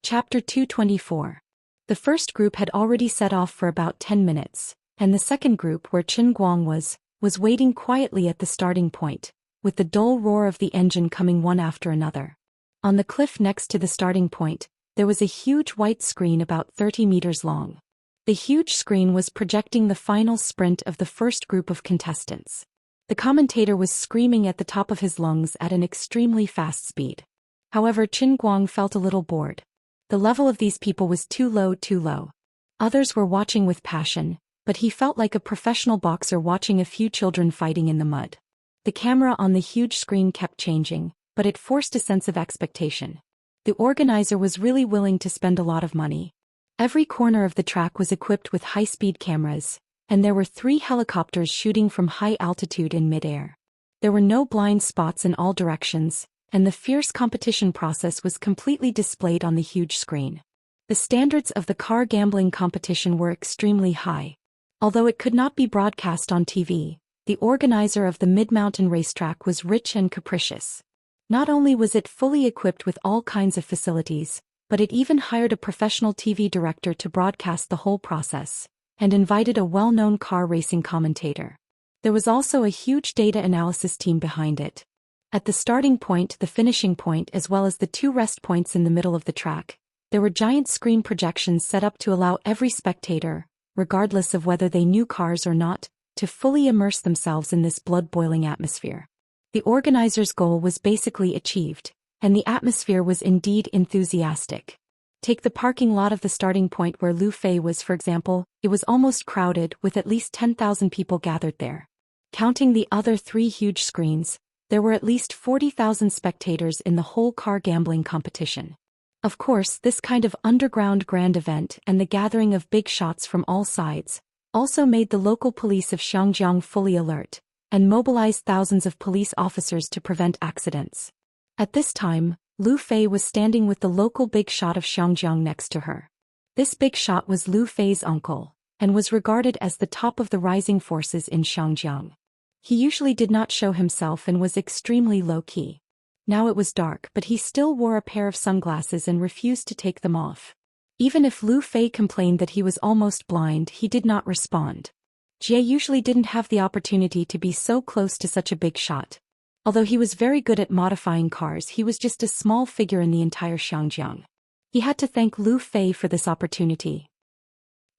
Chapter 224. The first group had already set off for about 10 minutes, and the second group where Qin Guang was waiting quietly at the starting point, with the dull roar of the engine coming one after another. On the cliff next to the starting point, there was a huge white screen about 30 meters long. The huge screen was projecting the final sprint of the first group of contestants. The commentator was screaming at the top of his lungs at an extremely fast speed. However, Qin Guang felt a little bored. The level of these people was too low. Others were watching with passion, but he felt like a professional boxer watching a few children fighting in the mud. The camera on the huge screen kept changing, but it forced a sense of expectation. The organizer was really willing to spend a lot of money. Every corner of the track was equipped with high-speed cameras, and there were 3 helicopters shooting from high altitude in mid-air. There were no blind spots in all directions, and the fierce competition process was completely displayed on the huge screen. The standards of the car gambling competition were extremely high. Although it could not be broadcast on TV, the organizer of the mid-mountain racetrack was rich and capricious. Not only was it fully equipped with all kinds of facilities, but it even hired a professional TV director to broadcast the whole process, and invited a well-known car racing commentator. There was also a huge data analysis team behind it. At the starting point, the finishing point, as well as the 2 rest points in the middle of the track, there were giant screen projections set up to allow every spectator, regardless of whether they knew cars or not, to fully immerse themselves in this blood-boiling atmosphere. The organizer's goal was basically achieved, and the atmosphere was indeed enthusiastic. Take the parking lot of the starting point where Lu Fei was, for example. It was almost crowded, with at least 10,000 people gathered there. Counting the other 3 huge screens, there were at least 40,000 spectators in the whole car gambling competition. Of course, this kind of underground grand event and the gathering of big shots from all sides also made the local police of Xianxia fully alert, and mobilized thousands of police officers to prevent accidents. At this time, Lu Fei was standing with the local big shot of Xianxia next to her. This big shot was Lu Fei's uncle, and was regarded as the top of the rising forces in Xianxia. He usually did not show himself and was extremely low-key. Now it was dark, but he still wore a pair of sunglasses and refused to take them off. Even if Lu Fei complained that he was almost blind, he did not respond. Jie usually didn't have the opportunity to be so close to such a big shot. Although he was very good at modifying cars, he was just a small figure in the entire Xianxia. He had to thank Lu Fei for this opportunity.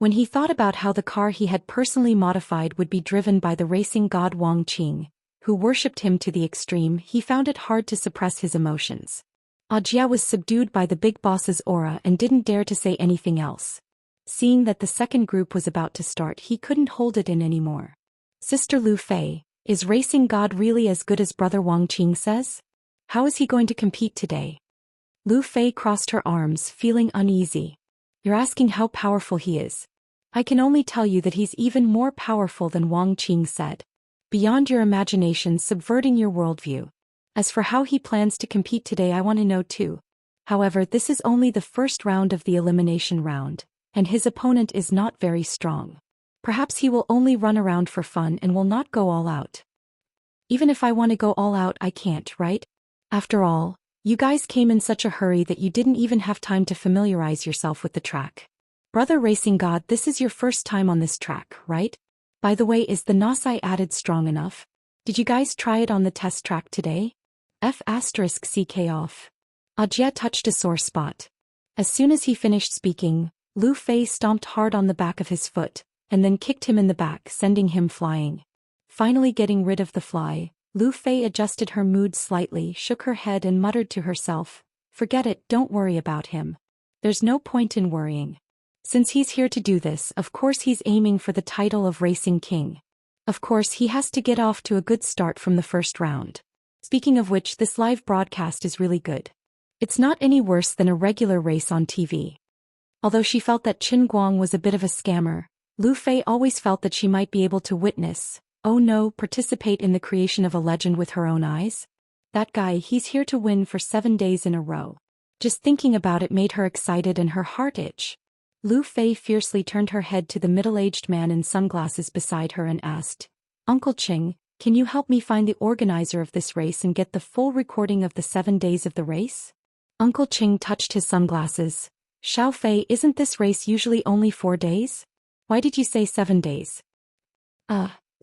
When he thought about how the car he had personally modified would be driven by the racing god Wang Qing, who worshipped him to the extreme, he found it hard to suppress his emotions. Jia was subdued by the big boss's aura and didn't dare to say anything else. Seeing that the second group was about to start, he couldn't hold it in anymore. Sister Lu Fei, is racing god really as good as brother Wang Qing says? How is he going to compete today? Lu Fei crossed her arms, feeling uneasy. You're asking how powerful he is. I can only tell you that he's even more powerful than Wang Qing said. Beyond your imagination, subverting your worldview. As for how he plans to compete today, I want to know too. However, this is only the first round of the elimination round, and his opponent is not very strong. Perhaps he will only run around for fun and will not go all out. Even if I want to go all out, I can't, right? After all, you guys came in such a hurry that you didn't even have time to familiarize yourself with the track. Brother Racing God, this is your first time on this track, right? By the way, is the Nasai added strong enough? Did you guys try it on the test track today? F***ck off. Jie touched a sore spot. As soon as he finished speaking, Lu Fei stomped hard on the back of his foot, and then kicked him in the back, sending him flying. Finally getting rid of the fly, Lu Fei adjusted her mood slightly, shook her head and muttered to herself, "Forget it, don't worry about him. There's no point in worrying. Since he's here to do this, of course he's aiming for the title of Racing King. Of course he has to get off to a good start from the first round. Speaking of which, this live broadcast is really good. It's not any worse than a regular race on TV." Although she felt that Qin Guang was a bit of a scammer, Lu Fei always felt that she might be able to witness, participate in the creation of a legend with her own eyes. That guy, he's here to win for 7 days in a row. Just thinking about it made her excited and her heart itch. Lu Fei fiercely turned her head to the middle-aged man in sunglasses beside her and asked, "Uncle Qing, can you help me find the organizer of this race and get the full recording of the 7 days of the race?" Uncle Qing touched his sunglasses, Xiao Fei, isn't this race usually only 4 days? Why did you say 7 days?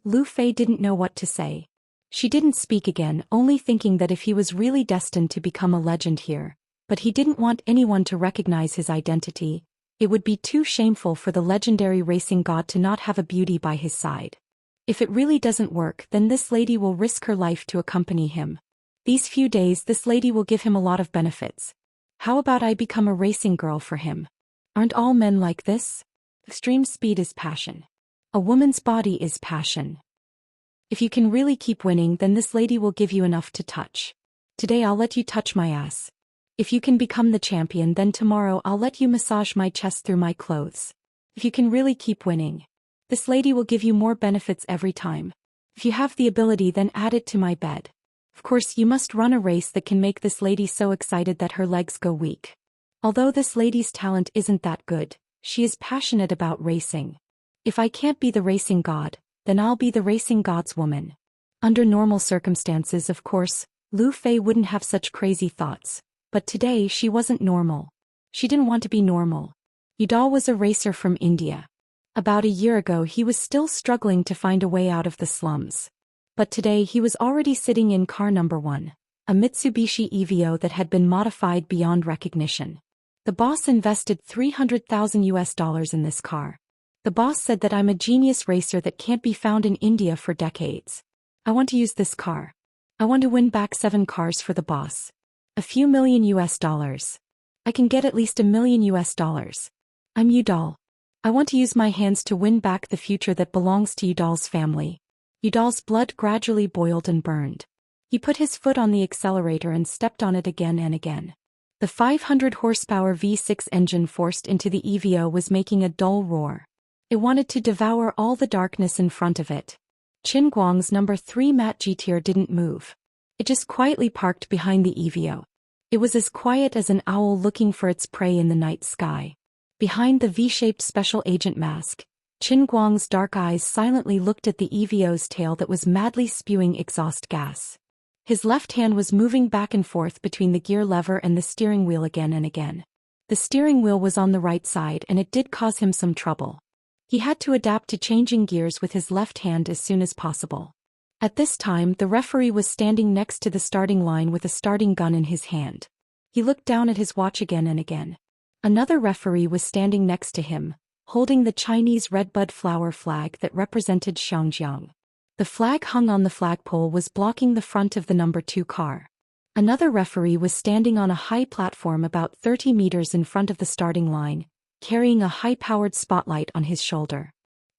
Lu Fei didn't know what to say. She didn't speak again, only thinking that if he was really destined to become a legend here, but he didn't want anyone to recognize his identity, it would be too shameful for the legendary racing god to not have a beauty by his side. If it really doesn't work, then this lady will risk her life to accompany him. These few days this lady will give him a lot of benefits. How about I become a racing girl for him? Aren't all men like this? Extreme speed is passion. A woman's body is passion. If you can really keep winning, then this lady will give you enough to touch. Today I'll let you touch my ass. If you can become the champion, then tomorrow I'll let you massage my chest through my clothes. If you can really keep winning, this lady will give you more benefits every time. If you have the ability, then add it to my bed. Of course, you must run a race that can make this lady so excited that her legs go weak. Although this lady's talent isn't that good, she is passionate about racing. If I can't be the racing god, then I'll be the racing god's woman. Under normal circumstances, of course, Lu Fei wouldn't have such crazy thoughts, but today she wasn't normal. She didn't want to be normal. Udal was a racer from India. About a year ago he was still struggling to find a way out of the slums. But today he was already sitting in car number 1, a Mitsubishi Evo that had been modified beyond recognition. The boss invested $300,000 in this car. The boss said that I'm a genius racer that can't be found in India for decades. I want to use this car. I want to win back 7 cars for the boss. A few million $. I can get at least $1 million. I'm Udal. I want to use my hands to win back the future that belongs to Udal's family. Udal's blood gradually boiled and burned. He put his foot on the accelerator and stepped on it again and again. The 500 horsepower V6 engine forced into the Evo was making a dull roar. It wanted to devour all the darkness in front of it. Qin Guang's number 3 Matte GTR didn't move. It just quietly parked behind the Evo. It was as quiet as an owl looking for its prey in the night sky. Behind the V-shaped special agent mask, Qin Guang's dark eyes silently looked at the Evo's tail that was madly spewing exhaust gas. His left hand was moving back and forth between the gear lever and the steering wheel again and again. The steering wheel was on the right side and it did cause him some trouble. He had to adapt to changing gears with his left hand as soon as possible. At this time, the referee was standing next to the starting line with a starting gun in his hand. He looked down at his watch again and again. Another referee was standing next to him, holding the Chinese redbud flower flag that represented Xianxia. The flag hung on the flagpole was blocking the front of the number 2 car. Another referee was standing on a high platform about 30 meters in front of the starting line, carrying a high-powered spotlight on his shoulder.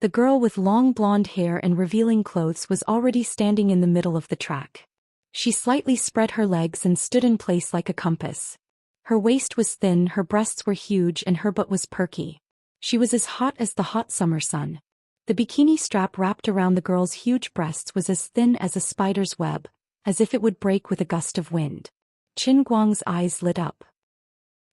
The girl with long blonde hair and revealing clothes was already standing in the middle of the track. She slightly spread her legs and stood in place like a compass. Her waist was thin, her breasts were huge, and her butt was perky. She was as hot as the hot summer sun. The bikini strap wrapped around the girl's huge breasts was as thin as a spider's web, as if it would break with a gust of wind. Qin Guang's eyes lit up.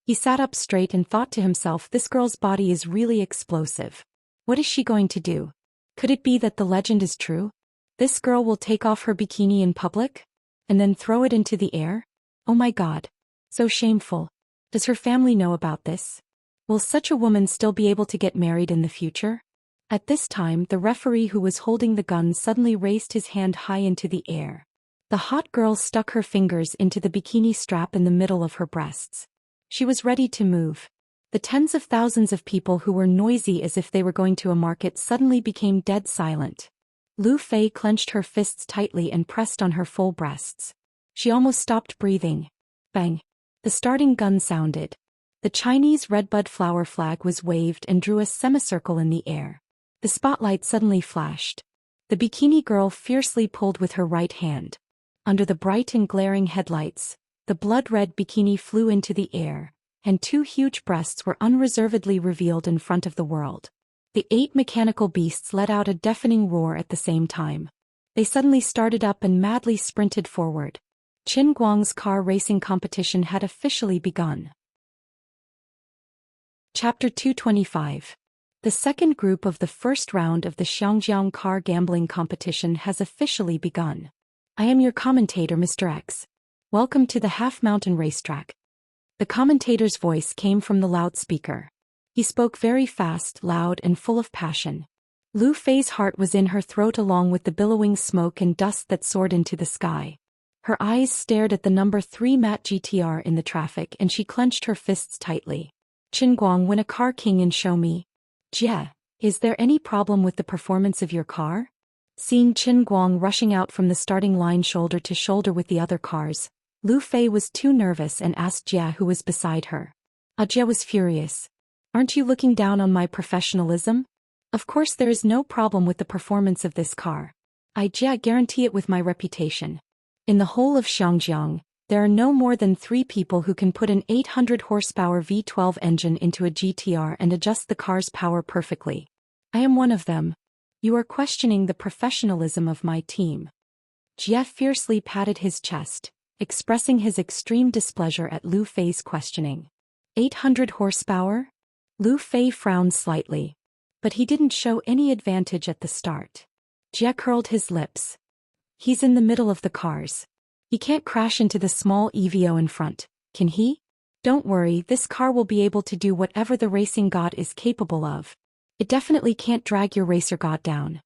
He sat up straight and thought to himself, this girl's body is really explosive. What is she going to do? Could it be that the legend is true? This girl will take off her bikini in public? And then throw it into the air? Oh my God. So shameful. Does her family know about this? Will such a woman still be able to get married in the future? At this time, the referee who was holding the gun suddenly raised his hand high into the air. The hot girl stuck her fingers into the bikini strap in the middle of her breasts. She was ready to move. The tens of thousands of people who were noisy as if they were going to a market suddenly became dead silent. Lu Fei clenched her fists tightly and pressed on her full breasts. She almost stopped breathing. Bang! The starting gun sounded. The Chinese redbud flower flag was waved and drew a semicircle in the air. The spotlight suddenly flashed. The bikini girl fiercely pulled with her right hand. Under the bright and glaring headlights, the blood-red bikini flew into the air, and 2 huge breasts were unreservedly revealed in front of the world. The 8 mechanical beasts let out a deafening roar at the same time. They suddenly started up and madly sprinted forward. Qin Guang's car racing competition had officially begun. Chapter 225. The second group of the first round of the Xianxia car gambling competition has officially begun. I am your commentator, Mr. X. Welcome to the half-mountain racetrack. The commentator's voice came from the loudspeaker. He spoke very fast, loud, and full of passion. Lu Fei's heart was in her throat along with the billowing smoke and dust that soared into the sky. Her eyes stared at the number 3 matte GTR in the traffic and she clenched her fists tightly. Qin Guang, win a car king and show me. Jie, is there any problem with the performance of your car? Seeing Qin Guang rushing out from the starting line shoulder to shoulder with the other cars, Lu Fei was too nervous and asked Jie, who was beside her. Jie was furious. Aren't you looking down on my professionalism? Of course there is no problem with the performance of this car. I guarantee it with my reputation. In the whole of Xianxia, there are no more than 3 people who can put an 800 horsepower V12 engine into a GTR and adjust the car's power perfectly. I am one of them. You are questioning the professionalism of my team. Jie fiercely patted his chest, expressing his extreme displeasure at Lu Fei's questioning. 800 horsepower? Lu Fei frowned slightly. But he didn't show any advantage at the start. Jie curled his lips. He's in the middle of the cars. He can't crash into the small EVO in front, can he? Don't worry, this car will be able to do whatever the racing god is capable of. It definitely can't drag your racer god down.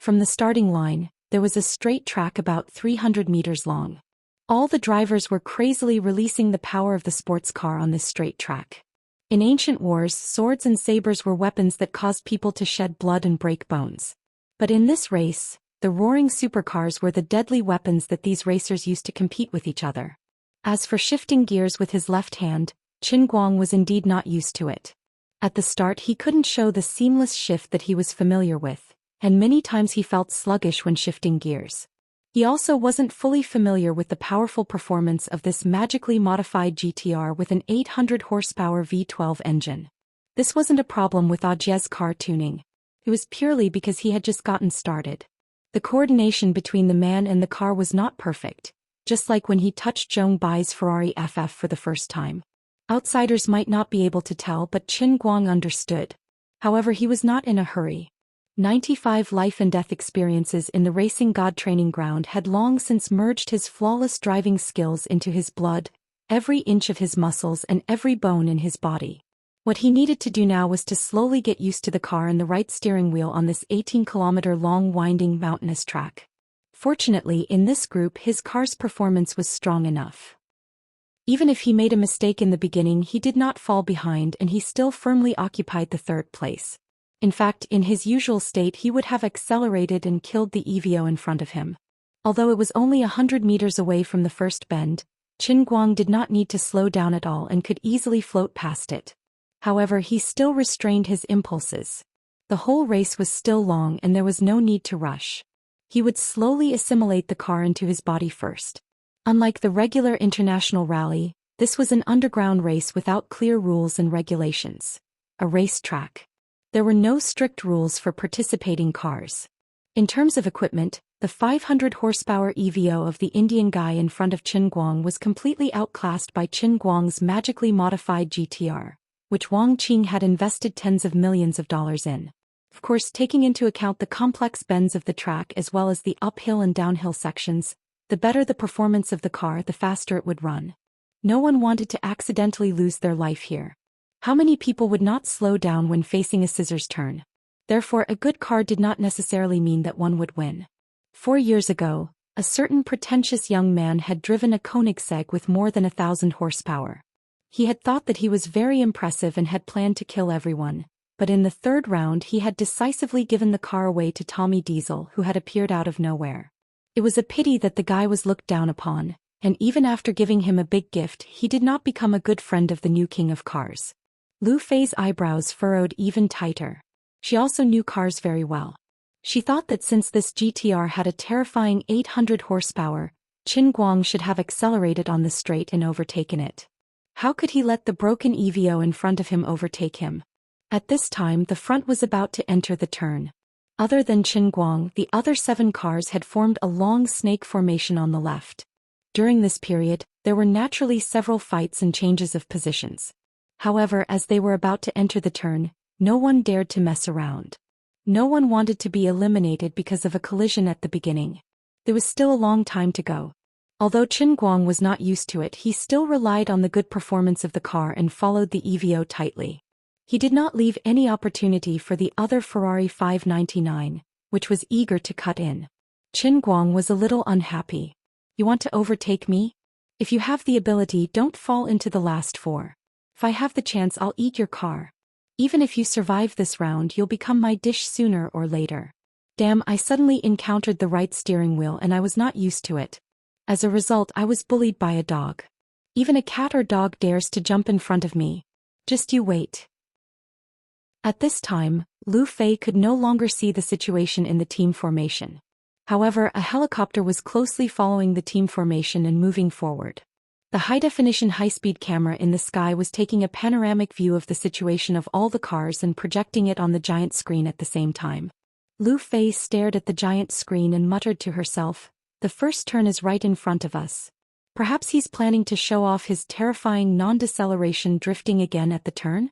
From the starting line, there was a straight track about 300 meters long. All the drivers were crazily releasing the power of the sports car on this straight track. In ancient wars, swords and sabers were weapons that caused people to shed blood and break bones. But in this race, the roaring supercars were the deadly weapons that these racers used to compete with each other. As for shifting gears with his left hand, Qin Guang was indeed not used to it. At the start he couldn't show the seamless shift that he was familiar with, and many times he felt sluggish when shifting gears. He also wasn't fully familiar with the powerful performance of this magically modified GTR with an 800 horsepower V12 engine. This wasn't a problem with Jie's car tuning. It was purely because he had just gotten started. The coordination between the man and the car was not perfect, just like when he touched Zhong Bai's Ferrari FF for the first time. Outsiders might not be able to tell, but Qin Guang understood. However, he was not in a hurry. 95 life and death experiences in the racing god training ground had long since merged his flawless driving skills into his blood, every inch of his muscles and every bone in his body. What he needed to do now was to slowly get used to the car and the right steering wheel on this 18-kilometer-long winding mountainous track. Fortunately, in this group his car's performance was strong enough. Even if he made a mistake in the beginning, he did not fall behind and he still firmly occupied the 3rd place. In fact, in his usual state he would have accelerated and killed the EVO in front of him. Although it was only 100 meters away from the first bend, Qin Guang did not need to slow down at all and could easily float past it. However, he still restrained his impulses. The whole race was still long and there was no need to rush. He would slowly assimilate the car into his body first. Unlike the regular international rally, this was an underground race without clear rules and regulations. A racetrack. There were no strict rules for participating cars. In terms of equipment, the 500 horsepower EVO of the Indian guy in front of Qin Guang was completely outclassed by Qin Guang's magically modified GTR, which Wang Qing had invested tens of millions of dollars in. Of course, taking into account the complex bends of the track as well as the uphill and downhill sections, the better the performance of the car, the faster it would run. No one wanted to accidentally lose their life here. How many people would not slow down when facing a scissors turn? Therefore, a good car did not necessarily mean that one would win. 4 years ago, a certain pretentious young man had driven a Koenigsegg with more than 1,000 horsepower. He had thought that he was very impressive and had planned to kill everyone, but in the 3rd round he had decisively given the car away to Tommy Diesel, who had appeared out of nowhere. It was a pity that the guy was looked down upon, and even after giving him a big gift he did not become a good friend of the new king of cars. Lu Fei's eyebrows furrowed even tighter. She also knew cars very well. She thought that since this GTR had a terrifying 800 horsepower, Qin Guang should have accelerated on the straight and overtaken it. How could he let the broken EVO in front of him overtake him? At this time the front was about to enter the turn. Other than Qin Guang, the other 7 cars had formed a long snake formation on the left. During this period, there were naturally several fights and changes of positions. However, as they were about to enter the turn, no one dared to mess around. No one wanted to be eliminated because of a collision at the beginning. There was still a long time to go. Although Qin Guang was not used to it, he still relied on the good performance of the car and followed the EVO tightly. He did not leave any opportunity for the other Ferrari 599, which was eager to cut in. Qin Guang was a little unhappy. You want to overtake me? If you have the ability, don't fall into the last four. If I have the chance, I'll eat your car. Even if you survive this round, you'll become my dish sooner or later. Damn, I suddenly encountered the right steering wheel and I was not used to it. As a result, I was bullied by a dog. Even a cat or dog dares to jump in front of me. Just you wait. At this time, Lu Fei could no longer see the situation in the team formation. However, a helicopter was closely following the team formation and moving forward. The high-definition high-speed camera in the sky was taking a panoramic view of the situation of all the cars and projecting it on the giant screen at the same time. Lu Fei stared at the giant screen and muttered to herself, "The first turn is right in front of us. Perhaps he's planning to show off his terrifying non-deceleration drifting again at the turn?"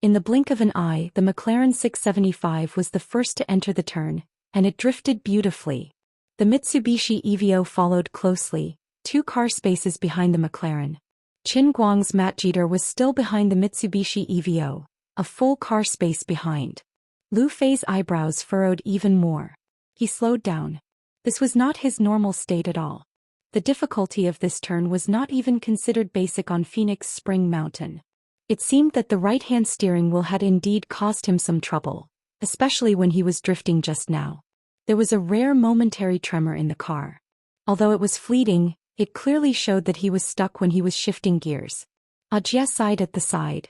In the blink of an eye, the McLaren 675 was the first to enter the turn, and it drifted beautifully. The Mitsubishi EVO followed closely, 2 car spaces behind the McLaren. Qin Guang's Matt Jeter was still behind the Mitsubishi EVO, a full car space behind. Lu Fei's eyebrows furrowed even more. He slowed down. This was not his normal state at all. The difficulty of this turn was not even considered basic on Phoenix Spring Mountain. It seemed that the right-hand steering wheel had indeed caused him some trouble, especially when he was drifting just now. There was a rare momentary tremor in the car. Although it was fleeting, it clearly showed that he was stuck when he was shifting gears. Ajie sighed at the side.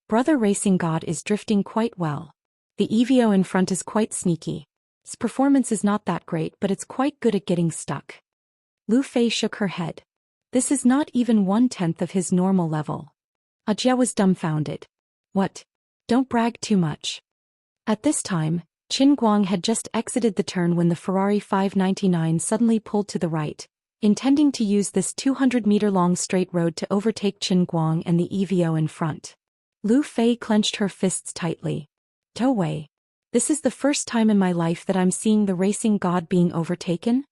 Brother Racing God is drifting quite well. The EVO in front is quite sneaky. Its performance is not that great, but it's quite good at getting stuck. Lu Fei shook her head. This is not even 1/10 of his normal level. Ajie was dumbfounded. What? Don't brag too much. At this time, Qin Guang had just exited the turn when the Ferrari 599 suddenly pulled to the right, intending to use this 200-meter-long straight road to overtake Qin Guang and the EVO in front. Lu Fei clenched her fists tightly. No way. This is the first time in my life that I'm seeing the racing god being overtaken?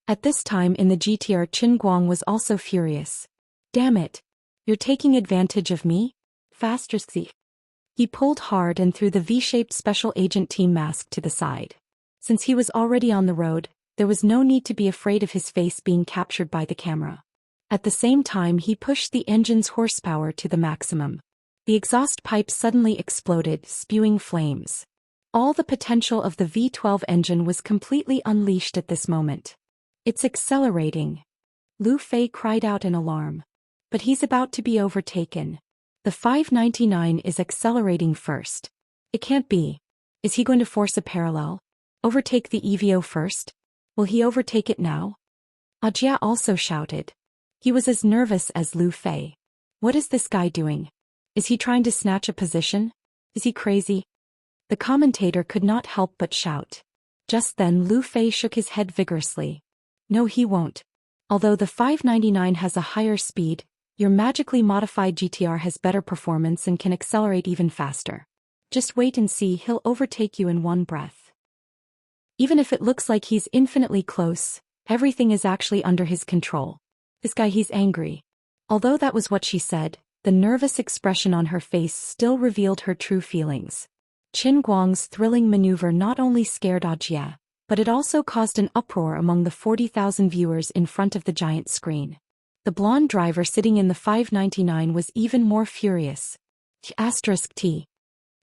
At this time in the GTR, Qin Guang was also furious. Damn it. You're taking advantage of me? Faster, see. He pulled hard and threw the V-shaped special agent team mask to the side. Since he was already on the road, there was no need to be afraid of his face being captured by the camera. At the same time, he pushed the engine's horsepower to the maximum. The exhaust pipe suddenly exploded, spewing flames. All the potential of the V12 engine was completely unleashed at this moment. It's accelerating. Lu Fei cried out in alarm. But he's about to be overtaken. The 599 is accelerating first. It can't be. Is he going to force a parallel? Overtake the EVO first? Will he overtake it now? Ajie also shouted. He was as nervous as Lu Fei. What is this guy doing? Is he trying to snatch a position? Is he crazy? The commentator could not help but shout. Just then Lu Fei shook his head vigorously. No, he won't. Although the 599 has a higher speed, your magically modified GTR has better performance and can accelerate even faster. Just wait and see, he'll overtake you in one breath. Even if it looks like he's infinitely close, everything is actually under his control. This guy, he's angry. Although that was what she said, the nervous expression on her face still revealed her true feelings. Qin Guang's thrilling maneuver not only scared Ajie, but it also caused an uproar among the 40,000 viewers in front of the giant screen. The blonde driver sitting in the 599 was even more furious. T.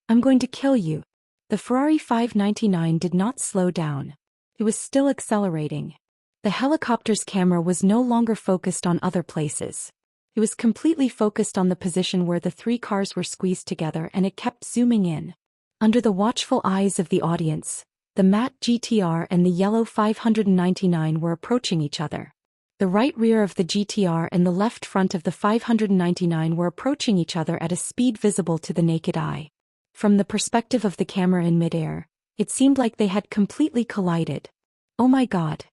I'm going to kill you. The Ferrari 599 did not slow down. It was still accelerating. The helicopter's camera was no longer focused on other places. It was completely focused on the position where the 3 cars were squeezed together, and it kept zooming in. Under the watchful eyes of the audience, the matte GTR and the yellow 599 were approaching each other. The right rear of the GTR and the left front of the 599 were approaching each other at a speed visible to the naked eye. From the perspective of the camera in midair, it seemed like they had completely collided. Oh my god.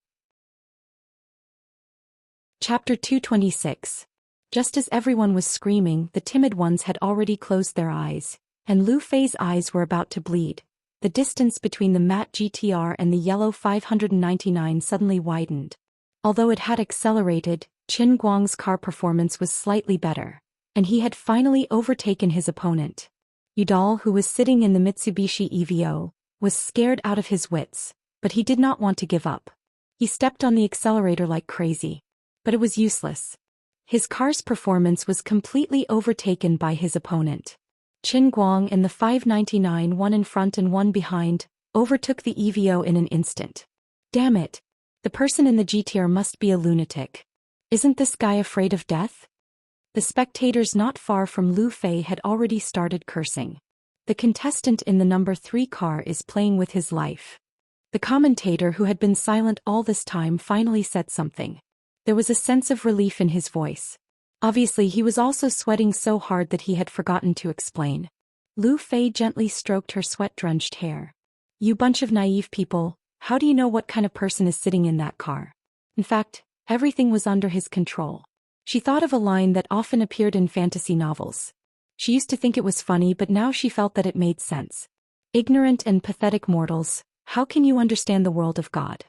Chapter 226. Just as everyone was screaming, the timid ones had already closed their eyes, and Lu Fei's eyes were about to bleed. The distance between the matte GTR and the yellow 599 suddenly widened. Although it had accelerated, Qin Guang's car performance was slightly better, and he had finally overtaken his opponent. Udall, who was sitting in the Mitsubishi EVO, was scared out of his wits, but he did not want to give up. He stepped on the accelerator like crazy. But it was useless. His car's performance was completely overtaken by his opponent. Qin Guang and the 599, one in front and one behind, overtook the EVO in an instant. Damn it! The person in the GTR must be a lunatic. Isn't this guy afraid of death? The spectators not far from Lu Fei had already started cursing. The contestant in the number 3 car is playing with his life. The commentator, who had been silent all this time, finally said something. There was a sense of relief in his voice. Obviously, he was also sweating so hard that he had forgotten to explain. Lu Fei gently stroked her sweat-drenched hair. You bunch of naive people, how do you know what kind of person is sitting in that car? In fact, everything was under his control. She thought of a line that often appeared in fantasy novels. She used to think it was funny, but now she felt that it made sense. Ignorant and pathetic mortals, how can you understand the world of God?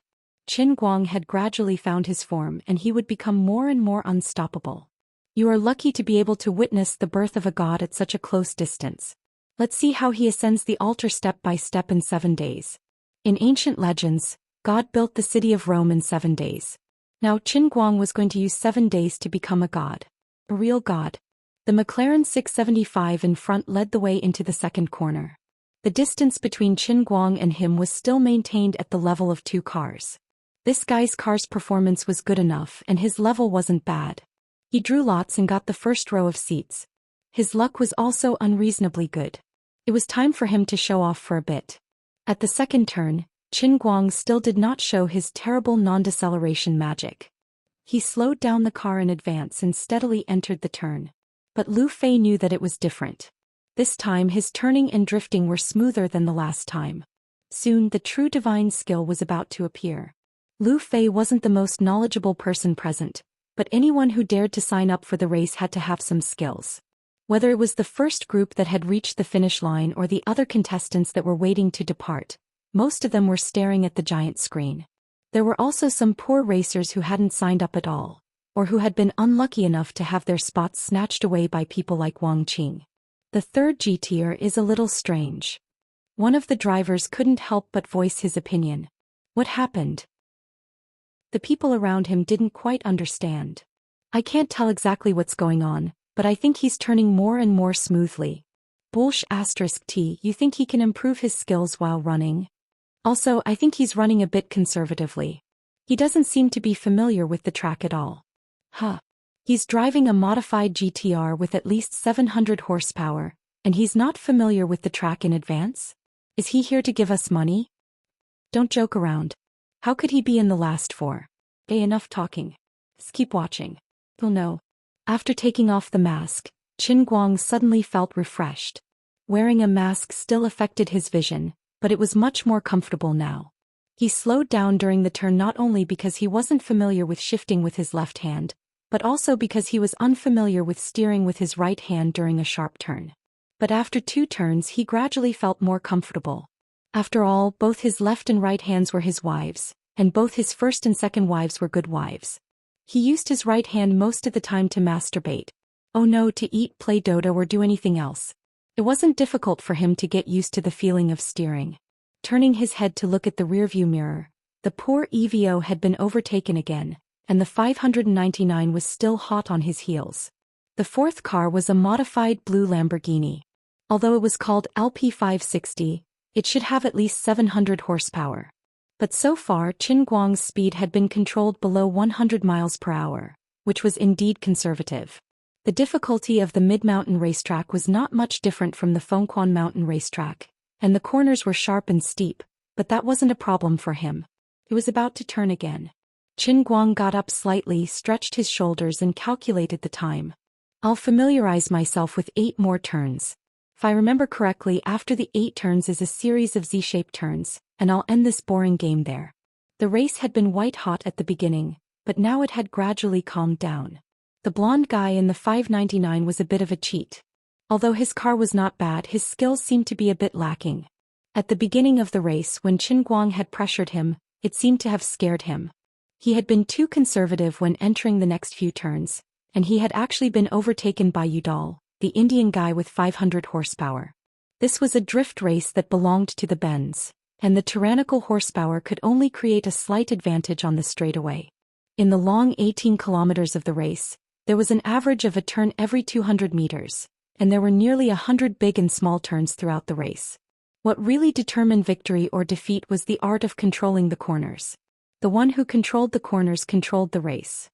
Qin Guang had gradually found his form, and he would become more and more unstoppable. You are lucky to be able to witness the birth of a god at such a close distance. Let's see how he ascends the altar step by step in 7 days. In ancient legends, God built the city of Rome in 7 days. Now Qin Guang was going to use 7 days to become a god. A real god. The McLaren 675 in front led the way into the second corner. The distance between Qin Guang and him was still maintained at the level of 2 cars. This guy's car's performance was good enough, and his level wasn't bad. He drew lots and got the first row of seats. His luck was also unreasonably good. It was time for him to show off for a bit. At the second turn, Qin Guang still did not show his terrible non-deceleration magic. He slowed down the car in advance and steadily entered the turn. But Lu Fei knew that it was different. This time his turning and drifting were smoother than the last time. Soon the true divine skill was about to appear. Lu Fei wasn't the most knowledgeable person present, but anyone who dared to sign up for the race had to have some skills. Whether it was the first group that had reached the finish line or the other contestants that were waiting to depart, most of them were staring at the giant screen. There were also some poor racers who hadn't signed up at all, or who had been unlucky enough to have their spots snatched away by people like Wang Qing. The third GTR is a little strange. One of the drivers couldn't help but voice his opinion. What happened? The people around him didn't quite understand. I can't tell exactly what's going on, but I think he's turning more and more smoothly. Bullsh *T, you think he can improve his skills while running? Also, I think he's running a bit conservatively. He doesn't seem to be familiar with the track at all. He's driving a modified GTR with at least 700 horsepower, and he's not familiar with the track in advance? Is he here to give us money? Don't joke around. How could he be in the last 4? Enough talking. Just keep watching. You'll know. After taking off the mask, Qin Guang suddenly felt refreshed. Wearing a mask still affected his vision, but it was much more comfortable now. He slowed down during the turn not only because he wasn't familiar with shifting with his left hand, but also because he was unfamiliar with steering with his right hand during a sharp turn. But after 2 turns he gradually felt more comfortable. After all, both his left and right hands were his wives, and both his first and second wives were good wives. He used his right hand most of the time to masturbate. Oh no, to eat, play Dota or do anything else. It wasn't difficult for him to get used to the feeling of steering. Turning his head to look at the rearview mirror, the poor EVO had been overtaken again, and the 599 was still hot on his heels. The fourth car was a modified blue Lamborghini. Although it was called LP560, it should have at least 700 horsepower. But so far Qin Guang's speed had been controlled below 100 miles per hour, which was indeed conservative. The difficulty of the mid-mountain racetrack was not much different from the Fengquan mountain racetrack, and the corners were sharp and steep, but that wasn't a problem for him. It was about to turn again. Qin Guang got up slightly, stretched his shoulders and calculated the time. I'll familiarize myself with 8 more turns. If I remember correctly, after the 8 turns is a series of Z-shaped turns, and I'll end this boring game there. The race had been white hot at the beginning, but now it had gradually calmed down. The blonde guy in the 599 was a bit of a cheat. Although his car was not bad, his skills seemed to be a bit lacking. At the beginning of the race, when Qin Guang had pressured him, it seemed to have scared him. He had been too conservative when entering the next few turns, and he had actually been overtaken by Udall, the Indian guy with 500 horsepower. This was a drift race that belonged to the bends, and the tyrannical horsepower could only create a slight advantage on the straightaway. In the long 18 kilometers of the race, there was an average of a turn every 200 meters, and there were nearly 100 big and small turns throughout the race. What really determined victory or defeat was the art of controlling the corners. The one who controlled the corners controlled the race.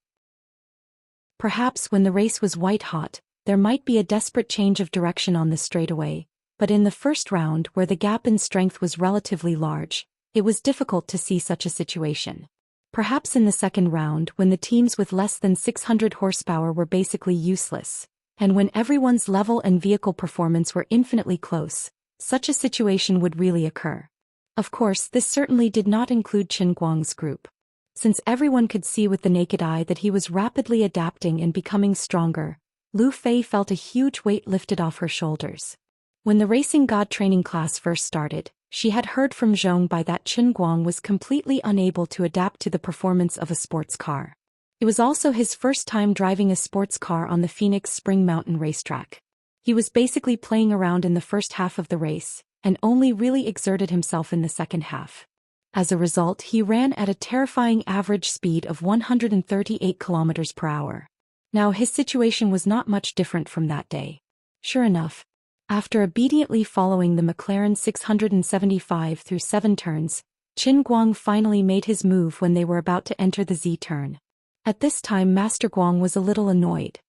Perhaps when the race was white-hot, there might be a desperate change of direction on the straightaway, but in the first round where the gap in strength was relatively large, it was difficult to see such a situation. Perhaps in the second round when the teams with less than 600 horsepower were basically useless, and when everyone's level and vehicle performance were infinitely close, such a situation would really occur. Of course, this certainly did not include Qin Guang's group. Since everyone could see with the naked eye that he was rapidly adapting and becoming stronger, Lu Fei felt a huge weight lifted off her shoulders. When the Racing God training class first started, she had heard from Zhong Bai that Qin Guang was completely unable to adapt to the performance of a sports car. It was also his first time driving a sports car on the Phoenix Spring Mountain racetrack. He was basically playing around in the first half of the race, and only really exerted himself in the second half. As a result, he ran at a terrifying average speed of 138 kilometers per hour. Now his situation was not much different from that day. Sure enough, after obediently following the McLaren 675 through 7 turns, Qin Guang finally made his move when they were about to enter the Z turn. At this time Master Guang was a little annoyed.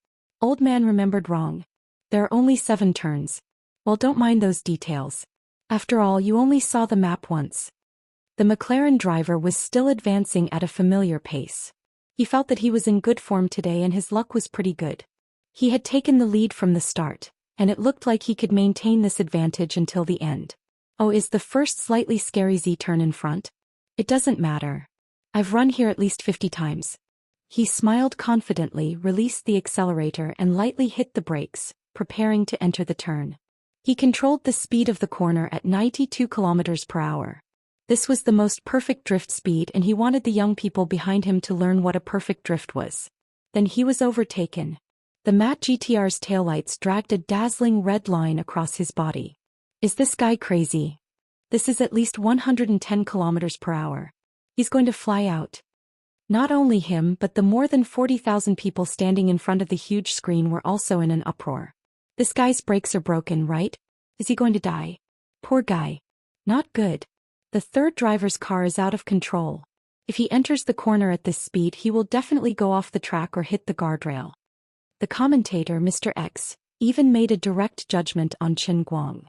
Old man remembered wrong. There are only 7 turns. Well, don't mind those details. After all, you only saw the map once. The McLaren driver was still advancing at a familiar pace. He felt that he was in good form today and his luck was pretty good. He had taken the lead from the start, and it looked like he could maintain this advantage until the end. Oh, is the first slightly scary Z-turn in front? It doesn't matter. I've run here at least 50 times. He smiled confidently, released the accelerator and lightly hit the brakes, preparing to enter the turn. He controlled the speed of the corner at 92 kilometers per hour. This was the most perfect drift speed and he wanted the young people behind him to learn what a perfect drift was. Then he was overtaken. The matte GTR's taillights dragged a dazzling red line across his body. Is this guy crazy? This is at least 110 kilometers per hour. He's going to fly out. Not only him but the more than 40,000 people standing in front of the huge screen were also in an uproar. This guy's brakes are broken, right? Is he going to die? Poor guy. Not good. The third driver's car is out of control. If he enters the corner at this speed he will definitely go off the track or hit the guardrail. The commentator, Mr. X, even made a direct judgment on Qin Guang.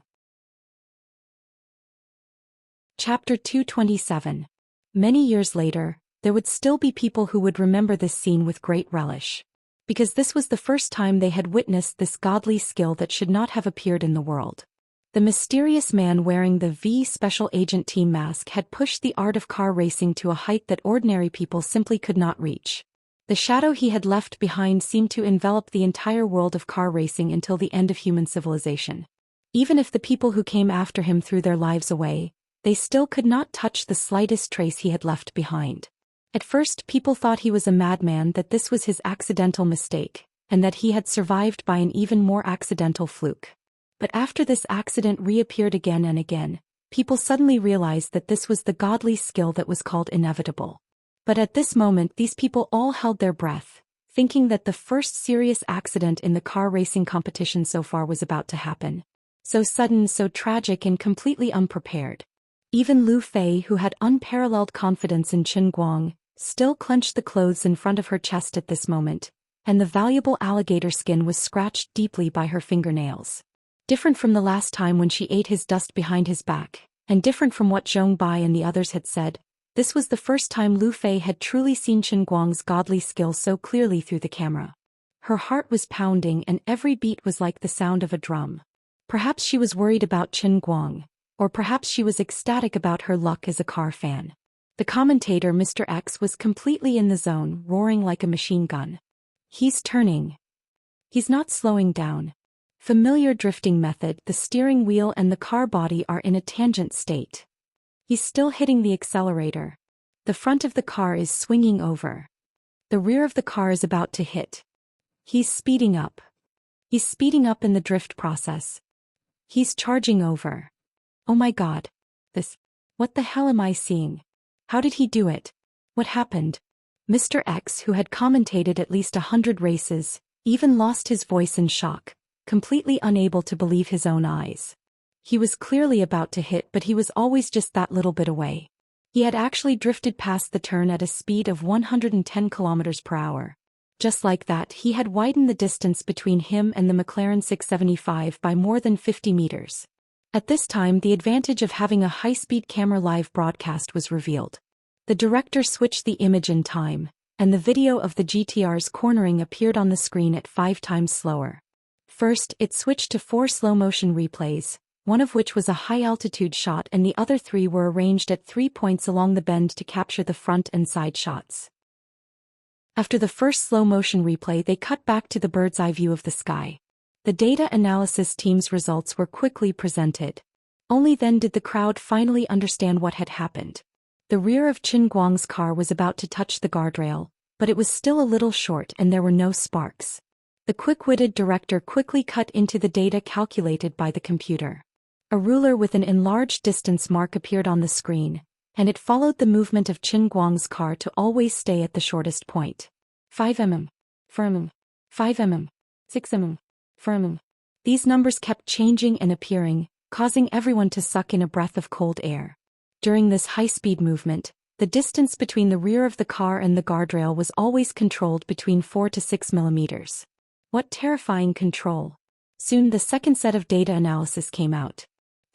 Chapter 227. Many years later, there would still be people who would remember this scene with great relish. Because this was the first time they had witnessed this godly skill that should not have appeared in the world. The mysterious man wearing the V Special Agent Team mask had pushed the art of car racing to a height that ordinary people simply could not reach. The shadow he had left behind seemed to envelop the entire world of car racing until the end of human civilization. Even if the people who came after him threw their lives away, they still could not touch the slightest trace he had left behind. At first people thought he was a madman, that this was his accidental mistake, and that he had survived by an even more accidental fluke. But after this accident reappeared again and again, people suddenly realized that this was the godly skill that was called inevitable. But at this moment these people all held their breath, thinking that the first serious accident in the car racing competition so far was about to happen. So sudden, so tragic and completely unprepared. Even Lu Fei, who had unparalleled confidence in Qin Guang, still clenched the clothes in front of her chest at this moment, and the valuable alligator skin was scratched deeply by her fingernails. Different from the last time when she ate his dust behind his back, and different from what Zhong Bai and the others had said, this was the first time Lu Fei had truly seen Qin Guang's godly skill so clearly through the camera. Her heart was pounding and every beat was like the sound of a drum. Perhaps she was worried about Qin Guang, or perhaps she was ecstatic about her luck as a car fan. The commentator, Mr. X, was completely in the zone, roaring like a machine gun. He's turning. He's not slowing down. Familiar drifting method, the steering wheel and the car body are in a tangent state. He's still hitting the accelerator. The front of the car is swinging over. The rear of the car is about to hit. He's speeding up. He's speeding up in the drift process. He's charging over. Oh my God. What the hell am I seeing? How did he do it? What happened? Mr. X, who had commentated at least 100 races, even lost his voice in shock, completely unable to believe his own eyes. He was clearly about to hit, but he was always just that little bit away. He had actually drifted past the turn at a speed of 110 kilometers per hour. Just like that, he had widened the distance between him and the McLaren 675 by more than 50 meters. At this time, the advantage of having a high-speed camera live broadcast was revealed. The director switched the image in time, and the video of the GTR's cornering appeared on the screen at 5 times slower. First, it switched to 4 slow-motion replays, one of which was a high-altitude shot and the other 3 were arranged at 3 points along the bend to capture the front and side shots. After the first slow-motion replay, they cut back to the bird's-eye view of the sky. The data analysis team's results were quickly presented. Only then did the crowd finally understand what had happened. The rear of Qin Guang's car was about to touch the guardrail, but it was still a little short and there were no sparks. The quick-witted director quickly cut into the data calculated by the computer. A ruler with an enlarged distance mark appeared on the screen, and it followed the movement of Qin Guang's car to always stay at the shortest point. 5 mm. 4 mm. 5 mm. 6 mm. 4 mm. These numbers kept changing and appearing, causing everyone to suck in a breath of cold air. During this high-speed movement, the distance between the rear of the car and the guardrail was always controlled between 4 to 6 millimeters. What terrifying control! Soon the second set of data analysis came out.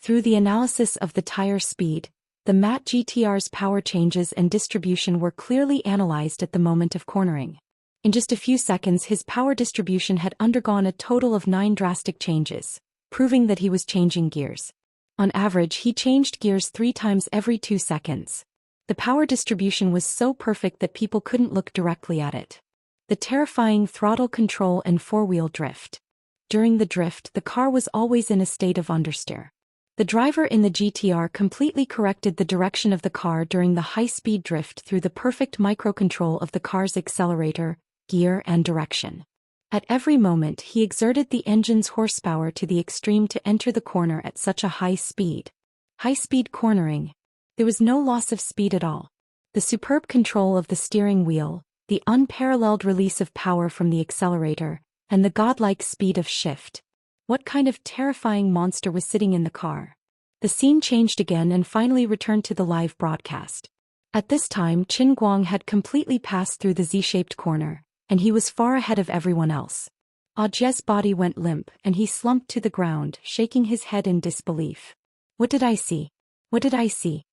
Through the analysis of the tire speed, the MAT GTR's power changes and distribution were clearly analyzed at the moment of cornering. In just a few seconds, his power distribution had undergone a total of 9 drastic changes, proving that he was changing gears. On average, he changed gears 3 times every 2 seconds. The power distribution was so perfect that people couldn't look directly at it. The terrifying throttle control and 4-wheel drift. During the drift, the car was always in a state of understeer. The driver in the GTR completely corrected the direction of the car during the high-speed drift through the perfect microcontrol of the car's accelerator, gear, and direction. At every moment, he exerted the engine's horsepower to the extreme to enter the corner at such a high speed. High-speed cornering. There was no loss of speed at all. The superb control of the steering wheel, the unparalleled release of power from the accelerator, and the godlike speed of shift. What kind of terrifying monster was sitting in the car? The scene changed again and finally returned to the live broadcast. At this time, Qin Guang had completely passed through the Z-shaped corner, and he was far ahead of everyone else. Audie's body went limp, and he slumped to the ground, shaking his head in disbelief. What did I see? What did I see?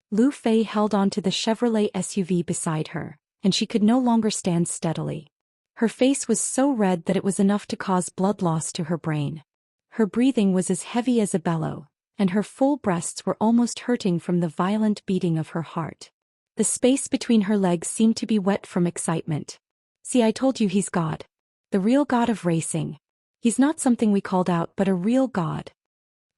Lu Fei held onto the Chevrolet SUV beside her, and she could no longer stand steadily. Her face was so red that it was enough to cause blood loss to her brain. Her breathing was as heavy as a bellow, and her full breasts were almost hurting from the violent beating of her heart. The space between her legs seemed to be wet from excitement. See, I told you he's God. The real God of racing. He's not something we called out, but a real God.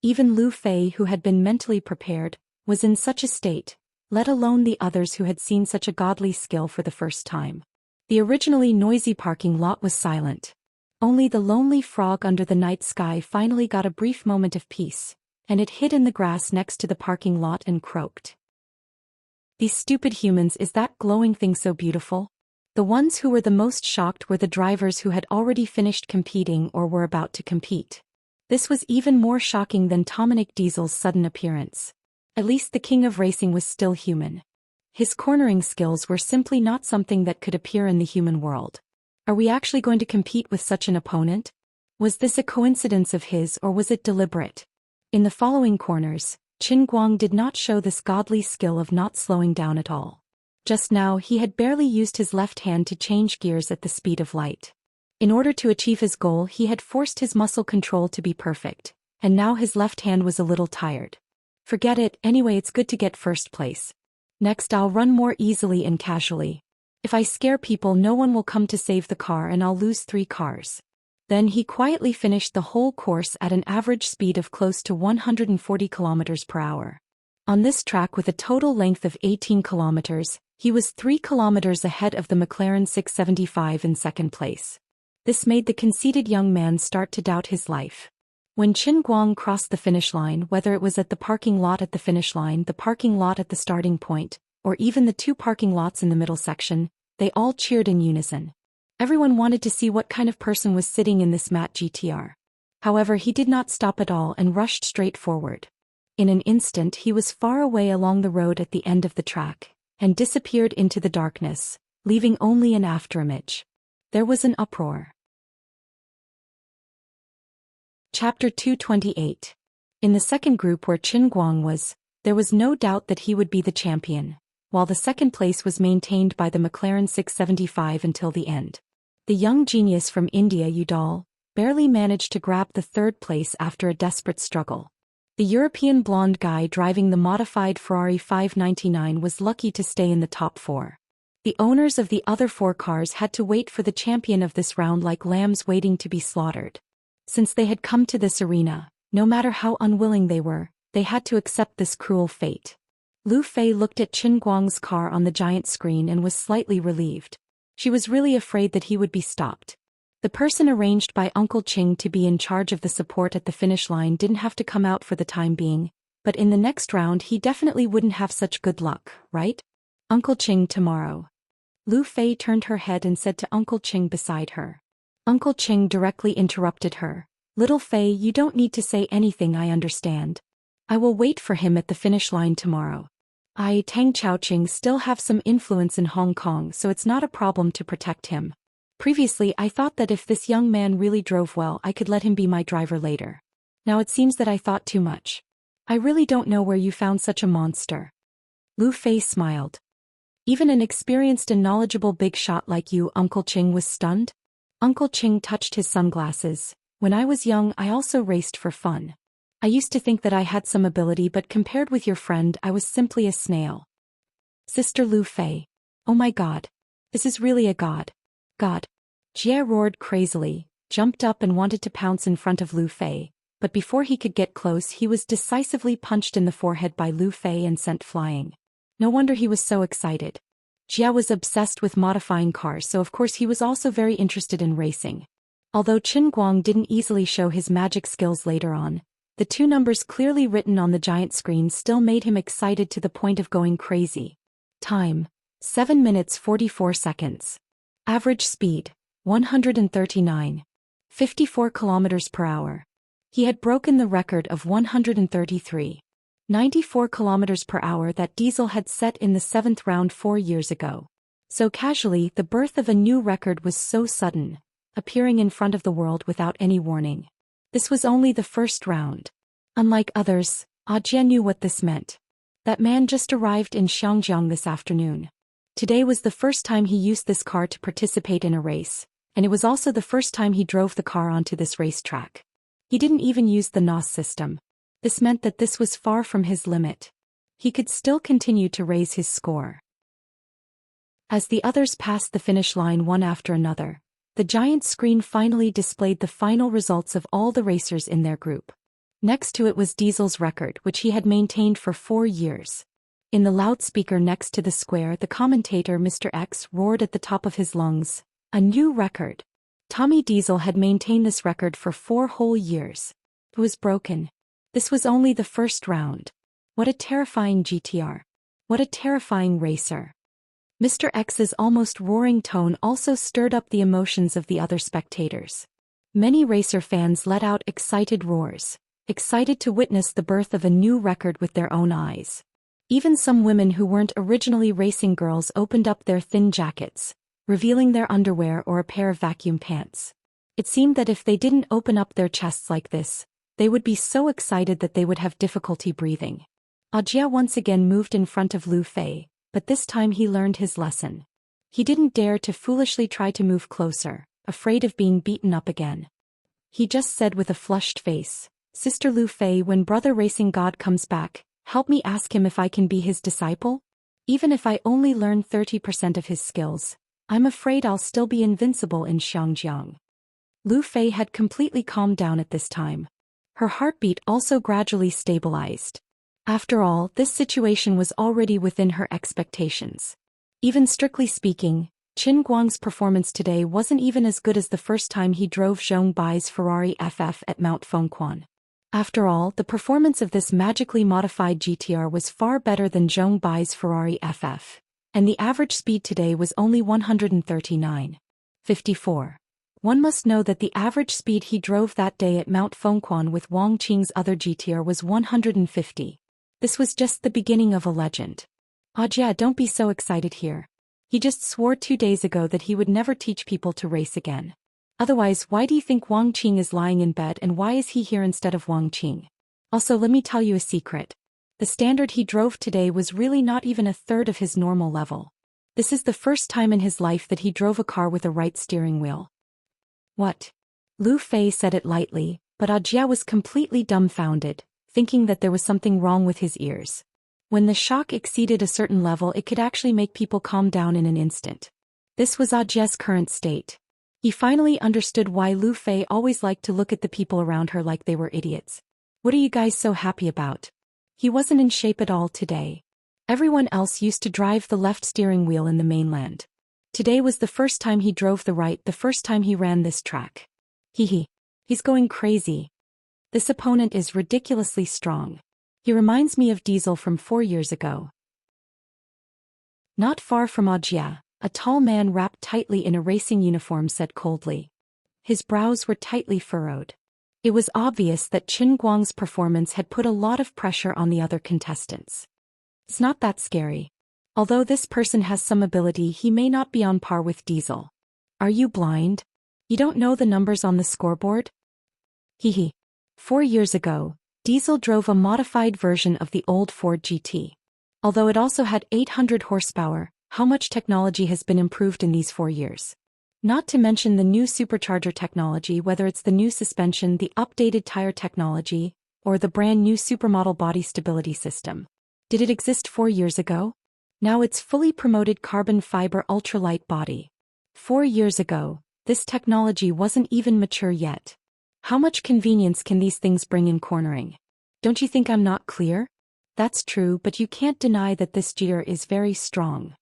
Even Lu Fei, who had been mentally prepared, was in such a state, let alone the others who had seen such a godly skill for the first time. The originally noisy parking lot was silent. Only the lonely frog under the night sky finally got a brief moment of peace, and it hid in the grass next to the parking lot and croaked. These stupid humans, is that glowing thing so beautiful? The ones who were the most shocked were the drivers who had already finished competing or were about to compete. This was even more shocking than Dominic Diesel's sudden appearance. At least the king of racing was still human. His cornering skills were simply not something that could appear in the human world. Are we actually going to compete with such an opponent? Was this a coincidence of his or was it deliberate? In the following corners, Qin Guang did not show this godly skill of not slowing down at all. Just now he had barely used his left hand to change gears at the speed of light. In order to achieve his goal, he had forced his muscle control to be perfect, and now his left hand was a little tired. Forget it, anyway, it's good to get first place. Next I'll run more easily and casually. If I scare people, no one will come to save the car and I'll lose 3 cars. Then he quietly finished the whole course at an average speed of close to 140 kilometers per hour. On this track with a total length of 18 kilometers, He was 3 kilometers ahead of the McLaren 675 in second place. This made the conceited young man start to doubt his life. When Qin Guang crossed the finish line, whether it was at the parking lot at the finish line, the parking lot at the starting point, or even the 2 parking lots in the middle section, they all cheered in unison. Everyone wanted to see what kind of person was sitting in this matte GTR. However, he did not stop at all and rushed straight forward. In an instant he was far away along the road at the end of the track, and disappeared into the darkness, leaving only an afterimage. There was an uproar. Chapter 228. In the second group where Qin Guang was, there was no doubt that he would be the champion, while the second place was maintained by the McLaren 675 until the end. The young genius from India Udall barely managed to grab the third place after a desperate struggle. The European blonde guy driving the modified Ferrari 599 was lucky to stay in the top 4. The owners of the other 4 cars had to wait for the champion of this round like lambs waiting to be slaughtered. Since they had come to this arena, no matter how unwilling they had to accept this cruel fate. Lu Fei looked at Qin Guang's car on the giant screen and was slightly relieved. She was really afraid that he would be stopped. The person arranged by Uncle Qing to be in charge of the support at the finish line didn't have to come out for the time being, but in the next round he definitely wouldn't have such good luck, right? Uncle Qing tomorrow. Lu Fei turned her head and said to Uncle Qing beside her. Uncle Qing directly interrupted her. Little Fei, you don't need to say anything, I understand. I will wait for him at the finish line tomorrow. I, Tang Chaoqing, still have some influence in Hong Kong, so it's not a problem to protect him. Previously I thought that if this young man really drove well I could let him be my driver later. Now it seems that I thought too much. I really don't know where you found such a monster. Lu Fei smiled. Even an experienced and knowledgeable big shot like you, Uncle Qing, was stunned? Uncle Qing touched his sunglasses. When I was young I also raced for fun. I used to think that I had some ability, but compared with your friend I was simply a snail. Sister Lu Fei. Oh my god. This is really a god. God. Jie roared crazily, jumped up and wanted to pounce in front of Lu Fei, but before he could get close he was decisively punched in the forehead by Lu Fei and sent flying. No wonder he was so excited. Jie was obsessed with modifying cars, so of course he was also very interested in racing. Although Qin Guang didn't easily show his magic skills later on, the 2 numbers clearly written on the giant screen still made him excited to the point of going crazy. Time: 7 minutes 44 seconds. Average speed: 139. 54 kilometers per hour. He had broken the record of 133. 94 kilometers per hour that Diesel had set in the 7th round 4 years ago. So casually, the birth of a new record was so sudden, appearing in front of the world without any warning. This was only the first round. Unlike others, Jie knew what this meant. That man just arrived in Xianxia this afternoon. Today was the first time he used this car to participate in a race, and it was also the first time he drove the car onto this racetrack. He didn't even use the NOS system. This meant that this was far from his limit. He could still continue to raise his score. As the others passed the finish line one after another, the giant screen finally displayed the final results of all the racers in their group. Next to it was Diesel's record, which he had maintained for 4 years. In the loudspeaker next to the square, the commentator Mr. X roared at the top of his lungs, "A new record!" Tommy Diesel had maintained this record for 4 whole years. It was broken. This was only the first round. What a terrifying GTR. What a terrifying racer. Mr. X's almost roaring tone also stirred up the emotions of the other spectators. Many racer fans let out excited roars, excited to witness the birth of a new record with their own eyes. Even some women who weren't originally racing girls opened up their thin jackets, revealing their underwear or a pair of vacuum pants. It seemed that if they didn't open up their chests like this, they would be so excited that they would have difficulty breathing. Jie once again moved in front of Lu Fei, but this time he learned his lesson. He didn't dare to foolishly try to move closer, afraid of being beaten up again. He just said with a flushed face, "Sister Lu Fei, when Brother Racing God comes back, help me ask him if I can be his disciple? Even if I only learn 30% of his skills, I'm afraid I'll still be invincible in Xianxia." Lu Fei had completely calmed down at this time. Her heartbeat also gradually stabilized. After all, this situation was already within her expectations. Even strictly speaking, Qin Guang's performance today wasn't even as good as the first time he drove Zhou Bai's Ferrari FF at Mount Fengquan. After all, the performance of this magically modified GTR was far better than Zhou Bai's Ferrari FF, and the average speed today was only 139.54. One must know that the average speed he drove that day at Mount Fengquan with Wang Qing's other GTR was 150. This was just the beginning of a legend. Jia, don't be so excited here. He just swore 2 days ago that he would never teach people to race again. Otherwise, why do you think Wang Qing is lying in bed, and why is he here instead of Wang Qing? Also, let me tell you a secret. The standard he drove today was really not even a third of his normal level. This is the first time in his life that he drove a car with a right steering wheel. What? Lu Fei said it lightly, but Jia was completely dumbfounded, thinking that there was something wrong with his ears. When the shock exceeded a certain level, it could actually make people calm down in an instant. This was Jia's current state. He finally understood why Lu Fei always liked to look at the people around her like they were idiots. What are you guys so happy about? He wasn't in shape at all today. Everyone else used to drive the left steering wheel in the mainland. Today was the first time he drove the right, the first time he ran this track. He's going crazy. This opponent is ridiculously strong. He reminds me of Diesel from 4 years ago. Not far from Jia, a tall man wrapped tightly in a racing uniform said coldly. His brows were tightly furrowed. It was obvious that Qin Guang's performance had put a lot of pressure on the other contestants. It's not that scary. Although this person has some ability, he may not be on par with Diesel. Are you blind? You don't know the numbers on the scoreboard? 4 years ago, Diesel drove a modified version of the old Ford GT. Although it also had 800 horsepower, how much technology has been improved in these 4 years? Not to mention the new supercharger technology, whether it's the new suspension, the updated tire technology, or the brand new supermodel body stability system. Did it exist 4 years ago? Now it's fully promoted carbon fiber ultralight body. 4 years ago, this technology wasn't even mature yet. How much convenience can these things bring in cornering? Don't you think I'm not clear? That's true, but you can't deny that this GTR is very strong.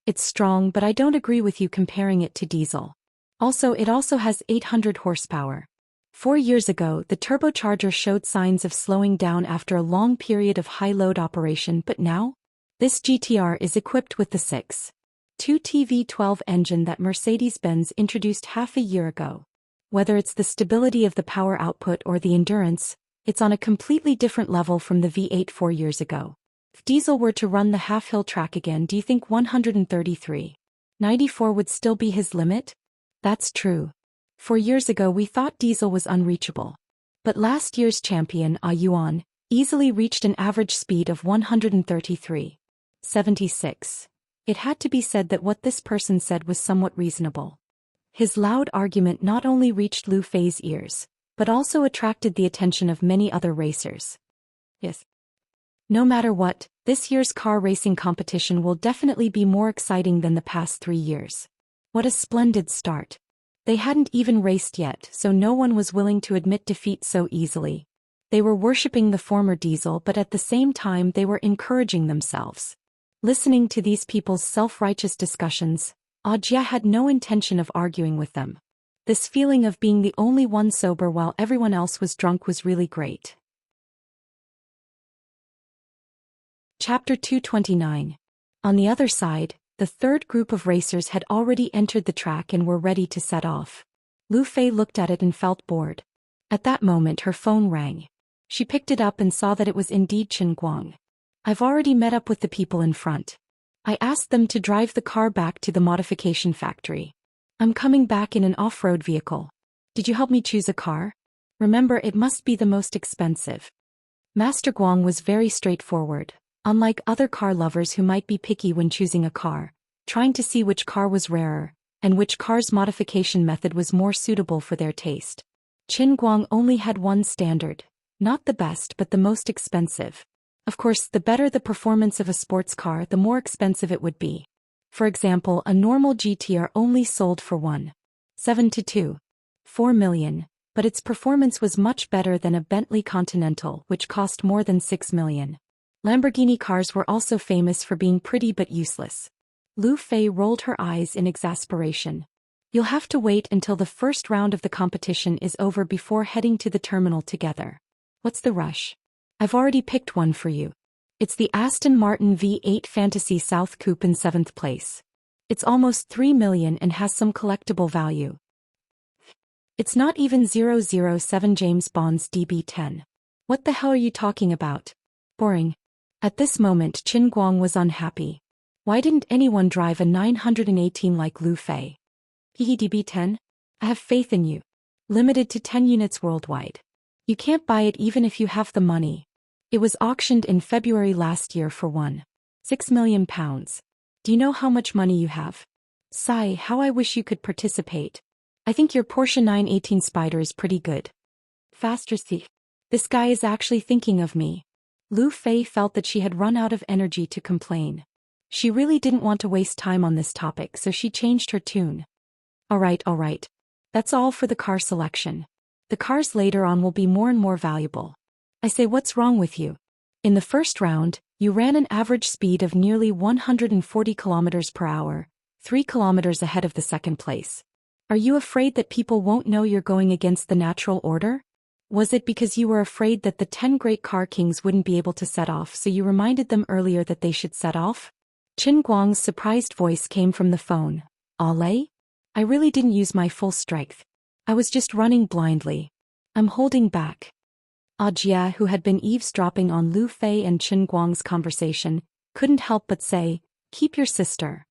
It's strong, but I don't agree with you comparing it to Diesel. Also, it also has 800 horsepower. 4 years ago, the turbocharger showed signs of slowing down after a long period of high-load operation, but now? This GTR is equipped with the 6.2 V12 engine that Mercedes-Benz introduced half a year ago. Whether it's the stability of the power output or the endurance, it's on a completely different level from the V8 4 years ago. If Diesel were to run the half-hill track again, do you think 133.94 would still be his limit? That's true. 4 years ago we thought Diesel was unreachable. But last year's champion, Yuan, easily reached an average speed of 133.76. It had to be said that what this person said was somewhat reasonable. His loud argument not only reached Lu Fei's ears, but also attracted the attention of many other racers. Yes. No matter what, this year's car racing competition will definitely be more exciting than the past 3 years. What a splendid start. They hadn't even raced yet, so no one was willing to admit defeat so easily. They were worshipping the former Diesel, but at the same time they were encouraging themselves. Listening to these people's self-righteous discussions, Jia had no intention of arguing with them. This feeling of being the only one sober while everyone else was drunk was really great. Chapter 229. On the other side, the third group of racers had already entered the track and were ready to set off. Lu Fei looked at it and felt bored. At that moment her phone rang. She picked it up and saw that it was indeed Qin Guang. I've already met up with the people in front. I asked them to drive the car back to the modification factory. I'm coming back in an off-road vehicle. Did you help me choose a car? Remember, it must be the most expensive. Master Guang was very straightforward. Unlike other car lovers who might be picky when choosing a car, trying to see which car was rarer, and which car's modification method was more suitable for their taste. Qin Guang only had one standard, not the best but the most expensive. Of course, the better the performance of a sports car, the more expensive it would be. For example, a normal GTR only sold for 1.7 to 2.4 million, but its performance was much better than a Bentley Continental, which cost more than 6 million. Lamborghini cars were also famous for being pretty but useless. Lu Fei rolled her eyes in exasperation. You'll have to wait until the first round of the competition is over before heading to the terminal together. What's the rush? I've already picked one for you. It's the Aston Martin V8 Fantasy South Coupe in 7th place. It's almost 3 million and has some collectible value. It's not even 007 James Bond's DB10. What the hell are you talking about? Boring. At this moment Qin Guang was unhappy. Why didn't anyone drive a 918 like Lu Fei? Hehe DB10? I have faith in you. Limited to 10 units worldwide. You can't buy it even if you have the money. It was auctioned in February last year for £1.6 million. Do you know how much money you have? Sigh, how I wish you could participate. I think your Porsche 918 Spider is pretty good. Faster see. This guy is actually thinking of me. Lu Fei felt that she had run out of energy to complain. She really didn't want to waste time on this topic, so she changed her tune. Alright. That's all for the car selection. The cars later on will be more and more valuable. I say, what's wrong with you? In the first round, you ran an average speed of nearly 140 kilometers per hour, 3 kilometers ahead of the second place. Are you afraid that people won't know you're going against the natural order? Was it because you were afraid that the 10 great car kings wouldn't be able to set off, so you reminded them earlier that they should set off? Qin Guang's surprised voice came from the phone. Ale? I really didn't use my full strength. I was just running blindly. I'm holding back. Jia, who had been eavesdropping on Lu Fei and Qin Guang's conversation, couldn't help but say, keep your sister.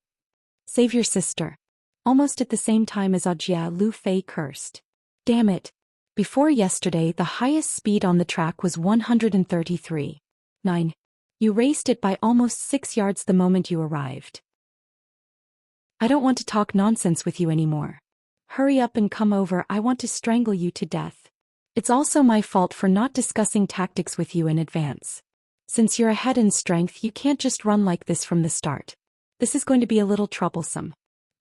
Save your sister. Almost at the same time as Jia, Lu Fei cursed. Damn it. Before yesterday the highest speed on the track was 133.9. You raced it by almost 6 yards the moment you arrived. I don't want to talk nonsense with you anymore. Hurry up and come over, I want to strangle you to death. It's also my fault for not discussing tactics with you in advance. Since you're ahead in strength, you can't just run like this from the start. This is going to be a little troublesome.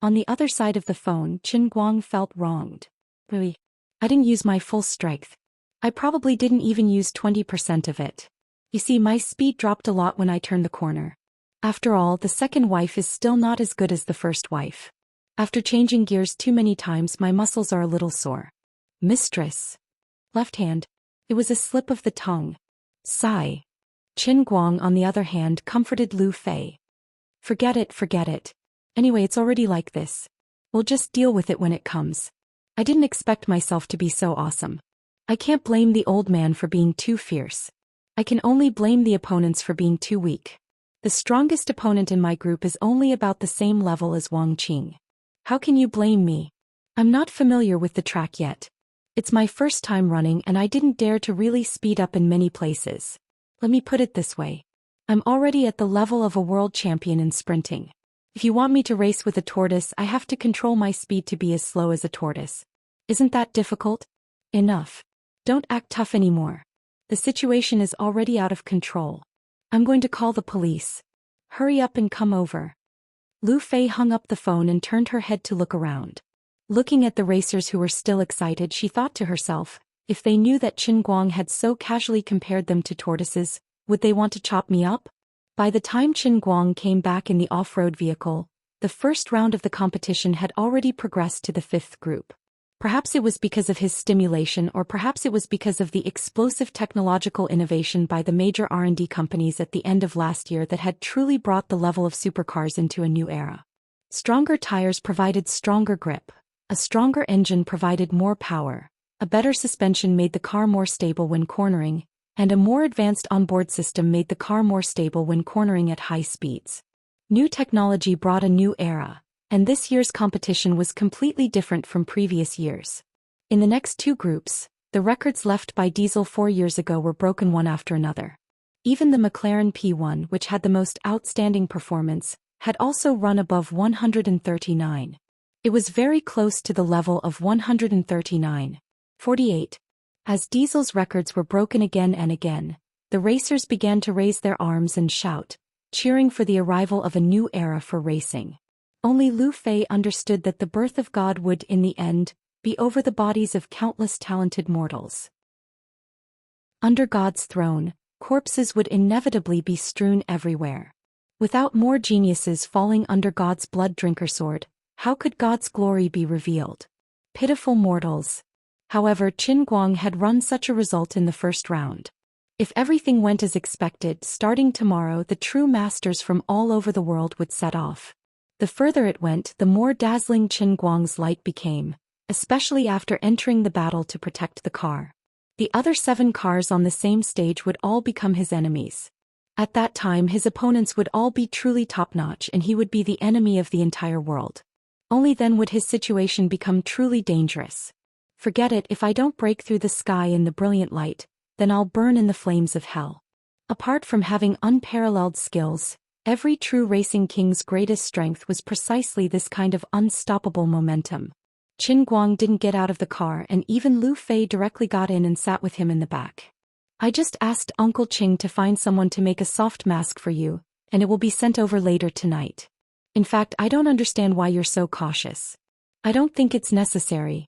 On the other side of the phone, Qin Guang felt wronged. Really? I didn't use my full strength. I probably didn't even use 20% of it. You see, my speed dropped a lot when I turned the corner. After all, the second wife is still not as good as the first wife. After changing gears too many times, my muscles are a little sore. Mistress. Left hand. It was a slip of the tongue. Sigh. Qin Guang, on the other hand, comforted Lu Fei. Forget it. Anyway, it's already like this. We'll just deal with it when it comes. I didn't expect myself to be so awesome. I can't blame the old man for being too fierce. I can only blame the opponents for being too weak. The strongest opponent in my group is only about the same level as Wang Qing. How can you blame me? I'm not familiar with the track yet. It's my first time running and I didn't dare to really speed up in many places. Let me put it this way. I'm already at the level of a world champion in sprinting. If you want me to race with a tortoise, I have to control my speed to be as slow as a tortoise. Isn't that difficult? Enough. Don't act tough anymore. The situation is already out of control. I'm going to call the police. Hurry up and come over. Lu Fei hung up the phone and turned her head to look around. Looking at the racers who were still excited, she thought to herself, if they knew that Qin Guang had so casually compared them to tortoises, would they want to chop me up? By the time Qin Guang came back in the off-road vehicle, the first round of the competition had already progressed to the 5th group. Perhaps it was because of his stimulation, or perhaps it was because of the explosive technological innovation by the major R&D companies at the end of last year that had truly brought the level of supercars into a new era. Stronger tires provided stronger grip. A stronger engine provided more power. A better suspension made the car more stable when cornering, and a more advanced onboard system made the car more stable when cornering at high speeds. New technology brought a new era, and this year's competition was completely different from previous years. In the next 2 groups, the records left by Diesel 4 years ago were broken one after another. Even the McLaren P1, which had the most outstanding performance, had also run above 139. It was very close to the level of 139.48. As Diesel's records were broken again and again, the racers began to raise their arms and shout, cheering for the arrival of a new era for racing. Only Lu Fei understood that the birth of God would, in the end, be over the bodies of countless talented mortals. Under God's throne, corpses would inevitably be strewn everywhere. Without more geniuses falling under God's blood drinker sword, how could God's glory be revealed? Pitiful mortals. However, Qin Guang had run such a result in the first round. If everything went as expected, starting tomorrow the true masters from all over the world would set off. The further it went, the more dazzling Qin Guang's light became, especially after entering the battle to protect the car. The other 7 cars on the same stage would all become his enemies. At that time his opponents would all be truly top-notch and he would be the enemy of the entire world. Only then would his situation become truly dangerous. Forget it, if I don't break through the sky in the brilliant light, then I'll burn in the flames of hell. Apart from having unparalleled skills, every true racing king's greatest strength was precisely this kind of unstoppable momentum. Qin Guang didn't get out of the car and even Lu Fei directly got in and sat with him in the back. I just asked Uncle Qing to find someone to make a soft mask for you, and it will be sent over later tonight. In fact, I don't understand why you're so cautious. I don't think it's necessary.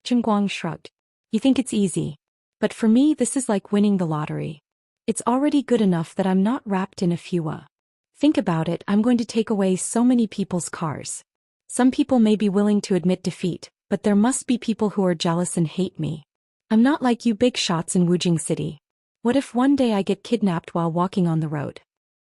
Qin Guang shrugged. You think it's easy. But for me this is like winning the lottery. It's already good enough that I'm not wrapped in a fewa. Think about it, I'm going to take away so many people's cars. Some people may be willing to admit defeat, but there must be people who are jealous and hate me. I'm not like you big shots in Wujing City. What if one day I get kidnapped while walking on the road?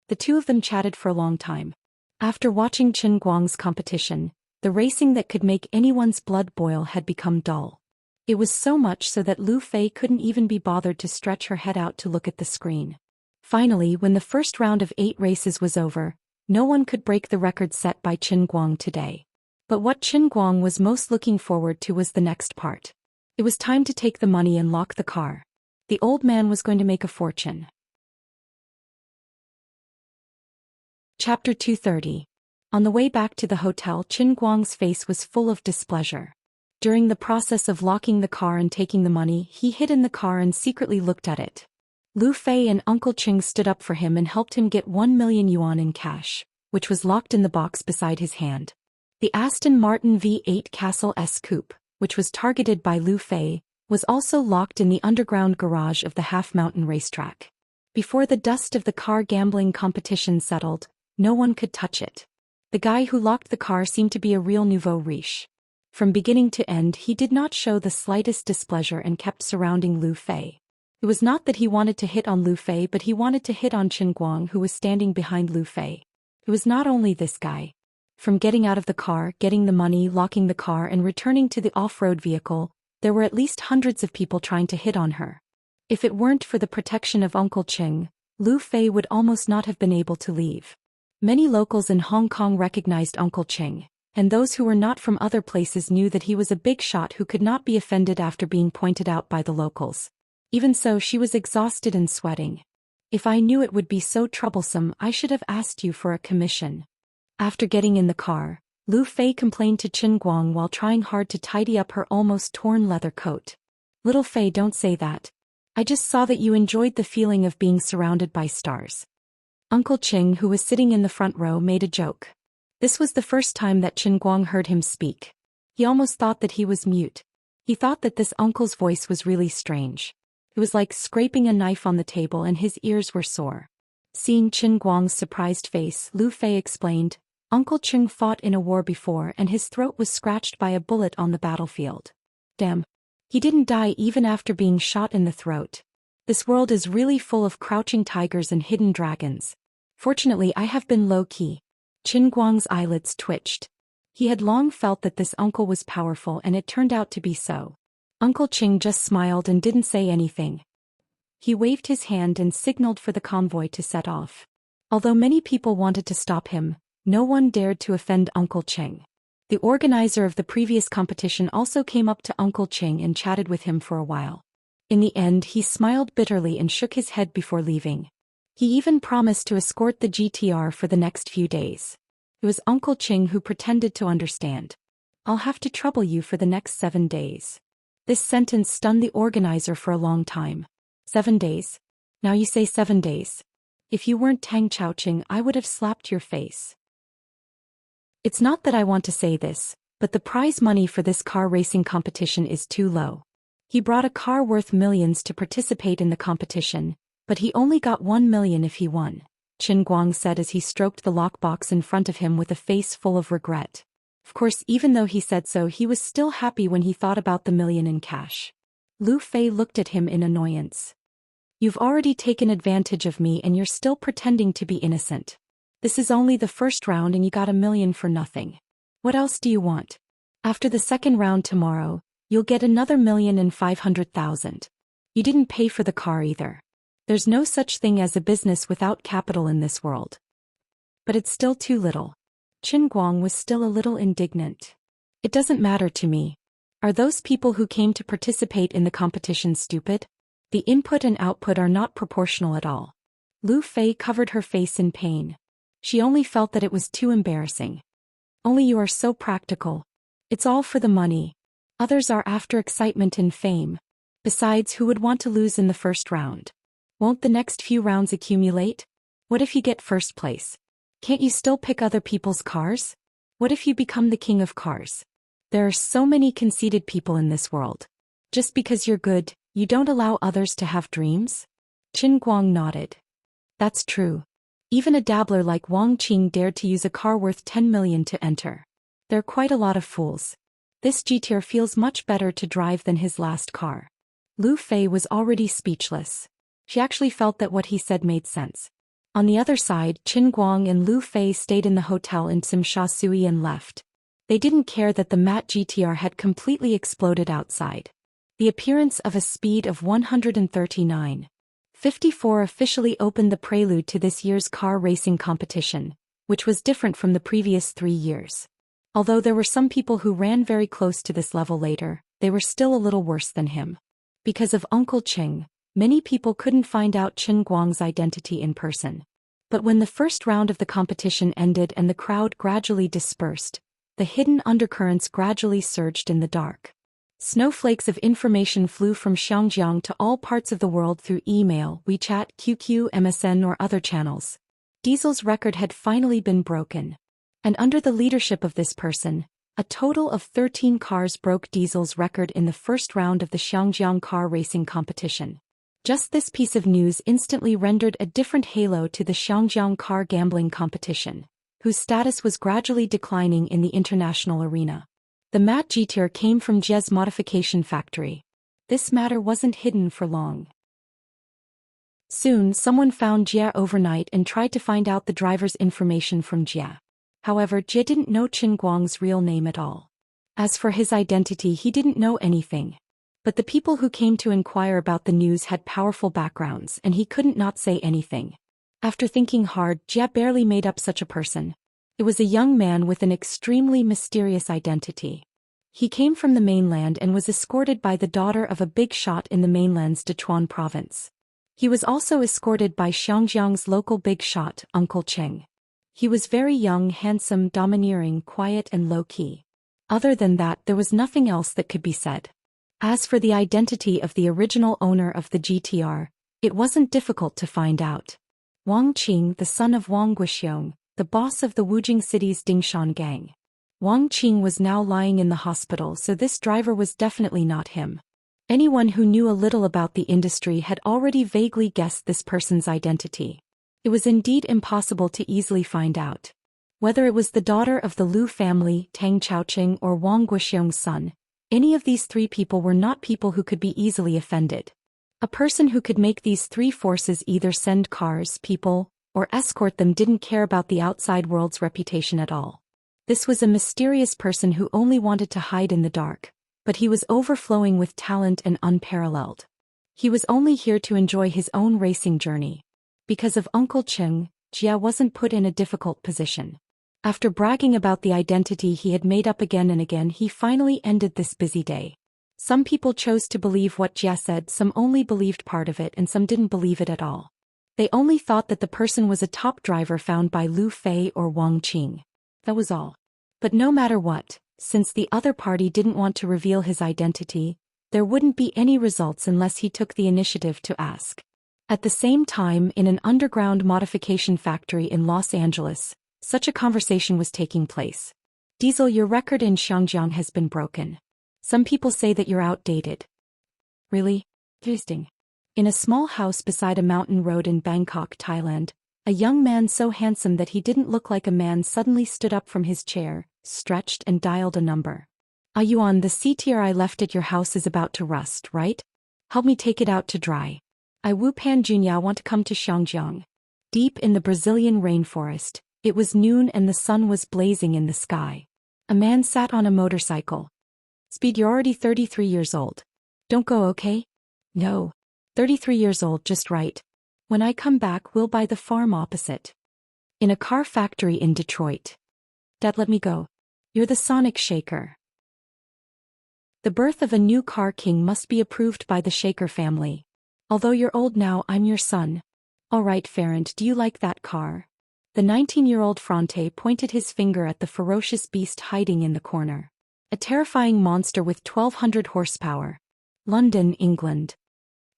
The two of them chatted for a long time. After watching Qin Guang's competition, the racing that could make anyone's blood boil had become dull. It was so much so that Lu Fei couldn't even be bothered to stretch her head out to look at the screen. Finally, when the first round of 8 races was over, no one could break the record set by Qin Guang today. But what Qin Guang was most looking forward to was the next part. It was time to take the money and lock the car. The old man was going to make a fortune. Chapter 230. On the way back to the hotel, Qin Guang's face was full of displeasure. During the process of locking the car and taking the money, he hid in the car and secretly looked at it. Lu Fei and Uncle Qing stood up for him and helped him get 1 million yuan in cash, which was locked in the box beside his hand. The Aston Martin V8 Castle S Coupe, which was targeted by Lu Fei, was also locked in the underground garage of the half-mountain racetrack. Before the dust of the car gambling competition settled, no one could touch it. The guy who locked the car seemed to be a real nouveau riche. From beginning to end he did not show the slightest displeasure and kept surrounding Lu Fei. It was not that he wanted to hit on Lu Fei, but he wanted to hit on Qin Guang, who was standing behind Lu Fei. It was not only this guy. From getting out of the car, getting the money, locking the car and returning to the off-road vehicle, there were at least hundreds of people trying to hit on her. If it weren't for the protection of Uncle Qing, Lu Fei would almost not have been able to leave. Many locals in Hong Kong recognized Uncle Qing, and those who were not from other places knew that he was a big shot who could not be offended after being pointed out by the locals. Even so, she was exhausted and sweating. If I knew it would be so troublesome, I should have asked you for a commission. After getting in the car, Lu Fei complained to Qin Guang while trying hard to tidy up her almost torn leather coat. Little Fei, don't say that. I just saw that you enjoyed the feeling of being surrounded by stars. Uncle Qing, who was sitting in the front row, made a joke. This was the first time that Qin Guang heard him speak. He almost thought that he was mute. He thought that this uncle's voice was really strange. It was like scraping a knife on the table and his ears were sore. Seeing Qin Guang's surprised face, Lu Fei explained, Uncle Qing fought in a war before and his throat was scratched by a bullet on the battlefield. Damn. He didn't die even after being shot in the throat. This world is really full of crouching tigers and hidden dragons. Fortunately, I have been low-key. Qin Guang's eyelids twitched. He had long felt that this uncle was powerful and it turned out to be so. Uncle Qing just smiled and didn't say anything. He waved his hand and signaled for the convoy to set off. Although many people wanted to stop him, no one dared to offend Uncle Qing. The organizer of the previous competition also came up to Uncle Qing and chatted with him for a while. In the end, he smiled bitterly and shook his head before leaving. He even promised to escort the GTR for the next few days. It was Uncle Qing who pretended to understand. I'll have to trouble you for the next 7 days. This sentence stunned the organizer for a long time. 7 days? Now you say 7 days. If you weren't Tang Chowching, I would have slapped your face. It's not that I want to say this, but the prize money for this car racing competition is too low. He brought a car worth millions to participate in the competition, but he only got 1 million if he won. Qin Guang said as he stroked the lockbox in front of him with a face full of regret. Of course, even though he said so, he was still happy when he thought about the million in cash. Lu Fei looked at him in annoyance. You've already taken advantage of me and you're still pretending to be innocent. This is only the first round and you got $1 million for nothing. What else do you want? After the second round tomorrow, you'll get another $1,500,000. You didn't pay for the car either. There's no such thing as a business without capital in this world. But it's still too little. Qin Guang was still a little indignant. It doesn't matter to me. Are those people who came to participate in the competition stupid? The input and output are not proportional at all. Lu Fei covered her face in pain. She only felt that it was too embarrassing. Only you are so practical. It's all for the money. Others are after excitement and fame. Besides, who would want to lose in the first round? Won't the next few rounds accumulate? What if you get first place? Can't you still pick other people's cars? What if you become the king of cars? There are so many conceited people in this world. Just because you're good, you don't allow others to have dreams? Qin Guang nodded. That's true. Even a dabbler like Wang Qing dared to use a car worth 10 million to enter. There are quite a lot of fools. This GTR feels much better to drive than his last car. Lu Fei was already speechless. She actually felt that what he said made sense. On the other side, Qin Guang and Lu Fei stayed in the hotel in Simsha Sui and left. They didn't care that the matte GTR had completely exploded outside. The appearance of a speed of 139.54 officially opened the prelude to this year's car racing competition, which was different from the previous 3 years. Although there were some people who ran very close to this level later, they were still a little worse than him. Because of Uncle Qing, many people couldn't find out Qin Guang's identity in person. But when the first round of the competition ended and the crowd gradually dispersed, the hidden undercurrents gradually surged in the dark. Snowflakes of information flew from Xianxia to all parts of the world through email, WeChat, QQ, MSN or other channels. Diesel's record had finally been broken. And under the leadership of this person, a total of 13 cars broke Diesel's record in the first round of the Xianxia car racing competition. Just this piece of news instantly rendered a different halo to the Xianxia car gambling competition, whose status was gradually declining in the international arena. The matte GTR came from Jie's modification factory. This matter wasn't hidden for long. Soon someone found Jie overnight and tried to find out the driver's information from Jie. However, Jie didn't know Qin Guang's real name at all. As for his identity, he didn't know anything. But the people who came to inquire about the news had powerful backgrounds and he couldn't not say anything. After thinking hard, Jie barely made up such a person. It was a young man with an extremely mysterious identity. He came from the mainland and was escorted by the daughter of a big shot in the mainland's Sichuan province. He was also escorted by Xianxia's local big shot, Uncle Qing. He was very young, handsome, domineering, quiet and low-key. Other than that, there was nothing else that could be said. As for the identity of the original owner of the GTR, it wasn't difficult to find out. Wang Qing, the son of Wang Guxiong, the boss of the Wujing city's Dingshan gang. Wang Qing was now lying in the hospital, so this driver was definitely not him. Anyone who knew a little about the industry had already vaguely guessed this person's identity. It was indeed impossible to easily find out. Whether it was the daughter of the Lu family, Tang Chaoqing, or Wang Guxiong's son, any of these three people were not people who could be easily offended. A person who could make these three forces either send cars, people, or escort them didn't care about the outside world's reputation at all. This was a mysterious person who only wanted to hide in the dark, but he was overflowing with talent and unparalleled. He was only here to enjoy his own racing journey. Because of Uncle Qing, Jie wasn't put in a difficult position. After bragging about the identity he had made up again and again, he finally ended this busy day. Some people chose to believe what Jie said, some only believed part of it, and some didn't believe it at all. They only thought that the person was a top driver found by Lu Fei or Wang Qing. That was all. But no matter what, since the other party didn't want to reveal his identity, there wouldn't be any results unless he took the initiative to ask. At the same time, in an underground modification factory in Los Angeles, such a conversation was taking place. Diesel, your record in Xianxia has been broken. Some people say that you're outdated. Really? Interesting. In a small house beside a mountain road in Bangkok, Thailand, A young man so handsome that he didn't look like a man suddenly stood up from his chair, stretched and dialed a number. Yuan, the CTR I left at your house is about to rust, right? Help me take it out to dry. Wu Pan Junya want to come to Xianxia. Deep in the Brazilian rainforest, it was noon and the sun was blazing in the sky. A man sat on a motorcycle. Speed, you're already 33 years old. Don't go, okay? No. 33 years old, just right. When I come back, we'll buy the farm opposite. In a car factory in Detroit. Dad, let me go. You're the Sonic Shaker. The birth of a new car king must be approved by the Shaker family. Although you're old now, I'm your son. All right, Ferrand, do you like that car? The 19-year-old Fronte pointed his finger at the ferocious beast hiding in the corner. A terrifying monster with 1,200 horsepower. London, England.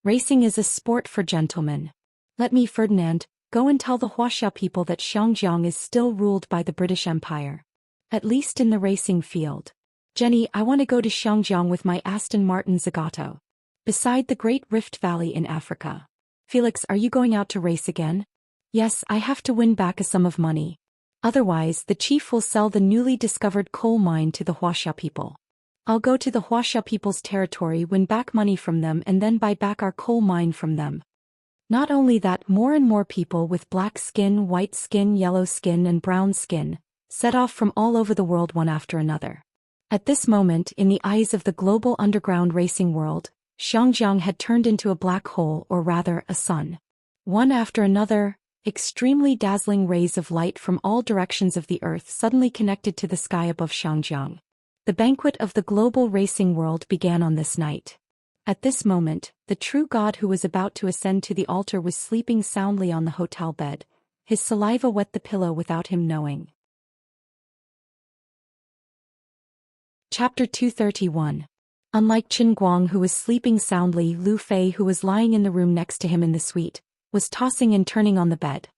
Racing is a sport for gentlemen. Let me, Ferdinand, go and tell the Wuxia people that Xianxia is still ruled by the British Empire. At least in the racing field. Jenny, I want to go to Xianxia with my Aston Martin Zagato. Beside the Great Rift Valley in Africa. Felix, are you going out to race again? Yes, I have to win back a sum of money. Otherwise, the chief will sell the newly discovered coal mine to the Wuxia people. I'll go to the Wuxia people's territory, win back money from them and then buy back our coal mine from them. Not only that, more and more people with black skin, white skin, yellow skin and brown skin, set off from all over the world one after another. At this moment, in the eyes of the global underground racing world, Xianxia had turned into a black hole, or rather, a sun. One after another, extremely dazzling rays of light from all directions of the earth suddenly connected to the sky above Xianxia. The banquet of the global racing world began on this night. At this moment, the true god who was about to ascend to the altar was sleeping soundly on the hotel bed. His saliva wet the pillow without him knowing. Chapter 231. Unlike Qin Guang, who was sleeping soundly, Lu Fei, who was lying in the room next to him in the suite, was tossing and turning on the bed.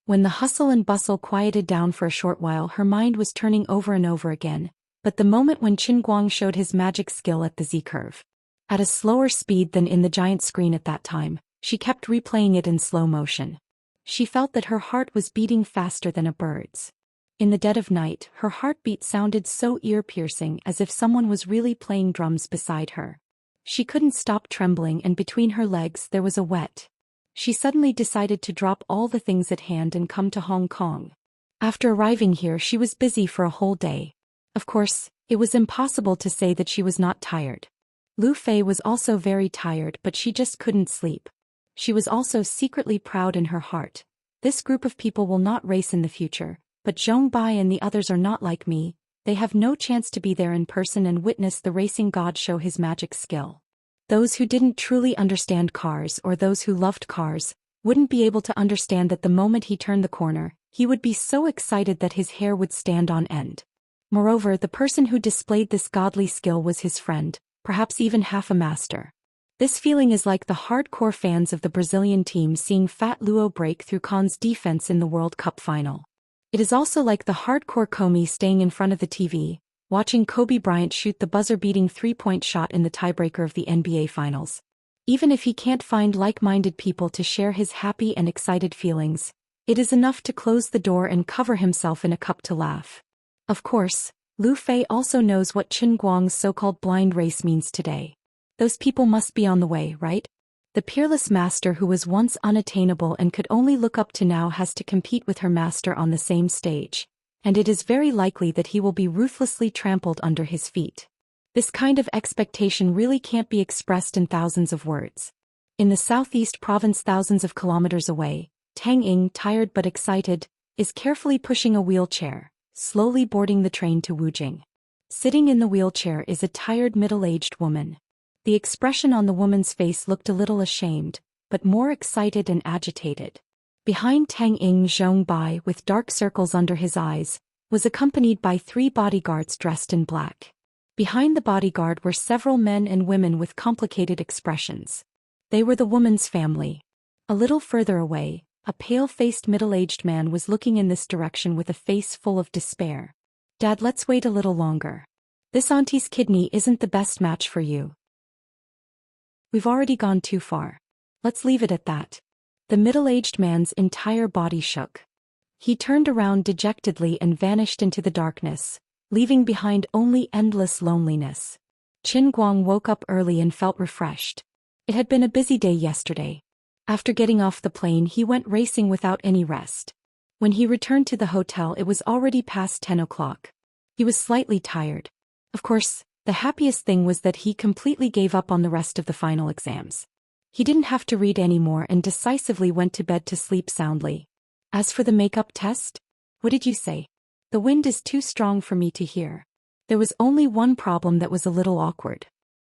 When the hustle and bustle quieted down for a short while, her mind was turning over and over again, but the moment when Qin Guang showed his magic skill at the Z-curve. At a slower speed than in the giant screen at that time, she kept replaying it in slow motion. She felt that her heart was beating faster than a bird's. In the dead of night, her heartbeat sounded so ear-piercing, as if someone was really playing drums beside her. She couldn't stop trembling, and between her legs there was a wet. She suddenly decided to drop all the things at hand and come to Hong Kong. After arriving here, she was busy for a whole day. Of course, it was impossible to say that she was not tired. Lu Fei was also very tired, but she just couldn't sleep. She was also secretly proud in her heart. This group of people will not race in the future, but Zhong Bai and the others are not like me. They have no chance to be there in person and witness the racing god show his magic skill. Those who didn't truly understand cars, or those who loved cars, wouldn't be able to understand that the moment he turned the corner, he would be so excited that his hair would stand on end. Moreover, the person who displayed this godly skill was his friend, perhaps even half a master. This feeling is like the hardcore fans of the Brazilian team seeing Fat Luo break through Khan's defense in the World Cup final. It is also like the hardcore Comey staying in front of the TV, watching Kobe Bryant shoot the buzzer-beating three-point shot in the tiebreaker of the NBA Finals. Even if he can't find like-minded people to share his happy and excited feelings, it is enough to close the door and cover himself in a cup to laugh. Of course, Lu Fei also knows what Qin Guang's so-called blind race means today. Those people must be on the way, right? The peerless master who was once unattainable and could only look up to now has to compete with her master on the same stage, and it is very likely that he will be ruthlessly trampled under his feet. This kind of expectation really can't be expressed in thousands of words. In the southeast province, thousands of kilometers away, Tang Ying, tired but excited, is carefully pushing a wheelchair, slowly boarding the train to Wujing. Sitting in the wheelchair is a tired middle-aged woman. The expression on the woman's face looked a little ashamed, but more excited and agitated. Behind Tang Ying, Zhong Bai, with dark circles under his eyes, was accompanied by 3 bodyguards dressed in black. Behind the bodyguard were several men and women with complicated expressions. They were the woman's family. A little further away, a pale-faced middle-aged man was looking in this direction with a face full of despair. "Dad, let's wait a little longer. This auntie's kidney isn't the best match for you. We've already gone too far. Let's leave it at that." The middle-aged man's entire body shook. He turned around dejectedly and vanished into the darkness, leaving behind only endless loneliness. Qin Guang woke up early and felt refreshed. It had been a busy day yesterday. After getting off the plane, he went racing without any rest. When he returned to the hotel, it was already past 10 o'clock. He was slightly tired. Of course, the happiest thing was that he completely gave up on the rest of the final exams. He didn't have to read anymore and decisively went to bed to sleep soundly. As for the makeup test? What did you say? The wind is too strong for me to hear. There was only one problem that was a little awkward.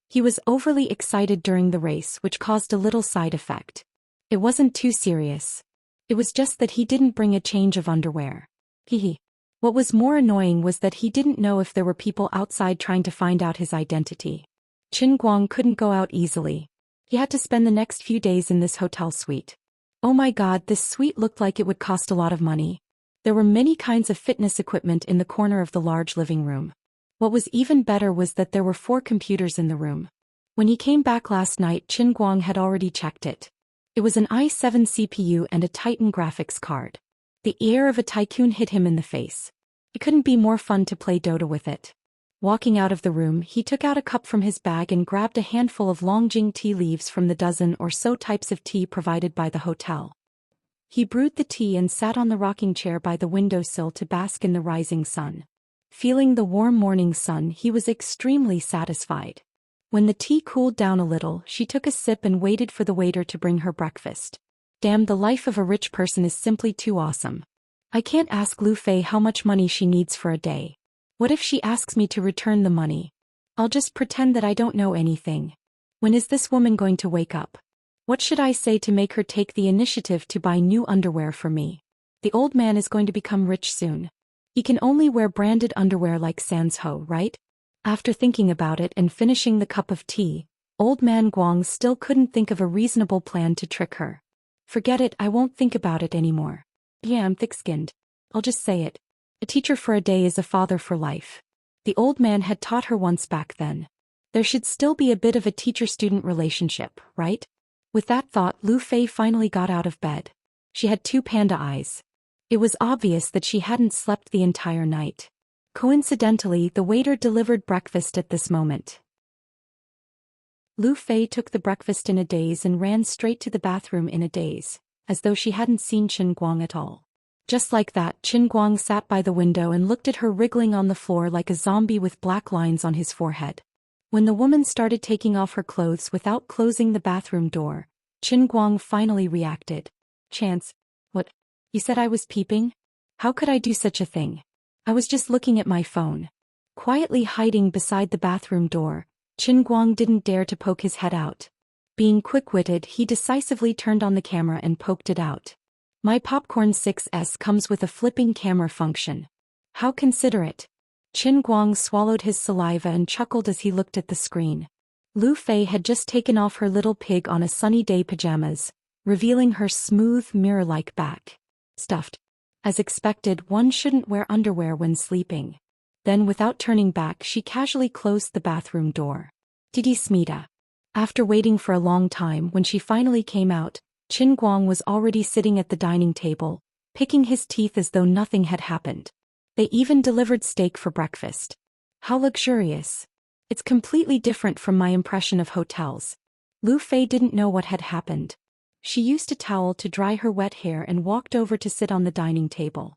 He was overly excited during the race, which caused a little side effect. It wasn't too serious. It was just that he didn't bring a change of underwear. Hehe. What was more annoying was that he didn't know if there were people outside trying to find out his identity. Qin Guang couldn't go out easily. He had to spend the next few days in this hotel suite. Oh my god, this suite looked like it would cost a lot of money. There were many kinds of fitness equipment in the corner of the large living room. What was even better was that there were 4 computers in the room. When he came back last night, Qin Guang had already checked it. It was an i7 CPU and a Titan graphics card. The air of a tycoon hit him in the face. It couldn't be more fun to play Dota with it. Walking out of the room, he took out a cup from his bag and grabbed a handful of Longjing tea leaves from the dozen or so types of tea provided by the hotel. He brewed the tea and sat on the rocking chair by the windowsill to bask in the rising sun. Feeling the warm morning sun, he was extremely satisfied. When the tea cooled down a little, she took a sip and waited for the waiter to bring her breakfast. Damn, the life of a rich person is simply too awesome. I can't ask Lu Fei how much money she needs for a day. What if she asks me to return the money? I'll just pretend that I don't know anything. When is this woman going to wake up? What should I say to make her take the initiative to buy new underwear for me? The old man is going to become rich soon. He can only wear branded underwear like Sans Ho, right? After thinking about it and finishing the cup of tea, old man Guang still couldn't think of a reasonable plan to trick her. Forget it, I won't think about it anymore. Yeah, I'm thick-skinned. I'll just say it. A teacher for a day is a father for life. The old man had taught her once back then. There should still be a bit of a teacher-student relationship, right? With that thought, Lu Fei finally got out of bed. She had 2 panda eyes. It was obvious that she hadn't slept the entire night. Coincidentally, the waiter delivered breakfast at this moment. Lu Fei took the breakfast in a daze and ran straight to the bathroom in a daze, as though she hadn't seen Qin Guang at all. Just like that, Qin Guang sat by the window and looked at her wriggling on the floor like a zombie with black lines on his forehead. When the woman started taking off her clothes without closing the bathroom door, Qin Guang finally reacted. Chance. What? You said I was peeping? How could I do such a thing? I was just looking at my phone. Quietly hiding beside the bathroom door, Qin Guang didn't dare to poke his head out. Being quick-witted, he decisively turned on the camera and poked it out. My Popcorn 6S comes with a flipping camera function. How considerate. Qin Guang swallowed his saliva and chuckled as he looked at the screen. Lu Fei had just taken off her little pig on a sunny day pajamas, revealing her smooth, mirror-like back. Stuffed. As expected, one shouldn't wear underwear when sleeping. Then, without turning back, she casually closed the bathroom door. Didi Smita. After waiting for a long time, when she finally came out, Qin Guang was already sitting at the dining table, picking his teeth as though nothing had happened. They even delivered steak for breakfast. How luxurious. It's completely different from my impression of hotels. Lu Fei didn't know what had happened. She used a towel to dry her wet hair and walked over to sit on the dining table.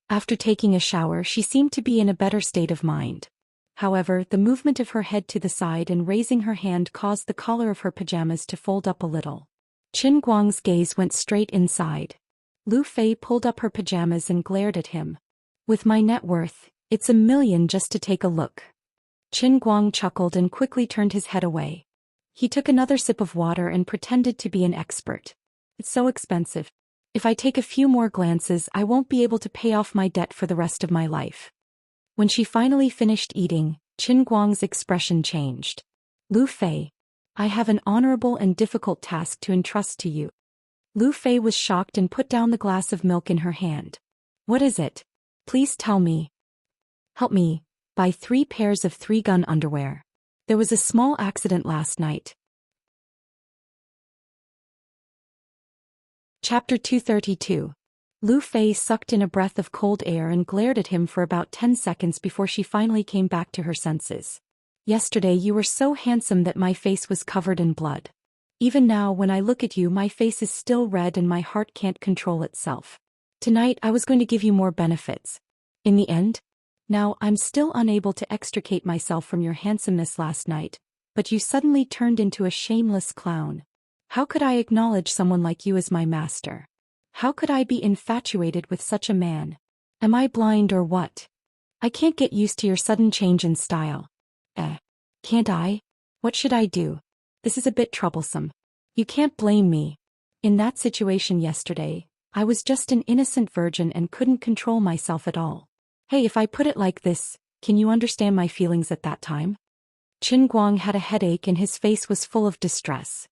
After taking a shower, she seemed to be in a better state of mind. However, the movement of her head to the side and raising her hand caused the collar of her pajamas to fold up a little. Qin Guang's gaze went straight inside. Lu Fei pulled up her pajamas and glared at him. With my net worth, it's $1 million just to take a look. Qin Guang chuckled and quickly turned his head away. He took another sip of water and pretended to be an expert. It's so expensive. If I take a few more glances, I won't be able to pay off my debt for the rest of my life. When she finally finished eating, Qin Guang's expression changed. Lu Fei, I have an honorable and difficult task to entrust to you. Lu Fei was shocked and put down the glass of milk in her hand. What is it? Please tell me. Help me. Buy 3 pairs of 3-gun underwear. There was a small accident last night. Chapter 232. Lu Fei sucked in a breath of cold air and glared at him for about 10 seconds before she finally came back to her senses. Yesterday you were so handsome that my face was covered in blood. Even now when I look at you my face is still red and my heart can't control itself. Tonight I was going to give you more benefits. In the end? Now I'm still unable to extricate myself from your handsomeness last night, but you suddenly turned into a shameless clown. How could I acknowledge someone like you as my master? How could I be infatuated with such a man? Am I blind or what? I can't get used to your sudden change in style. Can't I? What should I do? This is a bit troublesome. You can't blame me. In that situation yesterday, I was just an innocent virgin and couldn't control myself at all. Hey, if I put it like this, can you understand my feelings at that time? Qin Guang had a headache and his face was full of distress.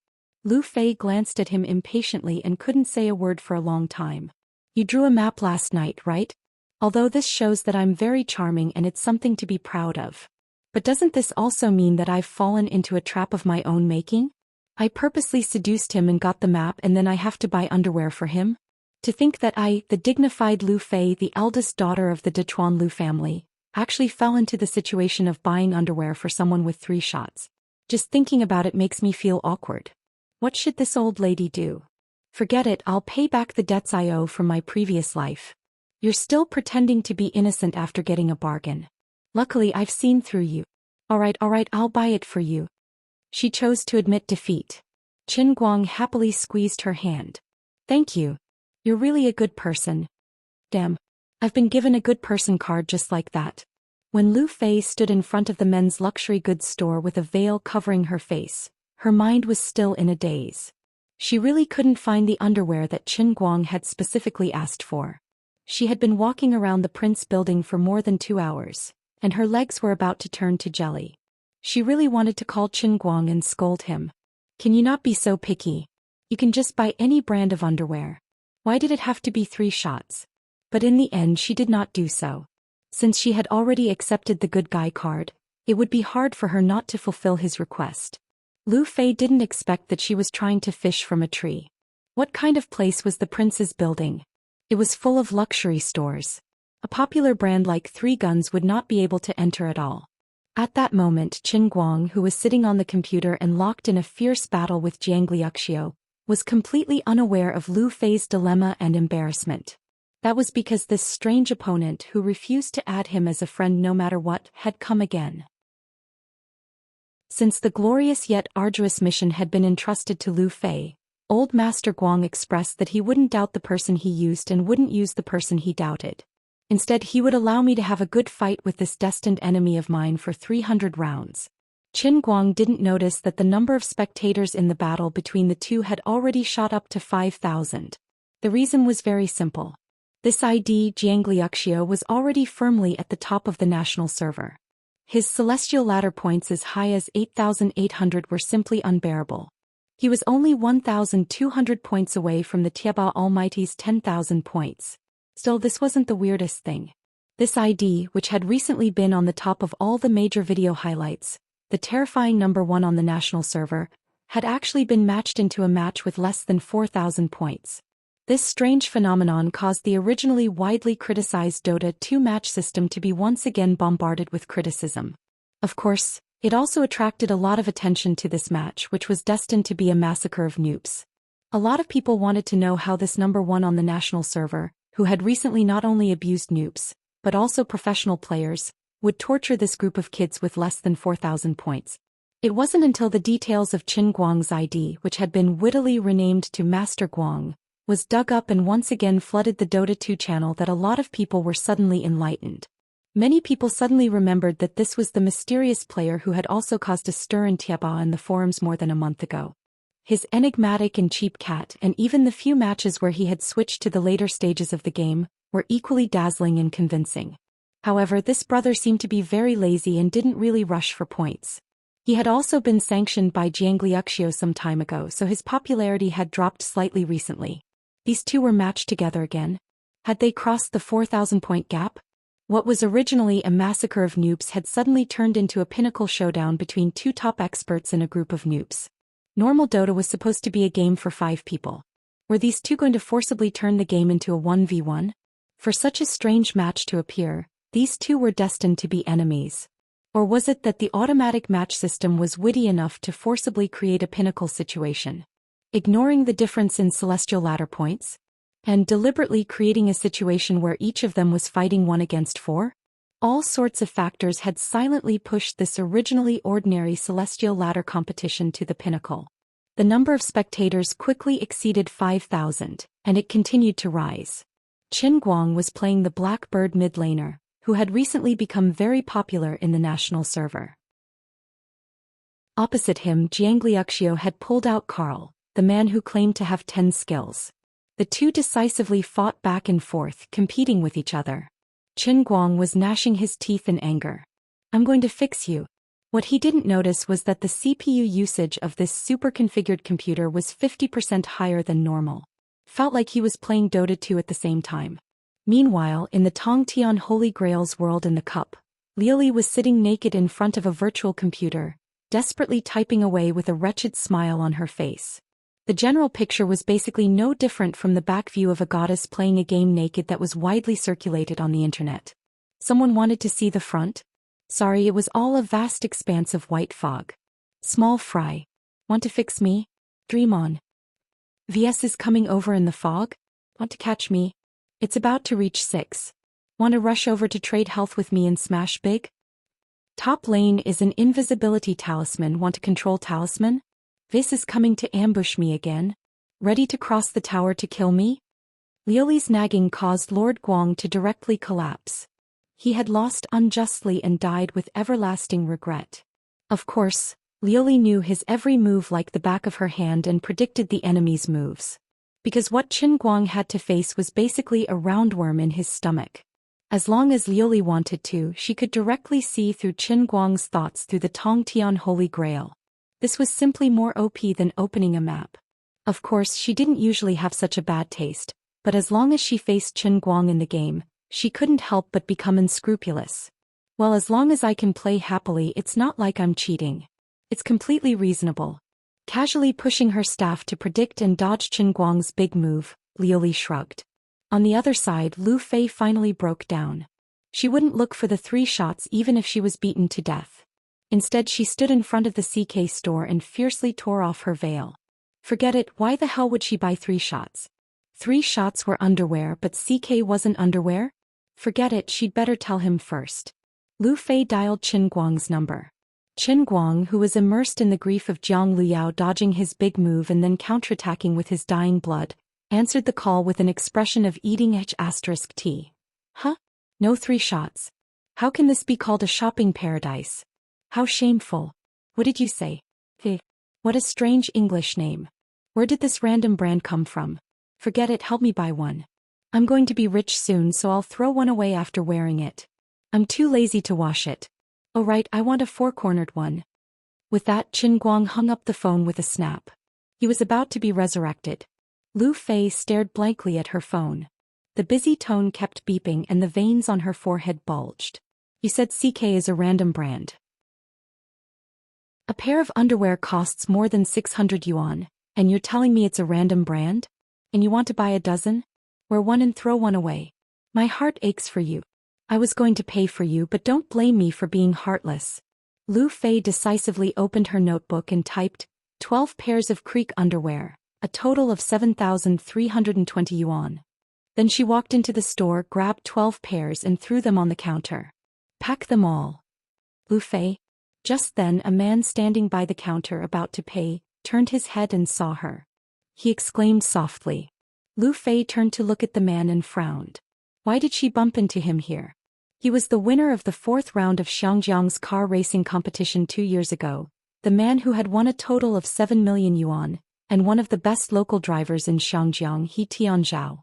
Lu Fei glanced at him impatiently and couldn't say a word for a long time. You drew a map last night, right? Although this shows that I'm very charming and it's something to be proud of. But doesn't this also mean that I've fallen into a trap of my own making? I purposely seduced him and got the map and then I have to buy underwear for him? To think that I, the dignified Lu Fei, the eldest daughter of the Dechuan Lu family, actually fell into the situation of buying underwear for someone with 3 shots. Just thinking about it makes me feel awkward. What should this old lady do? Forget it, I'll pay back the debts I owe from my previous life. You're still pretending to be innocent after getting a bargain. Luckily I've seen through you. Alright, I'll buy it for you. She chose to admit defeat. Qin Guang happily squeezed her hand. Thank you. You're really a good person. Damn. I've been given a good person card just like that. When Lu Fei stood in front of the men's luxury goods store with a veil covering her face, her mind was still in a daze. She really couldn't find the underwear that Qin Guang had specifically asked for. She had been walking around the Prince building for more than 2 hours, and her legs were about to turn to jelly. She really wanted to call Qin Guang and scold him. Can you not be so picky? You can just buy any brand of underwear. Why did it have to be 3 shots? But in the end she did not do so. Since she had already accepted the good guy card, it would be hard for her not to fulfill his request. Lu Fei didn't expect that she was trying to fish from a tree. What kind of place was the prince's building? It was full of luxury stores. A popular brand like 3 Guns would not be able to enter at all. At that moment Qin Guang, who was sitting on the computer and locked in a fierce battle with Xianxia, was completely unaware of Lu Fei's dilemma and embarrassment. That was because this strange opponent who refused to add him as a friend no matter what had come again. Since the glorious yet arduous mission had been entrusted to Lu Fei, old Master Guang expressed that he wouldn't doubt the person he used and wouldn't use the person he doubted. Instead he would allow me to have a good fight with this destined enemy of mine for 300 rounds. Qin Guang didn't notice that the number of spectators in the battle between the two had already shot up to 5,000. The reason was very simple. This ID Xianxia was already firmly at the top of the national server. His celestial ladder points as high as 8,800 were simply unbearable. He was only 1,200 points away from the Tieba Almighty's 10,000 points. Still, this wasn't the weirdest thing. This ID, which had recently been on the top of all the major video highlights, the terrifying number 1 on the national server, had actually been matched into a match with less than 4,000 points. This strange phenomenon caused the originally widely criticized Dota 2 match system to be once again bombarded with criticism. Of course, it also attracted a lot of attention to this match, which was destined to be a massacre of noobs. A lot of people wanted to know how this number 1 on the national server, who had recently not only abused noobs, but also professional players, would torture this group of kids with less than 4,000 points. It wasn't until the details of Qin Guang's ID, which had been wittily renamed to Master Guang, was dug up and once again flooded the Dota 2 channel that a lot of people were suddenly enlightened. Many people suddenly remembered that this was the mysterious player who had also caused a stir in Tieba and the forums more than a month ago. His enigmatic and cheap cat and even the few matches where he had switched to the later stages of the game were equally dazzling and convincing. However, this brother seemed to be very lazy and didn't really rush for points. He had also been sanctioned by Xianxia some time ago, so his popularity had dropped slightly recently. These two were matched together again. Had they crossed the 4,000-point gap? What was originally a massacre of noobs had suddenly turned into a pinnacle showdown between 2 top experts and a group of noobs. Normal Dota was supposed to be a game for 5 people. Were these two going to forcibly turn the game into a 1v1? For such a strange match to appear, these two were destined to be enemies. Or was it that the automatic match system was witty enough to forcibly create a pinnacle situation? Ignoring the difference in celestial ladder points? And deliberately creating a situation where each of them was fighting 1 against 4? All sorts of factors had silently pushed this originally ordinary celestial ladder competition to the pinnacle. The number of spectators quickly exceeded 5,000, and it continued to rise. Qin Guang was playing the Blackbird mid laner, who had recently become very popular in the national server. Opposite him, Jiangliuxio had pulled out Carl, the man who claimed to have 10 skills. The two decisively fought back and forth, competing with each other. Qin Guang was gnashing his teeth in anger. "I'm going to fix you." What he didn't notice was that the CPU usage of this super-configured computer was 50% higher than normal. Felt like he was playing Dota 2 at the same time. Meanwhile, in the Tongtian Holy Grail's world in the cup, Liuli was sitting naked in front of a virtual computer, desperately typing away with a wretched smile on her face. The general picture was basically no different from the back view of a goddess playing a game naked that was widely circulated on the internet. Someone wanted to see the front? Sorry, it was all a vast expanse of white fog. Small fry. Want to fix me? Dream on. VS is coming over in the fog? Want to catch me? It's about to reach 6. Want to rush over to trade health with me and smash big? Top lane is an invisibility talisman. Want to control talisman? This is coming to ambush me again. Ready to cross the tower to kill me? Liuli's nagging caused Lord Guang to directly collapse. He had lost unjustly and died with everlasting regret. Of course, Liuli knew his every move like the back of her hand and predicted the enemy's moves. Because what Qin Guang had to face was basically a roundworm in his stomach. As long as Liuli wanted to, she could directly see through Qin Guang's thoughts through the Tongtian Holy Grail. This was simply more OP than opening a map. Of course, she didn't usually have such a bad taste, but as long as she faced Qin Guang in the game, she couldn't help but become unscrupulous. Well, as long as I can play happily, it's not like I'm cheating. It's completely reasonable. Casually pushing her staff to predict and dodge Qin Guang's big move, Liuli shrugged. On the other side, Lu Fei finally broke down. She wouldn't look for the 3 shots even if she was beaten to death. Instead, she stood in front of the CK store and fiercely tore off her veil. Forget it, why the hell would she buy 3 shots? 3 shots were underwear, but CK wasn't underwear? Forget it, she'd better tell him first. Lu Fei dialed Qin Guang's number. Qin Guang, who was immersed in the grief of Jiang Luyao dodging his big move and then counterattacking with his dying blood, answered the call with an expression of eating H*T. Huh? No 3 shots. How can this be called a shopping paradise? How shameful. What did you say? What a strange English name. Where did this random brand come from? Forget it, help me buy one. I'm going to be rich soon, so I'll throw one away after wearing it. I'm too lazy to wash it. Oh right, I want a 4-cornered one. With that, Qin Guang hung up the phone with a snap. He was about to be resurrected. Lu Fei stared blankly at her phone. The busy tone kept beeping and the veins on her forehead bulged. You said CK is a random brand. A pair of underwear costs more than 600 yuan, and you're telling me it's a random brand? And you want to buy a dozen? Wear one and throw one away. My heart aches for you. I was going to pay for you, but don't blame me for being heartless. Lu Fei decisively opened her notebook and typed, 12 pairs of creek underwear, a total of 7,320 yuan. Then she walked into the store, grabbed 12 pairs and threw them on the counter. Pack them all. Lu Fei. Just then a man standing by the counter about to pay, turned his head and saw her. He exclaimed softly. Lu Fei turned to look at the man and frowned. Why did she bump into him here? He was the winner of the 4th round of Xianxia's car racing competition 2 years ago, the man who had won a total of 7 million yuan, and one of the best local drivers in Xianxiang, He Tianzhao.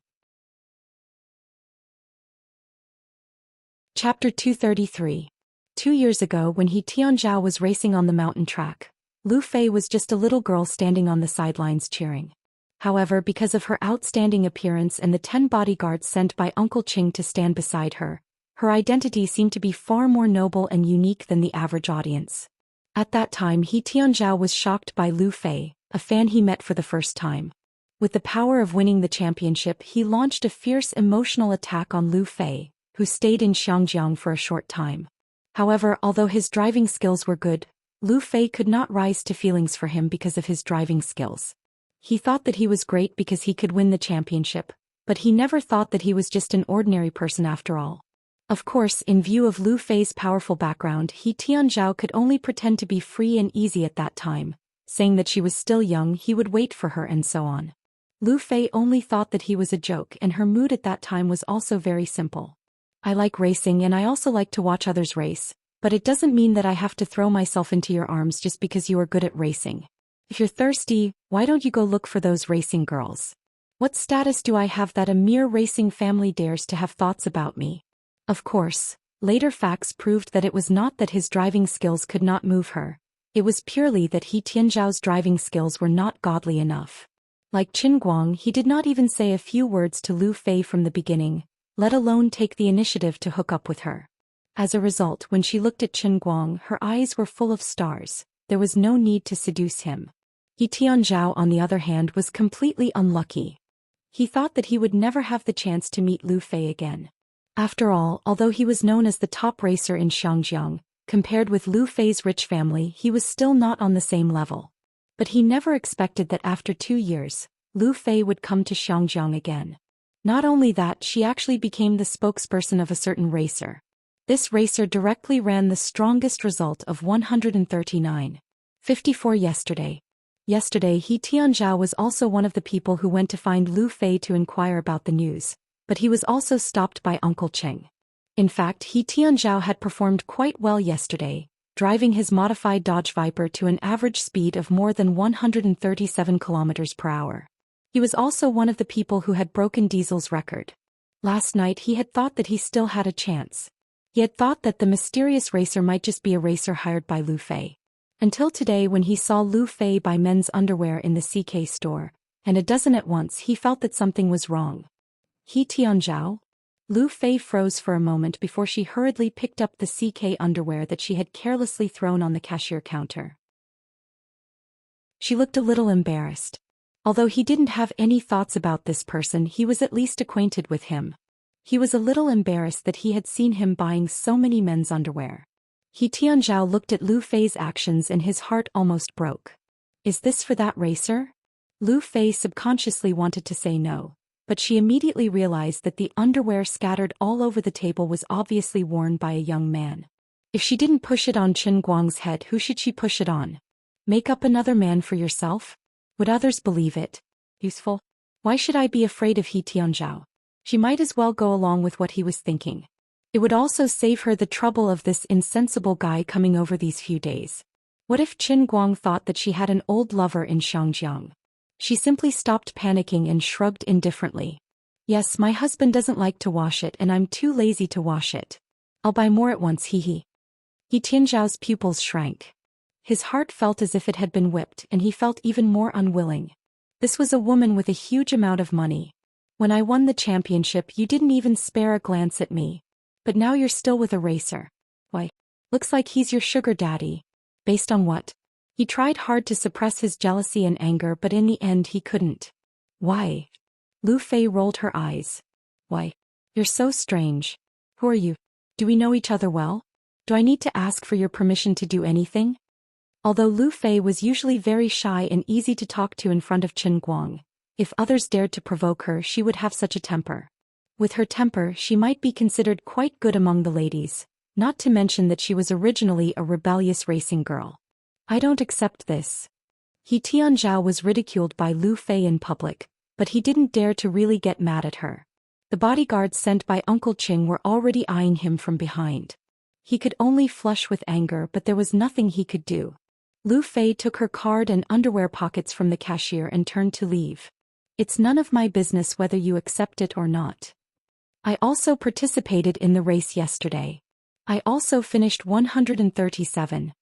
Chapter 233. 2 years ago, when He Tianzhao was racing on the mountain track, Lu Fei was just a little girl standing on the sidelines cheering. However, because of her outstanding appearance and the 10 bodyguards sent by Uncle Qing to stand beside her, her identity seemed to be far more noble and unique than the average audience. At that time, He Tianzhao was shocked by Lu Fei, a fan he met for the first time. With the power of winning the championship, he launched a fierce emotional attack on Lu Fei, who stayed in Xianxia for a short time. However, although his driving skills were good, Lu Fei could not rise to feelings for him because of his driving skills. He thought that he was great because he could win the championship, but he never thought that he was just an ordinary person after all. Of course, in view of Lu Fei's powerful background, He Tianzhao could only pretend to be free and easy at that time, saying that she was still young, he would wait for her and so on. Lu Fei only thought that he was a joke, and her mood at that time was also very simple. I like racing and I also like to watch others race, but it doesn't mean that I have to throw myself into your arms just because you are good at racing. If you're thirsty, why don't you go look for those racing girls? What status do I have that a mere racing family dares to have thoughts about me? Of course, later facts proved that it was not that his driving skills could not move her. It was purely that He Tianzhao's driving skills were not godly enough. Like Qin Guang, he did not even say a few words to Lu Fei from the beginning, let alone take the initiative to hook up with her. As a result, when she looked at Qin Guang, her eyes were full of stars. There was no need to seduce him. He Tianzhao, on the other hand, was completely unlucky. He thought that he would never have the chance to meet Lu Fei again. After all, although he was known as the top racer in Xianxia, compared with Lu Fei's rich family, he was still not on the same level. But he never expected that after 2 years, Lu Fei would come to Xianxia again. Not only that, she actually became the spokesperson of a certain racer. This racer directly ran the strongest result of 139.54 yesterday. Yesterday, He Tianzhao was also one of the people who went to find Lu Fei to inquire about the news, but he was also stopped by Uncle Cheng. In fact, He Tianzhao had performed quite well yesterday, driving his modified Dodge Viper to an average speed of more than 137 km per hour. He was also one of the people who had broken Diesel's record. Last night he had thought that he still had a chance. He had thought that the mysterious racer might just be a racer hired by Lu Fei. Until today, when he saw Lu Fei buy men's underwear in the CK store, and a dozen at once, he felt that something was wrong. He Tianzhao? Lu Fei froze for a moment before she hurriedly picked up the CK underwear that she had carelessly thrown on the cashier counter. She looked a little embarrassed. Although he didn't have any thoughts about this person, he was at least acquainted with him. He was a little embarrassed that he had seen him buying so many men's underwear. He Tianzhao looked at Lu Fei's actions and his heart almost broke. Is this for that racer? Lu Fei subconsciously wanted to say no, but she immediately realized that the underwear scattered all over the table was obviously worn by a young man. If she didn't push it on Qin Guang's head, who should she push it on? Make up another man for yourself? Would others believe it? Useful? Why should I be afraid of He Tianzhao? She might as well go along with what he was thinking. It would also save her the trouble of this insensible guy coming over these few days. What if Qin Guang thought that she had an old lover in Xianxia? She simply stopped panicking and shrugged indifferently. Yes, my husband doesn't like to wash it and I'm too lazy to wash it. I'll buy more at once, He Tianzhao's pupils shrank. His heart felt as if it had been whipped and he felt even more unwilling. This was a woman with a huge amount of money. When I won the championship, you didn't even spare a glance at me. But now you're still with a racer. Why? Looks like he's your sugar daddy. Based on what? He tried hard to suppress his jealousy and anger, but in the end he couldn't. Why? Lu Fei rolled her eyes. Why? You're so strange. Who are you? Do we know each other well? Do I need to ask for your permission to do anything? Although Lu Fei was usually very shy and easy to talk to in front of Qin Guang, if others dared to provoke her, she would have such a temper. With her temper, she might be considered quite good among the ladies, not to mention that she was originally a rebellious racing girl. I don't accept this. He Tianzhao was ridiculed by Lu Fei in public, but he didn't dare to really get mad at her. The bodyguards sent by Uncle Ching were already eyeing him from behind. He could only flush with anger, but there was nothing he could do. Lu Fei took her card and underwear pockets from the cashier and turned to leave. It's none of my business whether you accept it or not. I also participated in the race yesterday. I also finished 137.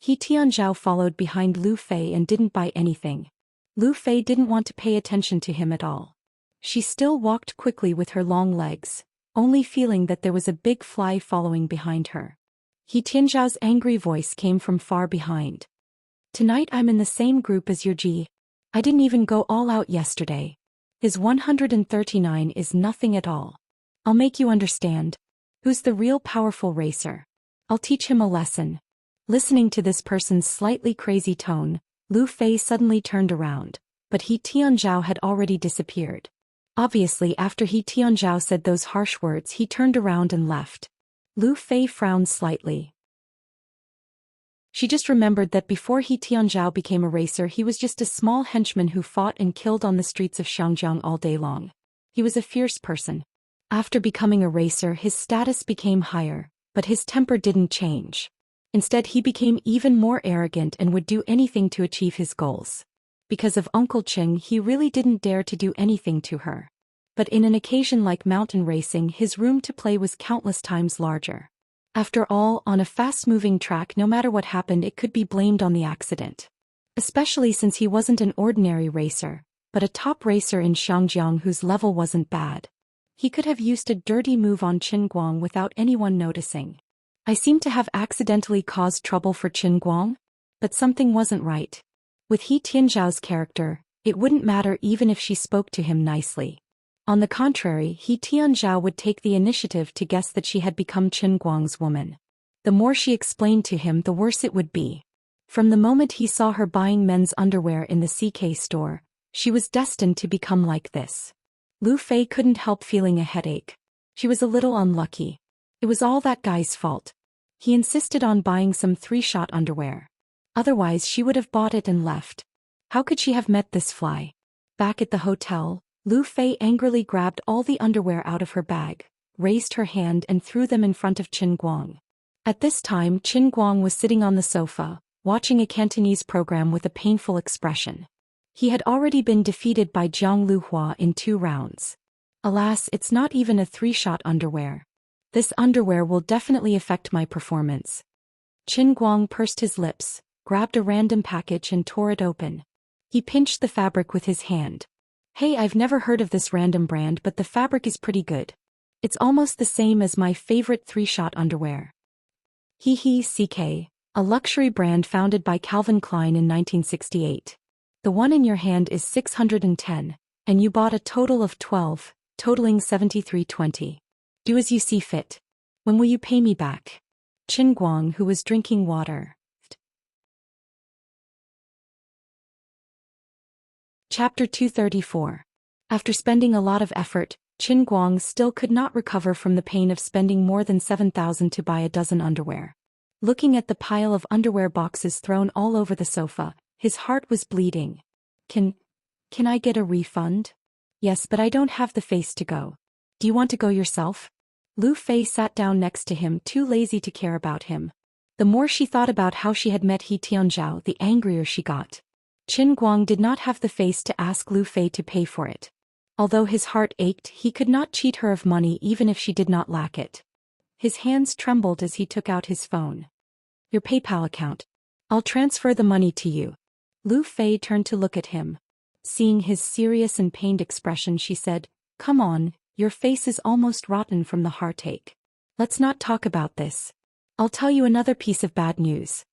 He Tianzhao followed behind Lu Fei and didn't buy anything. Lu Fei didn't want to pay attention to him at all. She still walked quickly with her long legs, only feeling that there was a big fly following behind her. He Tianzhao's angry voice came from far behind. Tonight I'm in the same group as your Ji. I didn't even go all out yesterday. His 139 is nothing at all. I'll make you understand. Who's the real powerful racer? I'll teach him a lesson. Listening to this person's slightly crazy tone, Lu Fei suddenly turned around, but He Tianzhao had already disappeared. Obviously, after He Tianzhao said those harsh words, he turned around and left. Lu Fei frowned slightly. She just remembered that before He Tianzhao became a racer, he was just a small henchman who fought and killed on the streets of Xianxia all day long. He was a fierce person. After becoming a racer, his status became higher, but his temper didn't change. Instead, he became even more arrogant and would do anything to achieve his goals. Because of Uncle Qing, he really didn't dare to do anything to her. But in an occasion like mountain racing, his room to play was countless times larger. After all, on a fast-moving track, no matter what happened, it could be blamed on the accident. Especially since he wasn't an ordinary racer, but a top racer in Xiangyang whose level wasn't bad. He could have used a dirty move on Qin Guang without anyone noticing. I seem to have accidentally caused trouble for Qin Guang? But something wasn't right. With He Tianzhao's character, it wouldn't matter even if she spoke to him nicely. On the contrary, He Tianzhao would take the initiative to guess that she had become Qin Guang's woman. The more she explained to him, the worse it would be. From the moment he saw her buying men's underwear in the CK store, she was destined to become like this. Lu Fei couldn't help feeling a headache. She was a little unlucky. It was all that guy's fault. He insisted on buying some 3-shot underwear. Otherwise, she would have bought it and left. How could she have met this fly? Back at the hotel, Lu Fei angrily grabbed all the underwear out of her bag, raised her hand and threw them in front of Qin Guang. At this time, Qin Guang was sitting on the sofa, watching a Cantonese program with a painful expression. He had already been defeated by Jiang Luhua in 2 rounds. Alas, it's not even a 3-shot underwear. This underwear will definitely affect my performance. Qin Guang pursed his lips, grabbed a random package and tore it open. He pinched the fabric with his hand. Hey, I've never heard of this random brand, but the fabric is pretty good. It's almost the same as my favorite 3-shot underwear. CK, a luxury brand founded by Calvin Klein in 1968. The one in your hand is 610, and you bought a total of 12, totaling 73.20. Do as you see fit. When will you pay me back? Qin Guang, who was drinking water. Chapter 234. After spending a lot of effort, Qin Guang still could not recover from the pain of spending more than 7,000 to buy a dozen underwear. Looking at the pile of underwear boxes thrown all over the sofa, his heart was bleeding. Can I get a refund? Yes, but I don't have the face to go. Do you want to go yourself? Lu Fei sat down next to him, too lazy to care about him. The more she thought about how she had met He Tianzhao, the angrier she got. Qin Guang did not have the face to ask Lu Fei to pay for it. Although his heart ached, he could not cheat her of money even if she did not lack it. His hands trembled as he took out his phone. Your PayPal account. I'll transfer the money to you. Lu Fei turned to look at him. Seeing his serious and pained expression, she said, Come on, your face is almost rotten from the heartache. Let's not talk about this. I'll tell you another piece of bad news.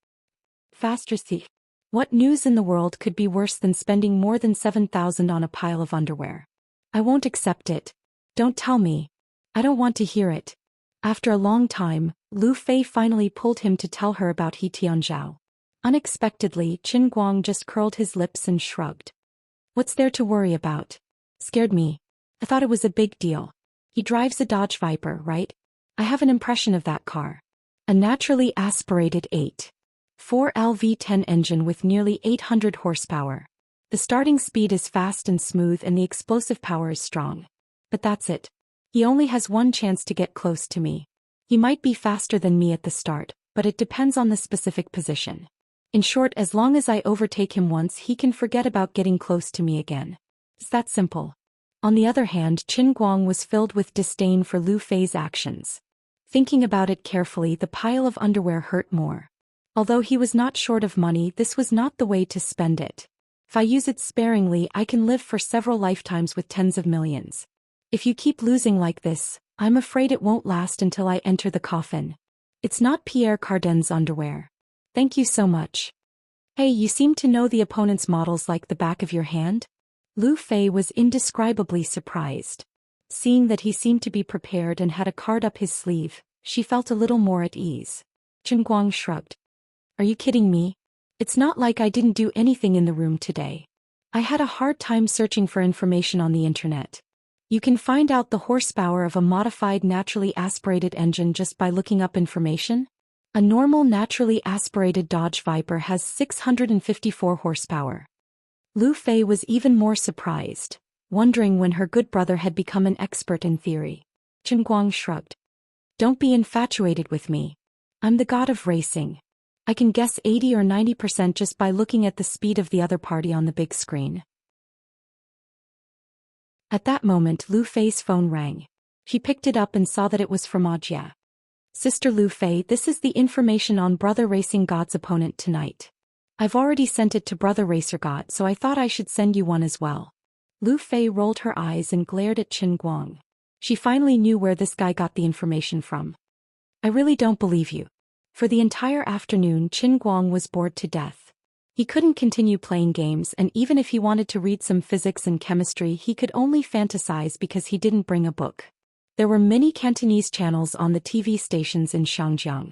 Faster, see. What news in the world could be worse than spending more than 7,000 on a pile of underwear? I won't accept it. Don't tell me. I don't want to hear it. After a long time, Lu Fei finally pulled him to tell her about He Tianzhao. Unexpectedly, Qin Guang just curled his lips and shrugged. What's there to worry about? Scared me. I thought it was a big deal. He drives a Dodge Viper, right? I have an impression of that car. A naturally aspirated 8.4L V10 engine with nearly 800 horsepower. The starting speed is fast and smooth and the explosive power is strong. But that's it. He only has one chance to get close to me. He might be faster than me at the start, but it depends on the specific position. In short, as long as I overtake him once, he can forget about getting close to me again. It's that simple. On the other hand, Qin Guang was filled with disdain for Lu Fei's actions. Thinking about it carefully, the pile of underwear hurt more. Although he was not short of money, this was not the way to spend it. If I use it sparingly, I can live for several lifetimes with tens of millions. If you keep losing like this, I'm afraid it won't last until I enter the coffin. It's not Pierre Cardin's underwear. Thank you so much. Hey, you seem to know the opponent's models like the back of your hand? Lu Fei was indescribably surprised. Seeing that he seemed to be prepared and had a card up his sleeve, she felt a little more at ease. Chen Guang shrugged. Are you kidding me? It's not like I didn't do anything in the room today. I had a hard time searching for information on the internet. You can find out the horsepower of a modified naturally aspirated engine just by looking up information. A normal naturally aspirated Dodge Viper has 654 horsepower. Lu Fei was even more surprised, wondering when her good brother had become an expert in theory. Chen Guang shrugged. Don't be infatuated with me. I'm the god of racing. I can guess 80 or 90% just by looking at the speed of the other party on the big screen. At that moment, Lu Fei's phone rang. She picked it up and saw that it was from Wuxia. Sister Lu Fei, this is the information on Brother Racing God's opponent tonight. I've already sent it to Brother Racer God, so I thought I should send you one as well. Lu Fei rolled her eyes and glared at Chen Guang. She finally knew where this guy got the information from. I really don't believe you. For the entire afternoon, Chen Guang was bored to death. He couldn't continue playing games, and even if he wanted to read some physics and chemistry, he could only fantasize because he didn't bring a book. There were many Cantonese channels on the TV stations in Xianxia.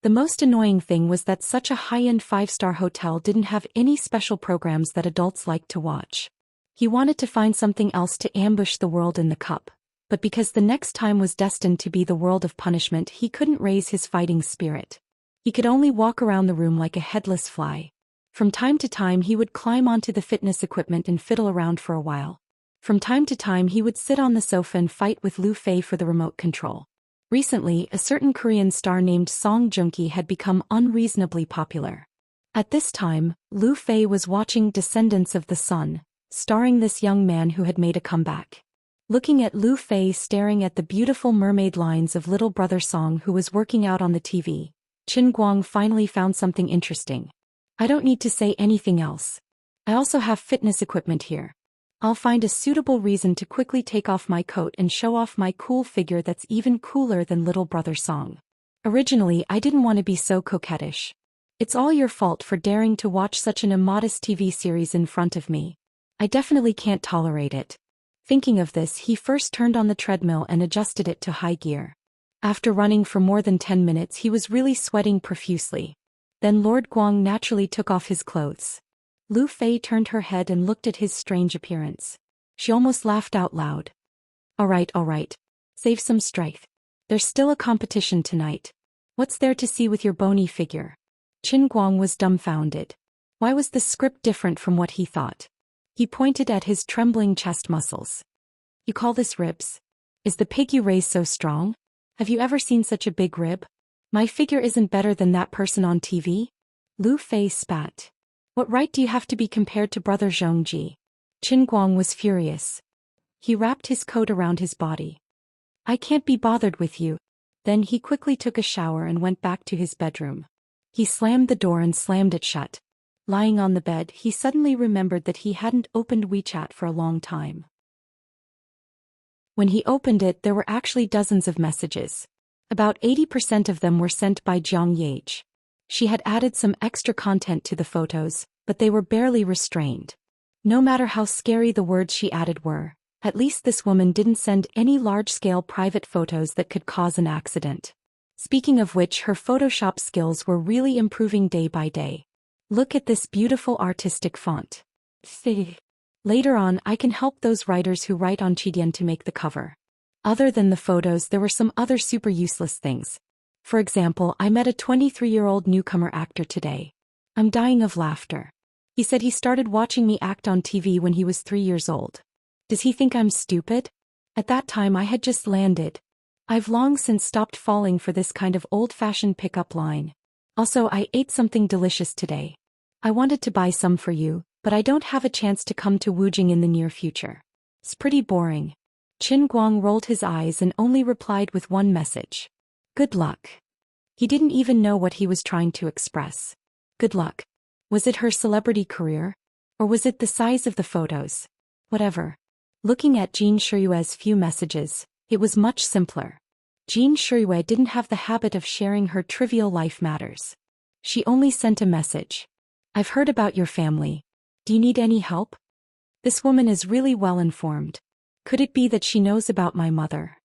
The most annoying thing was that such a high-end 5-star hotel didn't have any special programs that adults liked to watch. He wanted to find something else to ambush the world in the cup, but because the next time was destined to be the world of punishment, he couldn't raise his fighting spirit. He could only walk around the room like a headless fly. From time to time he would climb onto the fitness equipment and fiddle around for a while. From time to time he would sit on the sofa and fight with Lu Fei for the remote control. Recently, a certain Korean star named Song Joong-ki had become unreasonably popular. At this time, Lu Fei was watching Descendants of the Sun, starring this young man who had made a comeback. Looking at Lu Fei staring at the beautiful mermaid lines of little brother Song who was working out on the TV, Chen Guang finally found something interesting. I don't need to say anything else. I also have fitness equipment here. I'll find a suitable reason to quickly take off my coat and show off my cool figure that's even cooler than little brother Song. Originally, I didn't want to be so coquettish. It's all your fault for daring to watch such an immodest TV series in front of me. I definitely can't tolerate it. Thinking of this, he first turned on the treadmill and adjusted it to high gear. After running for more than 10 minutes, he was really sweating profusely. Then Lord Guang naturally took off his clothes. Lu Fei turned her head and looked at his strange appearance. She almost laughed out loud. All right. Save some strength. There's still a competition tonight. What's there to see with your bony figure? Chen Guang was dumbfounded. Why was the script different from what he thought? He pointed at his trembling chest muscles. You call this ribs? Is the pig you raise so strong? Have you ever seen such a big rib? My figure isn't better than that person on TV? Lu Fei spat. What right do you have to be compared to Brother Zhongji? Chen Guang was furious. He wrapped his coat around his body. I can't be bothered with you. Then he quickly took a shower and went back to his bedroom. He slammed the door and slammed it shut. Lying on the bed, he suddenly remembered that he hadn't opened WeChat for a long time. When he opened it, there were actually dozens of messages. About 80% of them were sent by Jiang Yage. She had added some extra content to the photos, but they were barely restrained. No matter how scary the words she added were, at least this woman didn't send any large-scale private photos that could cause an accident. Speaking of which, her Photoshop skills were really improving day by day. Look at this beautiful artistic font. Later on, I can help those writers who write on Chidian to make the cover. Other than the photos, there were some other super useless things. For example, I met a 23-year-old newcomer actor today. I'm dying of laughter. He said he started watching me act on TV when he was 3 years old. Does he think I'm stupid? At that time I had just landed. I've long since stopped falling for this kind of old-fashioned pickup line. Also, I ate something delicious today. I wanted to buy some for you, but I don't have a chance to come to Wujing in the near future. It's pretty boring. Chen Guang rolled his eyes and only replied with one message. Good luck. He didn't even know what he was trying to express. Good luck. Was it her celebrity career? Or was it the size of the photos? Whatever. Looking at Jean Shiyue's few messages, it was much simpler. Jean Shiyue didn't have the habit of sharing her trivial life matters. She only sent a message. I've heard about your family. Do you need any help? This woman is really well informed. Could it be that she knows about my mother?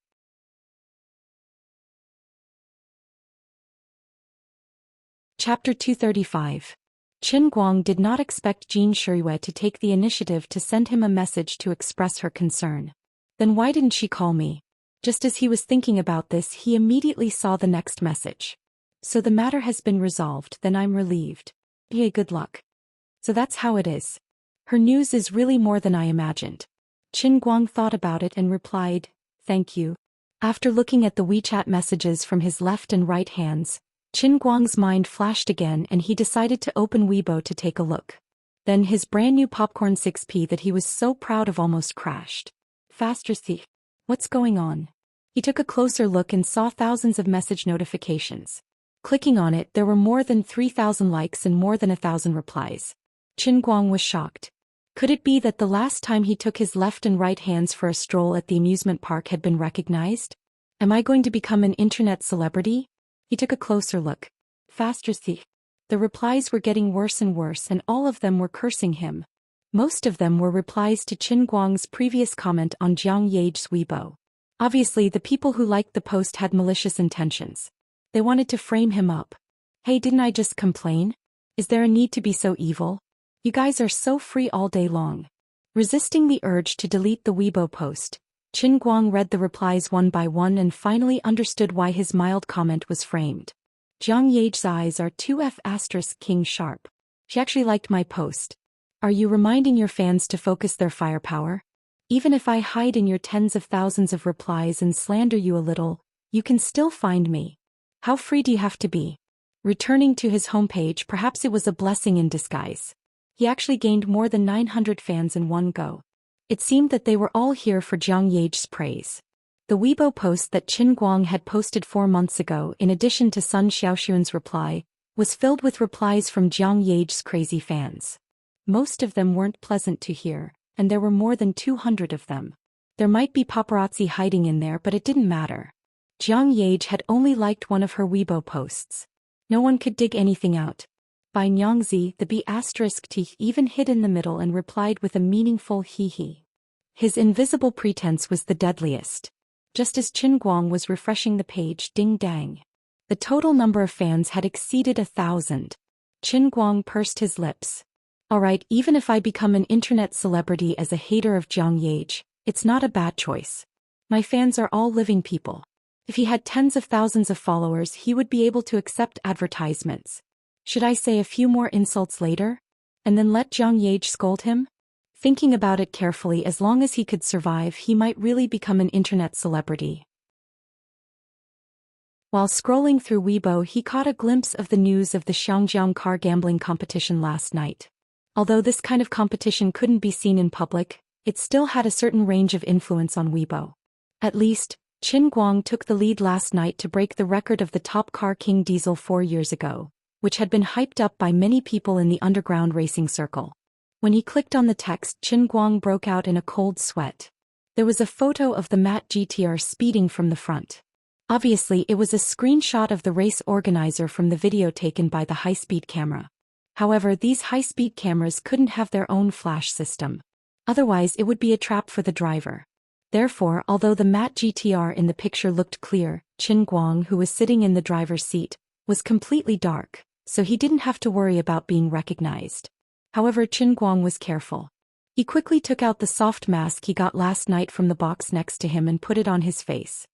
Chapter 235. Qin Guang did not expect Jin Shuiwei to take the initiative to send him a message to express her concern. Then why didn't she call me? Just as he was thinking about this, he immediately saw the next message. So the matter has been resolved, then I'm relieved. Yay, good luck. So that's how it is. Her news is really more than I imagined. Qin Guang thought about it and replied, thank you. After looking at the WeChat messages from his left and right hands, Qin Guang's mind flashed again and he decided to open Weibo to take a look. Then his brand new popcorn 6P that he was so proud of almost crashed. Faster thief. What's going on? He took a closer look and saw thousands of message notifications. Clicking on it, there were more than 3,000 likes and more than 1,000 replies. Qin Guang was shocked. Could it be that the last time he took his left and right hands for a stroll at the amusement park had been recognized? Am I going to become an internet celebrity? He took a closer look. Faster thief. The replies were getting worse and worse and all of them were cursing him. Most of them were replies to Qin Guang's previous comment on Jiang Yage's Weibo. Obviously the people who liked the post had malicious intentions. They wanted to frame him up. Hey, didn't I just complain? Is there a need to be so evil? You guys are so free all day long. Resisting the urge to delete the Weibo post, Qin Guang read the replies one by one and finally understood why his mild comment was framed. Jiang Yage's eyes are 2F** king sharp. She actually liked my post. Are you reminding your fans to focus their firepower? Even if I hide in your tens of thousands of replies and slander you a little, you can still find me. How free do you have to be? Returning to his homepage, perhaps it was a blessing in disguise. He actually gained more than 900 fans in one go. It seemed that they were all here for Jiang Yage's praise. The Weibo post that Qin Guang had posted 4 months ago, in addition to Sun Xiaoxuan's reply, was filled with replies from Jiang Yage's crazy fans. Most of them weren't pleasant to hear, and there were more than 200 of them. There might be paparazzi hiding in there, but it didn't matter. Jiang Yage had only liked one of her Weibo posts. No one could dig anything out. By Nyangzi, the B** even hid in the middle and replied with a meaningful hee-hee. His invisible pretense was the deadliest. Just as Qin Guang was refreshing the page, ding-dang. The total number of fans had exceeded 1,000. Qin Guang pursed his lips. Alright, even if I become an internet celebrity as a hater of Jiang Yage, it's not a bad choice. My fans are all living people. If he had tens of thousands of followers, he would be able to accept advertisements. Should I say a few more insults later? And then let Jiang Yage scold him? Thinking about it carefully, as long as he could survive, he might really become an internet celebrity. While scrolling through Weibo, he caught a glimpse of the news of the Xianxia car gambling competition last night. Although this kind of competition couldn't be seen in public, it still had a certain range of influence on Weibo. At least, Qin Guang took the lead last night to break the record of the top car King Diesel 4 years ago, which had been hyped up by many people in the underground racing circle. When he clicked on the text, Qin Guang broke out in a cold sweat. There was a photo of the matte GTR speeding from the front. Obviously, it was a screenshot of the race organizer from the video taken by the high-speed camera. However, these high-speed cameras couldn't have their own flash system. Otherwise, it would be a trap for the driver. Therefore, although the matte GTR in the picture looked clear, Qin Guang, who was sitting in the driver's seat, was completely dark, so he didn't have to worry about being recognized. However, Qin Guang was careful. He quickly took out the soft mask he got last night from the box next to him and put it on his face.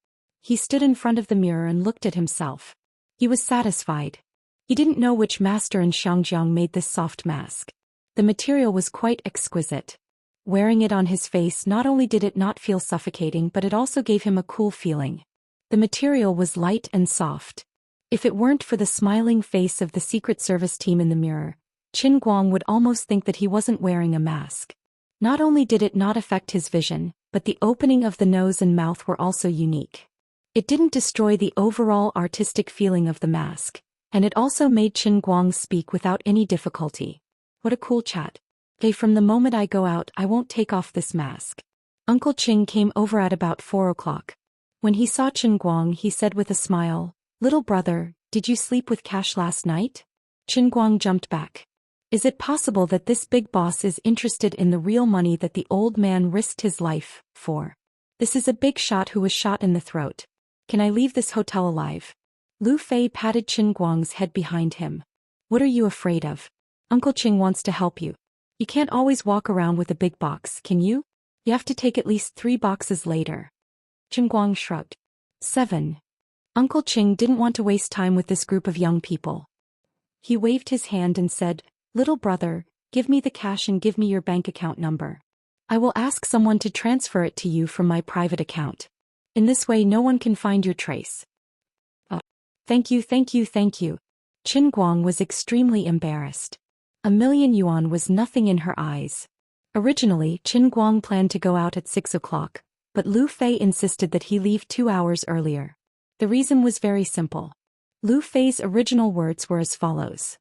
He stood in front of the mirror and looked at himself. He was satisfied. He didn't know which master in Xianxia made this soft mask. The material was quite exquisite. Wearing it on his face, not only did it not feel suffocating, but it also gave him a cool feeling. The material was light and soft. If it weren't for the smiling face of the Secret Service team in the mirror, Qin Guang would almost think that he wasn't wearing a mask. Not only did it not affect his vision, but the opening of the nose and mouth were also unique. It didn't destroy the overall artistic feeling of the mask, and it also made Qin Guang speak without any difficulty. What a cool chat. Hey, from the moment I go out, I won't take off this mask. Uncle Qing came over at about 4 o'clock. When he saw Qin Guang, he said with a smile, "Little brother, did you sleep with Cash last night?" Qin Guang jumped back. Is it possible that this big boss is interested in the real money that the old man risked his life for? This is a big shot who was shot in the throat. Can I leave this hotel alive? Lu Fei patted Qin Guang's head behind him. What are you afraid of? Uncle Qing wants to help you. You can't always walk around with a big box, can you? You have to take at least 3 boxes later. Qin Guang shrugged. 7. Uncle Qing didn't want to waste time with this group of young people. He waved his hand and said, "Little brother, give me the cash and give me your bank account number. I will ask someone to transfer it to you from my private account. In this way no one can find your trace." "Oh, thank you, thank you, thank you." Qin Guang was extremely embarrassed. 1,000,000 yuan was nothing in her eyes. Originally, Qin Guang planned to go out at 6 o'clock, but Lu Fei insisted that he leave 2 hours earlier. The reason was very simple. Lu Fei's original words were as follows.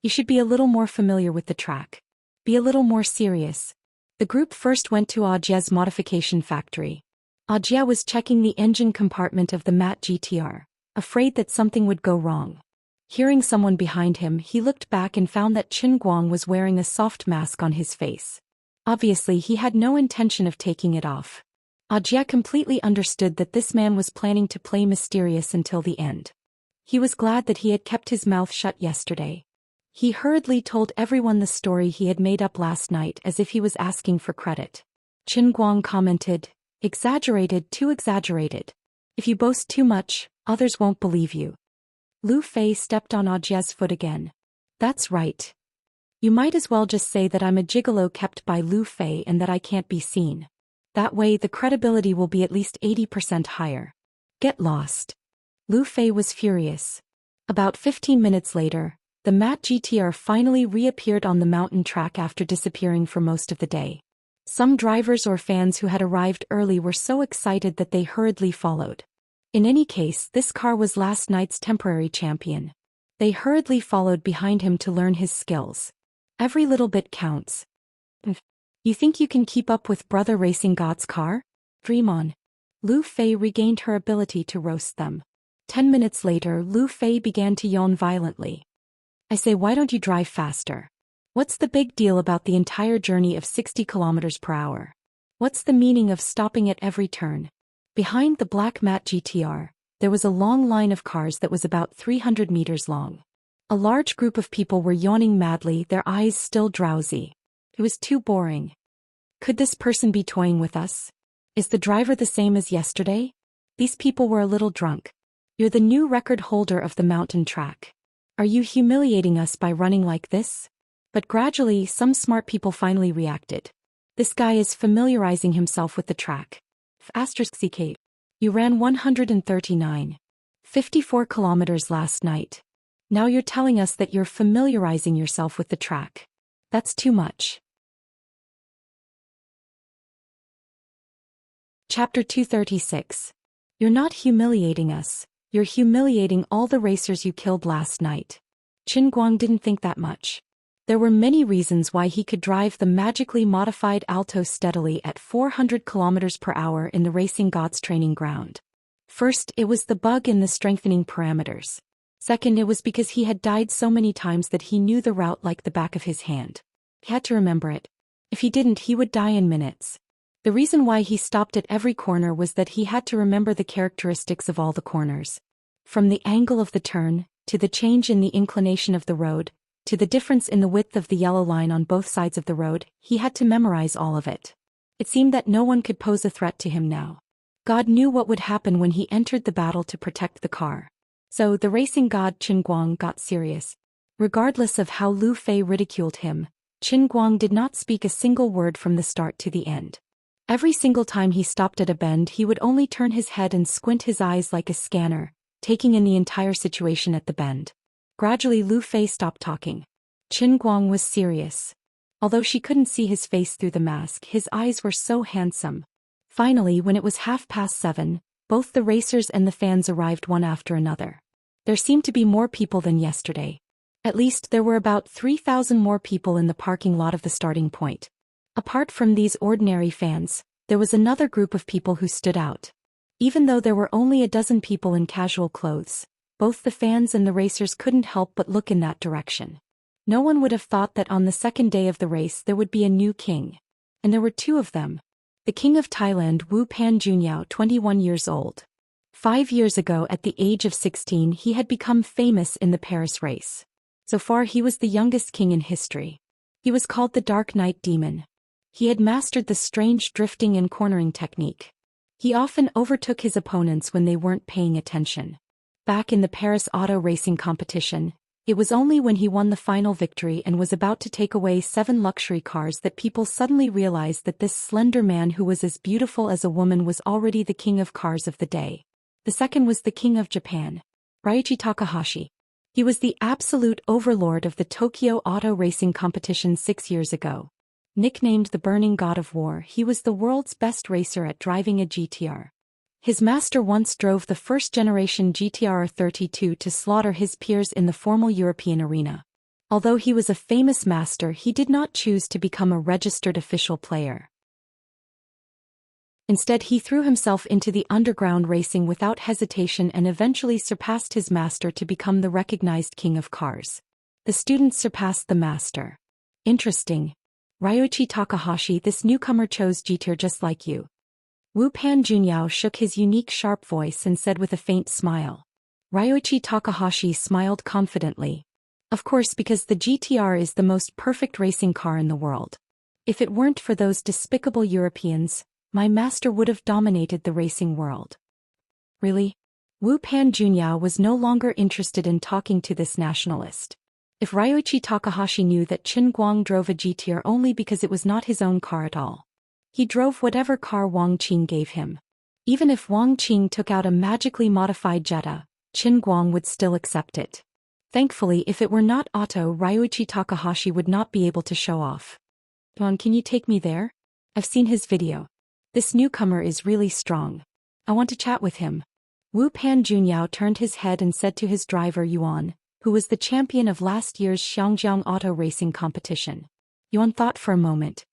You should be a little more familiar with the track. Be a little more serious. The group first went to Aujia's modification factory. Aujia was checking the engine compartment of the Mat GTR, afraid that something would go wrong. Hearing someone behind him, he looked back and found that Qin Guang was wearing a soft mask on his face. Obviously he had no intention of taking it off. Aujia completely understood that this man was planning to play mysterious until the end. He was glad that he had kept his mouth shut yesterday. He hurriedly told everyone the story he had made up last night as if he was asking for credit. Qin Guang commented, "Exaggerated, too exaggerated. If you boast too much, others won't believe you." Lu Fei stepped on Aujia's foot again. "That's right. You might as well just say that I'm a gigolo kept by Lu Fei and that I can't be seen. That way the credibility will be at least 80% higher. Get lost." Lu Fei was furious. About 15 minutes later, the Mat GTR finally reappeared on the mountain track after disappearing for most of the day. Some drivers or fans who had arrived early were so excited that they hurriedly followed. In any case, this car was last night's temporary champion. They hurriedly followed behind him to learn his skills. Every little bit counts. You think you can keep up with Brother Racing God's car? Dream on. Lu Fei regained her ability to roast them. 10 minutes later, Lu Fei began to yawn violently. I say, why don't you drive faster? What's the big deal about the entire journey of 60 kilometers per hour? What's the meaning of stopping at every turn? Behind the black Mat GTR, there was a long line of cars that was about 300 meters long. A large group of people were yawning madly, their eyes still drowsy. It was too boring. Could this person be toying with us? Is the driver the same as yesterday? These people were a little drunk. You're the new record holder of the mountain track. Are you humiliating us by running like this? But gradually, some smart people finally reacted. This guy is familiarizing himself with the track. *CK. You ran 139.54 kilometers last night. Now you're telling us that you're familiarizing yourself with the track. That's too much. Chapter 236. You're not humiliating us. You're humiliating all the racers you killed last night. Qin Guang didn't think that much. There were many reasons why he could drive the magically modified Alto steadily at 400 kilometers per hour in the Racing Gods training ground. First, it was the bug in the strengthening parameters. Second, it was because he had died so many times that he knew the route like the back of his hand. He had to remember it. If he didn't, he would die in minutes. The reason why he stopped at every corner was that he had to remember the characteristics of all the corners. From the angle of the turn, to the change in the inclination of the road, to the difference in the width of the yellow line on both sides of the road, he had to memorize all of it. It seemed that no one could pose a threat to him now. God knew what would happen when he entered the battle to protect the car. So the racing god Qin Guang got serious. Regardless of how Lu Fei ridiculed him, Qin Guang did not speak a single word from the start to the end. Every single time he stopped at a bend, he would only turn his head and squint his eyes like a scanner, taking in the entire situation at the bend. Gradually Lu Fei stopped talking. Qin Guang was serious. Although she couldn't see his face through the mask, his eyes were so handsome. Finally, when it was 7:30, both the racers and the fans arrived one after another. There seemed to be more people than yesterday. At least there were about 3,000 more people in the parking lot of the starting point. Apart from these ordinary fans, there was another group of people who stood out. Even though there were only a dozen people in casual clothes, Both the fans and the racers couldn't help but look in that direction. No one would have thought that on the second day of the race there would be a new king. And there were two of them. The king of Thailand, Wu Pan-junyaw, 21 years old. 5 years ago at the age of 16 he had become famous in the Paris race. So far he was the youngest king in history. He was called the Dark Knight Demon. He had mastered the strange drifting and cornering technique. He often overtook his opponents when they weren't paying attention. Back in the Paris auto racing competition, it was only when he won the final victory and was about to take away 7 luxury cars that people suddenly realized that this slender man who was as beautiful as a woman was already the king of cars of the day. The second was the king of Japan, Ryuichi Takahashi. He was the absolute overlord of the Tokyo auto racing competition 6 years ago. Nicknamed the Burning God of War, he was the world's best racer at driving a GTR. His master once drove the first-generation GTR 32 to slaughter his peers in the formal European arena. Although he was a famous master, he did not choose to become a registered official player. Instead, he threw himself into the underground racing without hesitation and eventually surpassed his master to become the recognized king of cars. The students surpassed the master. Interesting. Ryuichi Takahashi, this newcomer chose GTR just like you. Wu Pan-junyaw shook his unique sharp voice and said with a faint smile. Ryuichi Takahashi smiled confidently. Of course, because the GTR is the most perfect racing car in the world. If it weren't for those despicable Europeans, my master would have dominated the racing world. Really? Wu Pan-junyaw was no longer interested in talking to this nationalist. If Ryuichi Takahashi knew that Qin Guang drove a GTR only because it was not his own car at all. He drove whatever car Wang Qing gave him. Even if Wang Qing took out a magically modified Jetta, Qin Guang would still accept it. Thankfully, if it were not auto, Ryuichi Takahashi would not be able to show off. Don, can you take me there? I've seen his video. This newcomer is really strong. I want to chat with him. Wu Pan-junyaw turned his head and said to his driver Yuan, who was the champion of last year's Xianxia auto racing competition. Yuan thought for a moment.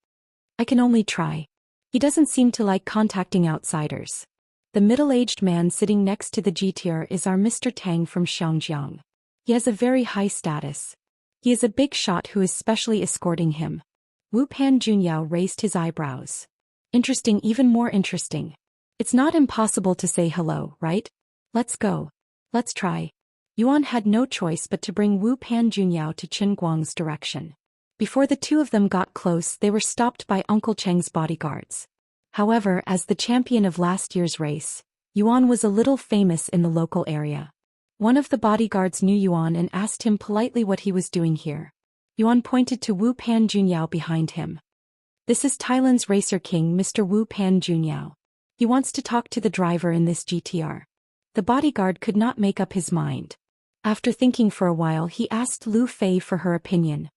I can only try. He doesn't seem to like contacting outsiders. The middle-aged man sitting next to the GTR is our Mr. Tang from Xianxia. He has a very high status. He is a big shot who is specially escorting him. Wu Pan-junyaw raised his eyebrows. Interesting, even more interesting. It's not impossible to say hello, right? Let's go. Let's try. Yuan had no choice but to bring Wu Pan-junyaw to Qin Guang's direction. Before the two of them got close, they were stopped by Uncle Cheng's bodyguards. However, as the champion of last year's race, Yuan was a little famous in the local area. One of the bodyguards knew Yuan and asked him politely what he was doing here. Yuan pointed to Wu Pan-junyaw behind him. This is Thailand's racer king, Mr. Wu Pan-junyaw. He wants to talk to the driver in this GTR. The bodyguard could not make up his mind. After thinking for a while, he asked Lu Fei for her opinion.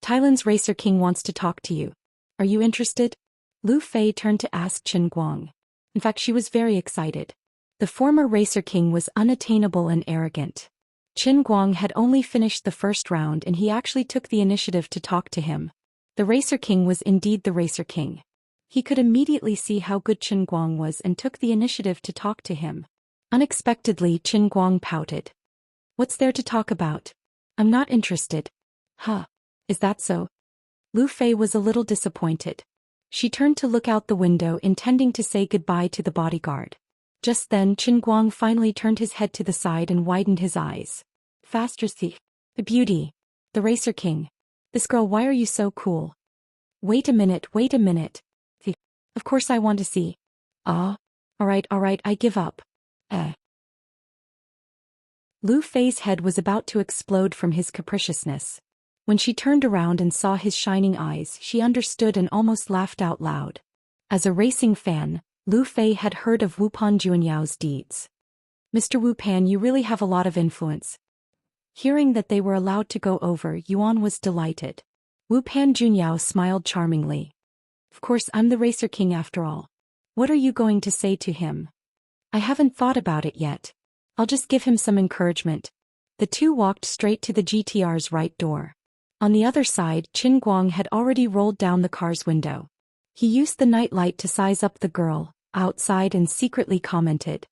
Thailand's racer king wants to talk to you. Are you interested? Lu Fei turned to ask Qin Guang. In fact, she was very excited. The former racer king was unattainable and arrogant. Qin Guang had only finished the first round and he actually took the initiative to talk to him. The racer king was indeed the racer king. He could immediately see how good Qin Guang was and took the initiative to talk to him. Unexpectedly, Qin Guang pouted. What's there to talk about? I'm not interested. Huh. Is that so? Lu Fei was a little disappointed. She turned to look out the window intending to say goodbye to the bodyguard. Just then Qin Guang finally turned his head to the side and widened his eyes. Faster, see. The beauty. The racer king. This girl, why are you so cool? Wait a minute. Of course I want to see. Alright, I give up. Lu Fei's head was about to explode from his capriciousness. When she turned around and saw his shining eyes, she understood and almost laughed out loud. As a racing fan, Lu Fei had heard of Wu Pan-junyaw's deeds. Mr. Wu Pan, you really have a lot of influence. Hearing that they were allowed to go over, Yuan was delighted. Wu Pan-junyaw smiled charmingly. Of course, I'm the racer king after all. What are you going to say to him? I haven't thought about it yet. I'll just give him some encouragement. The two walked straight to the GTR's right door. On the other side, Qin Guang had already rolled down the car's window. He used the night light to size up the girl outside and secretly commented.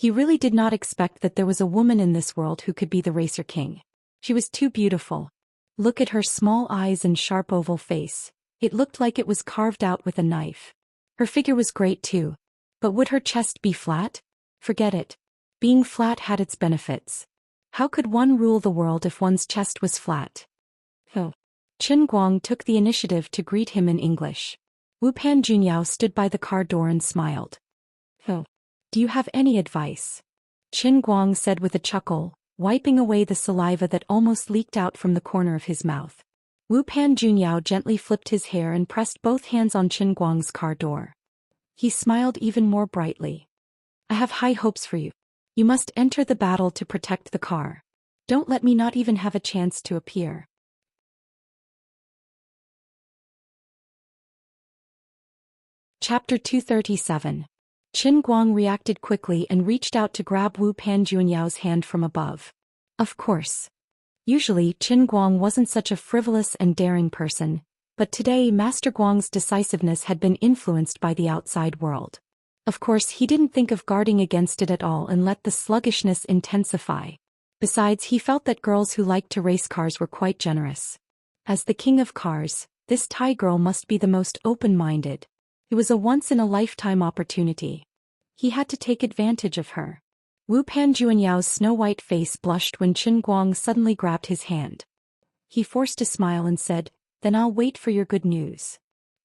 He really did not expect that there was a woman in this world who could be the racer king. She was too beautiful. Look at her small eyes and sharp oval face. It looked like it was carved out with a knife. Her figure was great too. But would her chest be flat? Forget it. Being flat had its benefits. How could one rule the world if one's chest was flat? Oh. Qin Guang took the initiative to greet him in English. Wu Pan Junyao stood by the car door and smiled. Oh. Do you have any advice? Qin Guang said with a chuckle, wiping away the saliva that almost leaked out from the corner of his mouth. Wu Pan Junyao gently flipped his hair and pressed both hands on Qin Guang's car door. He smiled even more brightly. I have high hopes for you. You must enter the battle to protect the car. Don't let me not even have a chance to appear. Chapter 237. Qin Guang reacted quickly and reached out to grab Wu Pan Junyao's hand from above. Of course. Usually Qin Guang wasn't such a frivolous and daring person, but today Master Guang's decisiveness had been influenced by the outside world. Of course he didn't think of guarding against it at all and let the sluggishness intensify. Besides, he felt that girls who liked to race cars were quite generous. As the king of cars, this Thai girl must be the most open-minded. It was a once-in-a-lifetime opportunity. He had to take advantage of her. Wu Pan Juanyao's snow-white face blushed when Qin Guang suddenly grabbed his hand. He forced a smile and said, "Then I'll wait for your good news."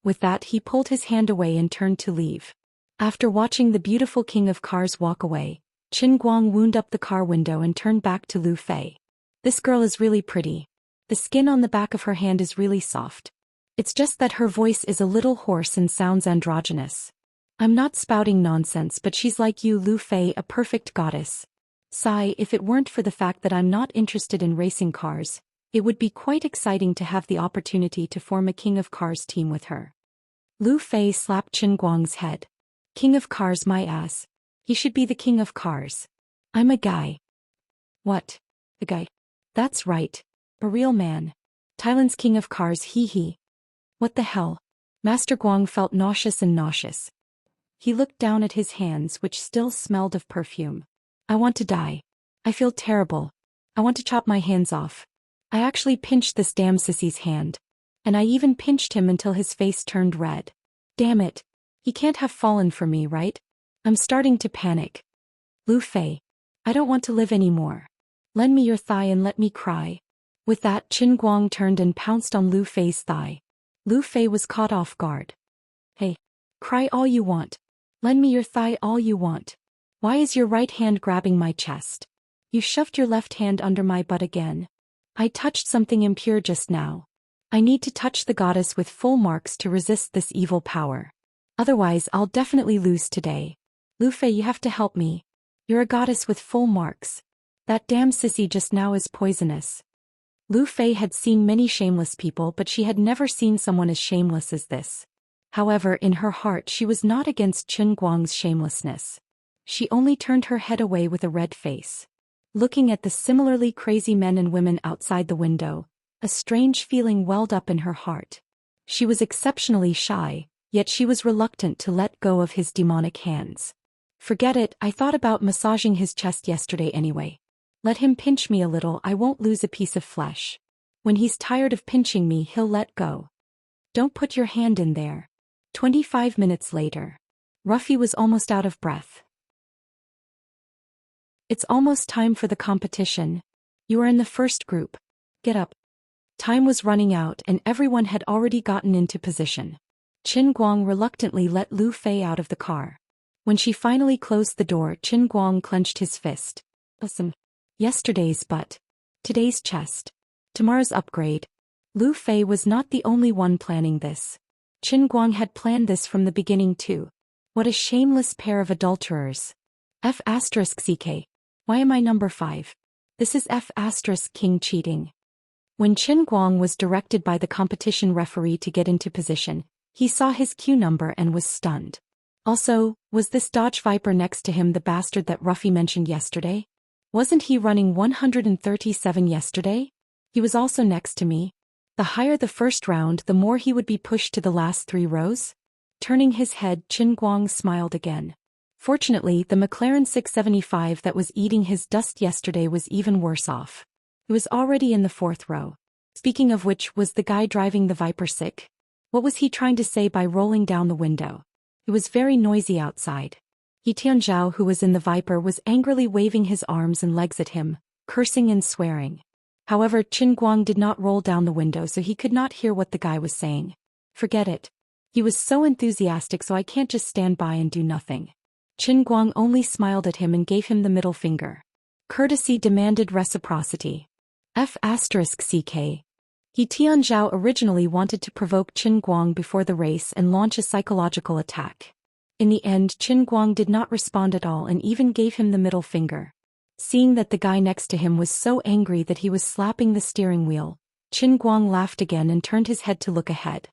With that he pulled his hand away and turned to leave. After watching the beautiful king of cars walk away, Qin Guang wound up the car window and turned back to Lu Fei. This girl is really pretty. The skin on the back of her hand is really soft. It's just that her voice is a little hoarse and sounds androgynous. I'm not spouting nonsense, but she's like you, Lu Fei, a perfect goddess. Sigh, if it weren't for the fact that I'm not interested in racing cars, it would be quite exciting to have the opportunity to form a King of Cars team with her. Lu Fei slapped Qin Guang's head. King of Cars, my ass. He should be the King of Cars. I'm a guy. What? A guy? That's right. A real man. Thailand's King of Cars, hee. What the hell? Master Guang felt nauseous and nauseous. He looked down at his hands, which still smelled of perfume. I want to die. I feel terrible. I want to chop my hands off. I actually pinched this damn sissy's hand. And I even pinched him until his face turned red. Damn it. He can't have fallen for me, right? I'm starting to panic. Lu Fei. I don't want to live anymore. Lend me your thigh and let me cry. With that, Qin Guang turned and pounced on Lu Fei's thigh. Lu Fei was caught off guard. Hey. Cry all you want. Lend me your thigh all you want. Why is your right hand grabbing my chest? You shoved your left hand under my butt again. I touched something impure just now. I need to touch the goddess with full marks to resist this evil power. Otherwise I'll definitely lose today. Lu Fei, you have to help me. You're a goddess with full marks. That damn sissy just now is poisonous. Lu Fei had seen many shameless people, but she had never seen someone as shameless as this. However, in her heart she was not against Qin Guang's shamelessness. She only turned her head away with a red face. Looking at the similarly crazy men and women outside the window, a strange feeling welled up in her heart. She was exceptionally shy, yet she was reluctant to let go of his demonic hands. Forget it, I thought about massaging his chest yesterday anyway. Let him pinch me a little, I won't lose a piece of flesh. When he's tired of pinching me, he'll let go. Don't put your hand in there. 25 minutes later. Ruffy was almost out of breath. It's almost time for the competition. You are in the first group. Get up. Time was running out and everyone had already gotten into position. Qin Guang reluctantly let Lu Fei out of the car. When she finally closed the door, Qin Guang clenched his fist. Awesome. Yesterday's butt. Today's chest. Tomorrow's upgrade. Lu Fei was not the only one planning this. Qin Guang had planned this from the beginning too. What a shameless pair of adulterers. F***CK. Why am I number 5? This is F***king cheating. When Qin Guang was directed by the competition referee to get into position, he saw his cue number and was stunned. Also, was this Dodge Viper next to him the bastard that Ruffy mentioned yesterday? Wasn't he running 137 yesterday? He was also next to me. The higher the first round, the more he would be pushed to the last 3 rows. Turning his head, Qin Guang smiled again. Fortunately, the McLaren 675 that was eating his dust yesterday was even worse off. It was already in the fourth row. Speaking of which, was the guy driving the Viper sick? What was he trying to say by rolling down the window? It was very noisy outside. Tianzhao, who was in the Viper, was angrily waving his arms and legs at him, cursing and swearing. However, Qin Guang did not roll down the window, so he could not hear what the guy was saying. Forget it. He was so enthusiastic, so I can't just stand by and do nothing. Qin Guang only smiled at him and gave him the middle finger. Courtesy demanded reciprocity. F***ck. Tianzhao originally wanted to provoke Qin Guang before the race and launch a psychological attack. In the end, Qin Guang did not respond at all and even gave him the middle finger. Seeing that the guy next to him was so angry that he was slapping the steering wheel, Qin Guang laughed again and turned his head to look ahead.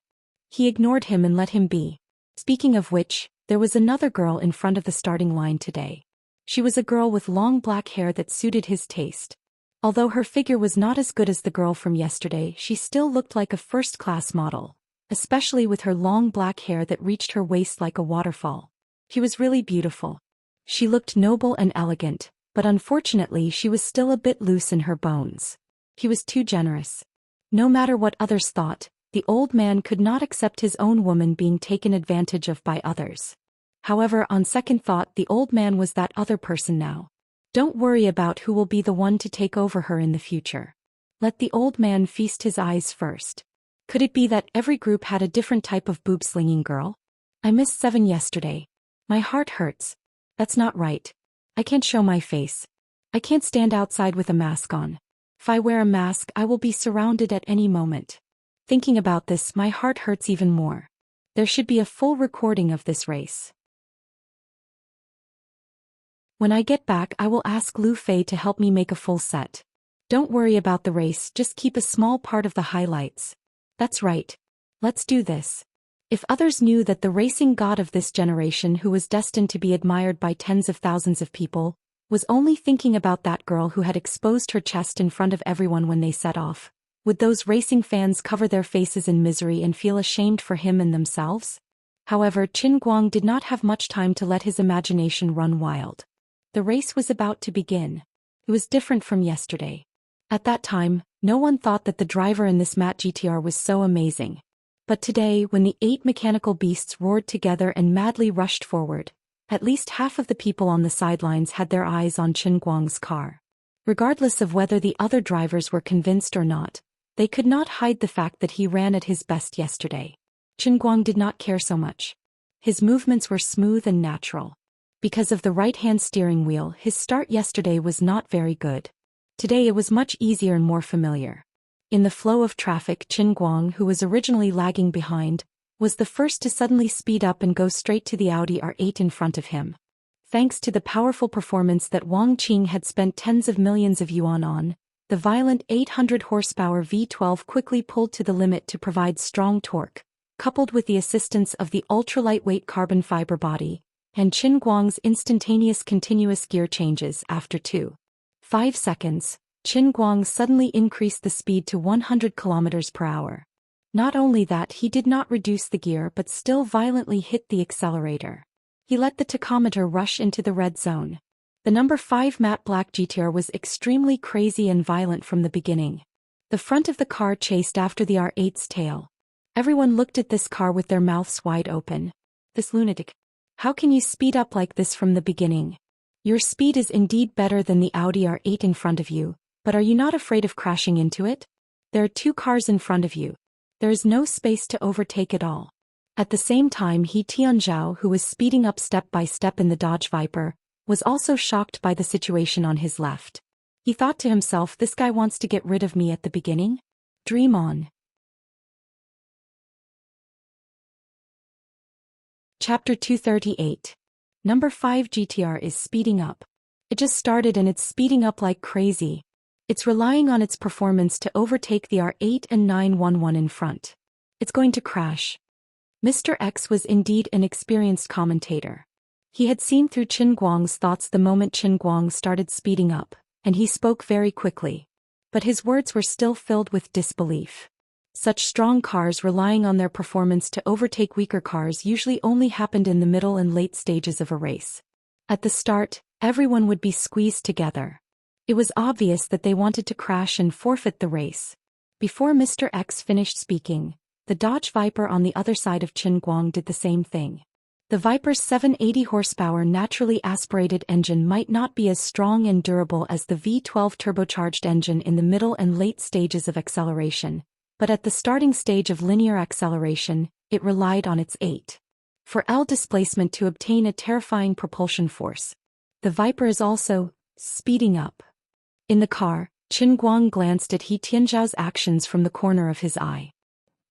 He ignored him and let him be. Speaking of which, there was another girl in front of the starting line today. She was a girl with long black hair that suited his taste. Although her figure was not as good as the girl from yesterday, she still looked like a first-class model, especially with her long black hair that reached her waist like a waterfall. She was really beautiful. She looked noble and elegant, but unfortunately she was still a bit loose in her bones. He was too generous. No matter what others thought, the old man could not accept his own woman being taken advantage of by others. However, on second thought, the old man was that other person now. Don't worry about who will be the one to take over her in the future. Let the old man feast his eyes first. Could it be that every group had a different type of boob-slinging girl? I missed 7 yesterday. My heart hurts. That's not right. I can't show my face. I can't stand outside with a mask on. If I wear a mask, I will be surrounded at any moment. Thinking about this, my heart hurts even more. There should be a full recording of this race. When I get back, I will ask Lu Fei to help me make a full set. Don't worry about the race, just keep a small part of the highlights. That's right. Let's do this. If others knew that the racing god of this generation, who was destined to be admired by tens of thousands of people, was only thinking about that girl who had exposed her chest in front of everyone when they set off, would those racing fans cover their faces in misery and feel ashamed for him and themselves? However, Qin Guang did not have much time to let his imagination run wild. The race was about to begin. It was different from yesterday. At that time, no one thought that the driver in this Matte GTR was so amazing. But today, when the 8 mechanical beasts roared together and madly rushed forward, at least half of the people on the sidelines had their eyes on Qin Guang's car. Regardless of whether the other drivers were convinced or not, they could not hide the fact that he ran at his best yesterday. Qin Guang did not care so much. His movements were smooth and natural. Because of the right-hand steering wheel, his start yesterday was not very good. Today it was much easier and more familiar. In the flow of traffic, Qin Guang, who was originally lagging behind, was the first to suddenly speed up and go straight to the Audi R8 in front of him. Thanks to the powerful performance that Wang Qing had spent tens of millions of yuan on, the violent 800 horsepower V12 quickly pulled to the limit to provide strong torque, coupled with the assistance of the ultra-lightweight carbon fiber body, and Qin Guang's instantaneous continuous gear changes. After 2.5 seconds, Qin Guang suddenly increased the speed to 100 km per hour. Not only that, he did not reduce the gear but still violently hit the accelerator. He let the tachometer rush into the red zone. The number 5 matte black GTR was extremely crazy and violent from the beginning. The front of the car chased after the R8's tail. Everyone looked at this car with their mouths wide open. This lunatic. How can you speed up like this from the beginning? Your speed is indeed better than the Audi R8 in front of you, but are you not afraid of crashing into it? There are 2 cars in front of you. There is no space to overtake at all. At the same time, Tianzhao, who was speeding up step by step in the Dodge Viper, was also shocked by the situation on his left. He thought to himself, this guy wants to get rid of me at the beginning? Dream on. Chapter 238. Number 5 GTR is speeding up. It just started and it's speeding up like crazy. It's relying on its performance to overtake the R8 and 911 in front. It's going to crash. Mr. X was indeed an experienced commentator. He had seen through Qin Guang's thoughts the moment Qin Guang started speeding up, and he spoke very quickly. But his words were still filled with disbelief. Such strong cars relying on their performance to overtake weaker cars usually only happened in the middle and late stages of a race. At the start, everyone would be squeezed together. It was obvious that they wanted to crash and forfeit the race. Before Mr. X finished speaking, the Dodge Viper on the other side of Qin Guang did the same thing. The Viper's 780 horsepower naturally aspirated engine might not be as strong and durable as the V12 turbocharged engine in the middle and late stages of acceleration, but at the starting stage of linear acceleration, it relied on its 8.4L displacement to obtain a terrifying propulsion force. The Viper is also speeding up. In the car, Qin Guang glanced at He Tianzhao's actions from the corner of his eye.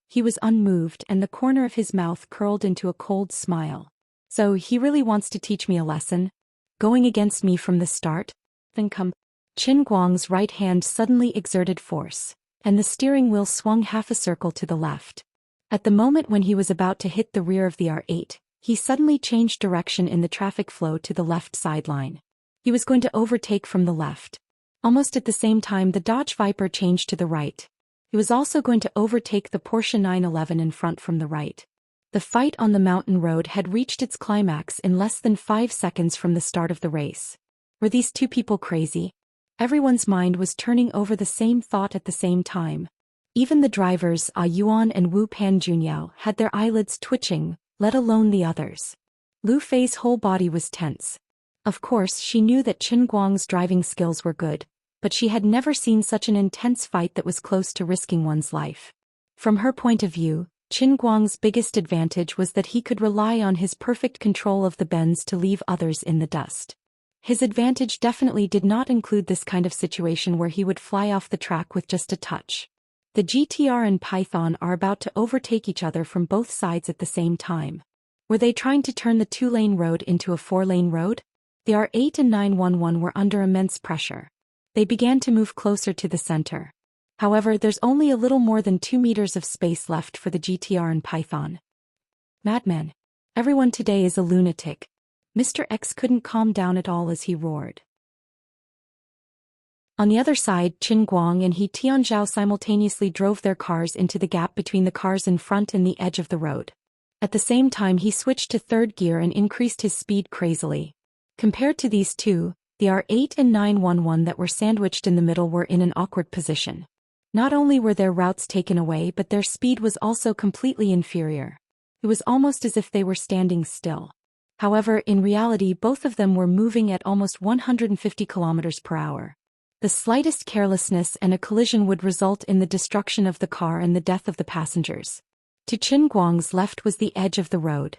He was unmoved and the corner of his mouth curled into a cold smile. So he really wants to teach me a lesson? Going against me from the start? Then come. Qin Guang's right hand suddenly exerted force, and the steering wheel swung half a circle to the left. At the moment when he was about to hit the rear of the R8, he suddenly changed direction in the traffic flow to the left sideline. He was going to overtake from the left. Almost at the same time the Dodge Viper changed to the right. He was also going to overtake the Porsche 911 in front from the right. The fight on the mountain road had reached its climax in less than 5 seconds from the start of the race. Were these two people crazy? Everyone's mind was turning over the same thought at the same time. Even the drivers, Yuan and Wu Panjunyao, had their eyelids twitching, let alone the others. Lu Fei's whole body was tense. Of course, she knew that Qin Guang's driving skills were good, but she had never seen such an intense fight that was close to risking one's life. From her point of view, Qin Guang's biggest advantage was that he could rely on his perfect control of the bends to leave others in the dust. His advantage definitely did not include this kind of situation where he would fly off the track with just a touch. The GTR and Python are about to overtake each other from both sides at the same time. Were they trying to turn the 2-lane road into a 4-lane road? The R8 and 911 were under immense pressure. They began to move closer to the center. However, there's only a little more than 2 meters of space left for the GTR and Python. Madman. Everyone today is a lunatic. Mr. X couldn't calm down at all as he roared. On the other side, Qin Guang and He Tianzhao simultaneously drove their cars into the gap between the cars in front and the edge of the road. At the same time he switched to third gear and increased his speed crazily. Compared to these two, the R8 and 911 that were sandwiched in the middle were in an awkward position. Not only were their routes taken away, but their speed was also completely inferior. It was almost as if they were standing still. However, in reality both of them were moving at almost 150 kilometers per hour. The slightest carelessness and a collision would result in the destruction of the car and the death of the passengers. To Qin Guang's left was the edge of the road.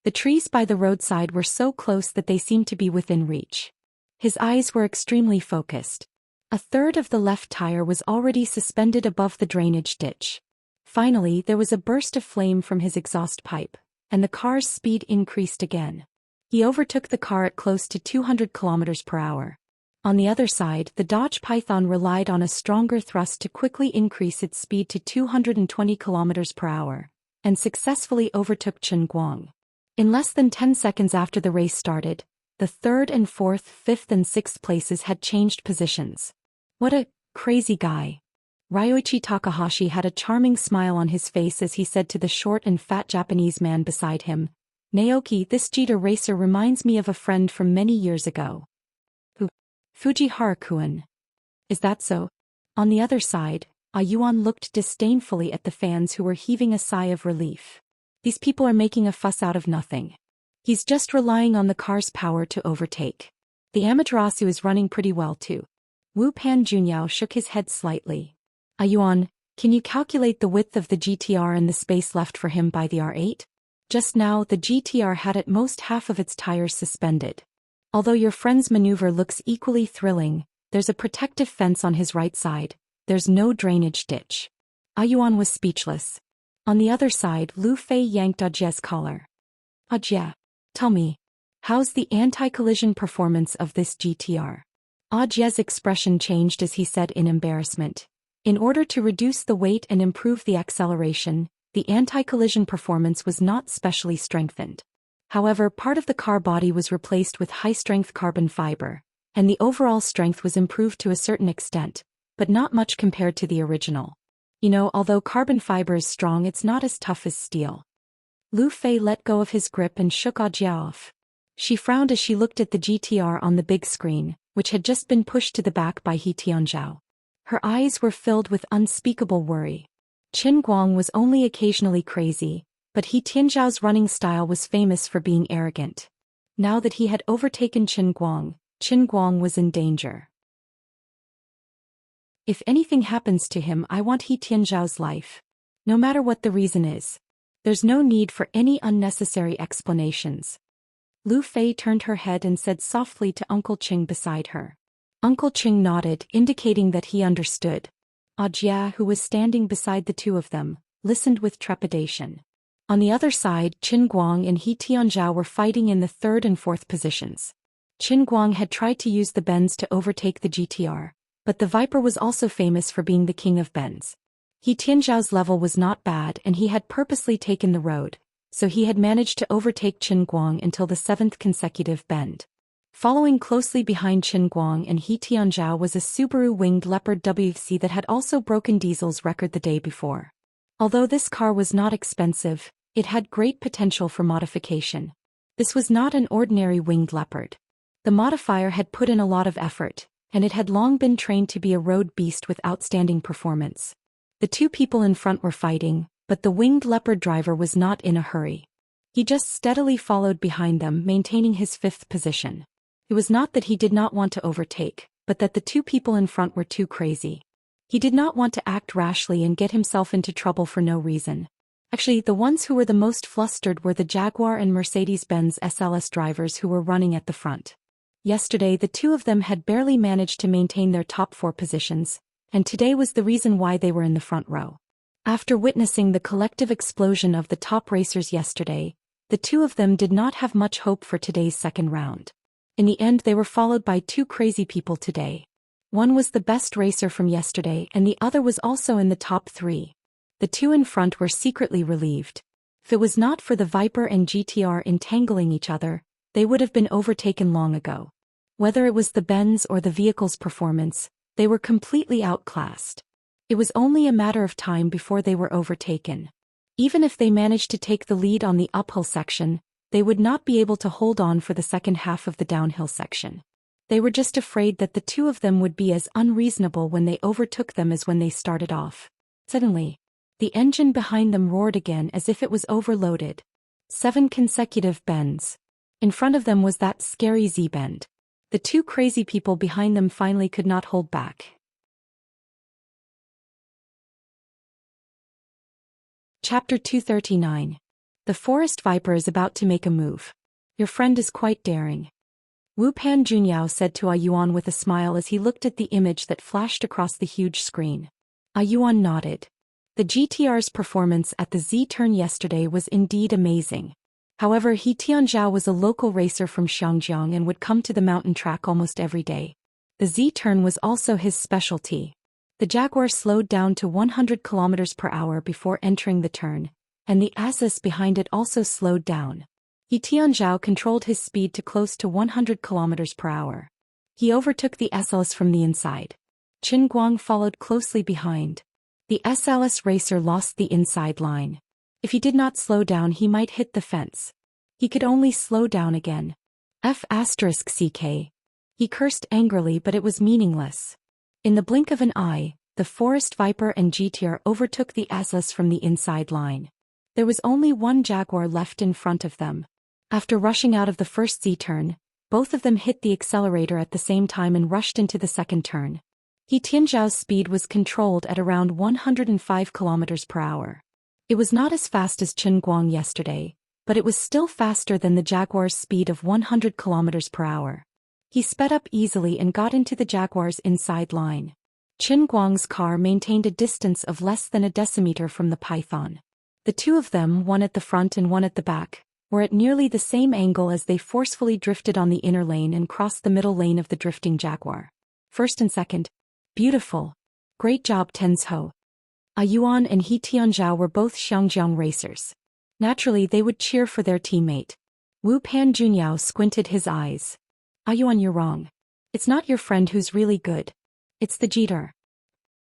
The trees by the roadside were so close that they seemed to be within reach. His eyes were extremely focused. A third of the left tire was already suspended above the drainage ditch. Finally, there was a burst of flame from his exhaust pipe, and the car's speed increased again. He overtook the car at close to 200 kilometers per hour. On the other side, the Dodge Python relied on a stronger thrust to quickly increase its speed to 220 kilometers per hour, and successfully overtook Qin Guang. In less than 10 seconds after the race started, the third and fourth, fifth and sixth places had changed positions. What a crazy guy. Ryoichi Takahashi had a charming smile on his face as he said to the short and fat Japanese man beside him, "Naoki, this Jeter racer reminds me of a friend from many years ago." Fujihara-kun. Is that so? On the other side, Yuan looked disdainfully at the fans who were heaving a sigh of relief. These people are making a fuss out of nothing. He's just relying on the car's power to overtake. The Amaterasu is running pretty well too. Wu Panjunyao shook his head slightly. Yuan, can you calculate the width of the GTR and the space left for him by the R8? Just now the GTR had at most half of its tires suspended. Although your friend's maneuver looks equally thrilling, there's a protective fence on his right side, there's no drainage ditch. Yuan was speechless. On the other side, Lu Fei yanked Ajie's collar. Ajie, tell me, how's the anti-collision performance of this GTR? Ajie's expression changed as he said in embarrassment. In order to reduce the weight and improve the acceleration, the anti-collision performance was not specially strengthened. However, part of the car body was replaced with high-strength carbon fiber, and the overall strength was improved to a certain extent, but not much compared to the original. Although carbon fiber is strong, it's not as tough as steel. Lu Fei let go of his grip and shook Ajie off. She frowned as she looked at the GTR on the big screen, which had just been pushed to the back by He Tianzhao. Her eyes were filled with unspeakable worry. Qin Guang was only occasionally crazy, but He Tianzhao's running style was famous for being arrogant. Now that he had overtaken Qin Guang was in danger. If anything happens to him, I want He Tianzhao's life. No matter what the reason is. There's no need for any unnecessary explanations. Lu Fei turned her head and said softly to Uncle Qing beside her. Uncle Qing nodded, indicating that he understood. Jia, who was standing beside the two of them, listened with trepidation. On the other side, Qin Guang and He Tianzhao were fighting in the third and fourth positions. Qin Guang had tried to use the bends to overtake the GTR, but the Viper was also famous for being the king of bends. He Tianzhao's level was not bad and he had purposely taken the road, so he had managed to overtake Qin Guang until the 7th consecutive bend. Following closely behind Qin Guang and He Tianzhao was a Subaru Winged Leopard WC that had also broken Diesel's record the day before. Although this car was not expensive, it had great potential for modification. This was not an ordinary Winged Leopard. The modifier had put in a lot of effort, and it had long been trained to be a road beast with outstanding performance. The two people in front were fighting, but the Winged Leopard driver was not in a hurry. He just steadily followed behind them, maintaining his 5th position. It was not that he did not want to overtake, but that the two people in front were too crazy. He did not want to act rashly and get himself into trouble for no reason. Actually, the ones who were the most flustered were the Jaguar and Mercedes-Benz SLS drivers who were running at the front. Yesterday the two of them had barely managed to maintain their top 4 positions, and today was the reason why they were in the front row. After witnessing the collective explosion of the top racers yesterday, the two of them did not have much hope for today's second round. In the end they were followed by 2 crazy people today. One was the best racer from yesterday and the other was also in the top 3. The two in front were secretly relieved. If it was not for the Viper and GTR entangling each other, they would have been overtaken long ago. Whether it was the Benz or the vehicle's performance, they were completely outclassed. It was only a matter of time before they were overtaken. Even if they managed to take the lead on the uphill section, they would not be able to hold on for the second half of the downhill section. They were just afraid that the two of them would be as unreasonable when they overtook them as when they started off. Suddenly, the engine behind them roared again as if it was overloaded. 7 consecutive bends. In front of them was that scary Z-bend. The 2 crazy people behind them finally could not hold back. Chapter 239. The Forest Viper is about to make a move. Your friend is quite daring. Wu Pan Junyao said to Yuan with a smile as he looked at the image that flashed across the huge screen. Yuan nodded. The GTR's performance at the Z-turn yesterday was indeed amazing. However, He Tianzhao was a local racer from Xianxia and would come to the mountain track almost every day. The Z-turn was also his specialty. The Jaguar slowed down to 100 km per hour before entering the turn, and the Asus behind it also slowed down. He Tianzhao controlled his speed to close to 100 km per hour. He overtook the SLS from the inside. Qin Guang followed closely behind. The SLS racer lost the inside line. If he did not slow down he might hit the fence. He could only slow down again. F***ck. He cursed angrily but it was meaningless. In the blink of an eye, the Forest Viper and GTR overtook the SLS from the inside line. There was only one Jaguar left in front of them. After rushing out of the first Z-turn, both of them hit the accelerator at the same time and rushed into the second turn. He Tianzhao's speed was controlled at around 105 km per hour. It was not as fast as Qin Guang yesterday, but it was still faster than the Jaguar's speed of 100 km per hour. He sped up easily and got into the Jaguar's inside line. Qin Guang's car maintained a distance of less than a decimeter from the Python. The two of them, one at the front and one at the back, were at nearly the same angle as they forcefully drifted on the inner lane and crossed the middle lane of the drifting Jaguar. First and second. Beautiful. Great job, Tenzhou. Yuan and He Tianzhao were both Xianxia racers. Naturally they would cheer for their teammate. Wu Pan Junyao squinted his eyes. Yuan, you're wrong. It's not your friend who's really good. It's the GTR.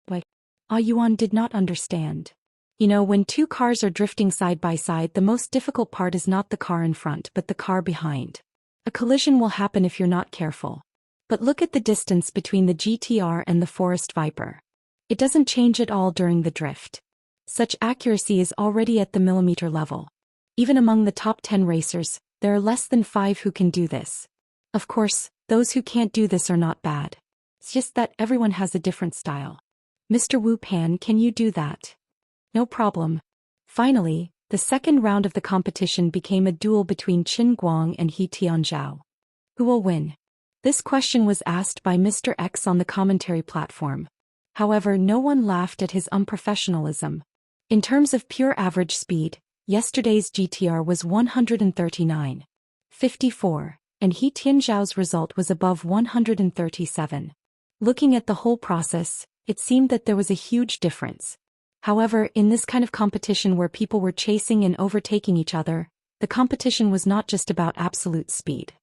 But Yuan did not understand. You know, when two cars are drifting side by side, the most difficult part is not the car in front but the car behind. A collision will happen if you're not careful. But look at the distance between the GTR and the forest viper. It doesn't change at all during the drift. Such accuracy is already at the millimeter level. Even among the top 10 racers, there are less than 5 who can do this. Of course, those who can't do this are not bad. It's just that everyone has a different style. Mr. Wu Pan, can you do that? No problem. Finally, the second round of the competition became a duel between Qin Guang and He Tianzhao. Who will win? This question was asked by Mr. X on the commentary platform. However, no one laughed at his unprofessionalism. In terms of pure average speed, yesterday's GTR was 139.54, and He Tianzhao's result was above 137. Looking at the whole process, it seemed that there was a huge difference. However, in this kind of competition where people were chasing and overtaking each other, the competition was not just about absolute speed.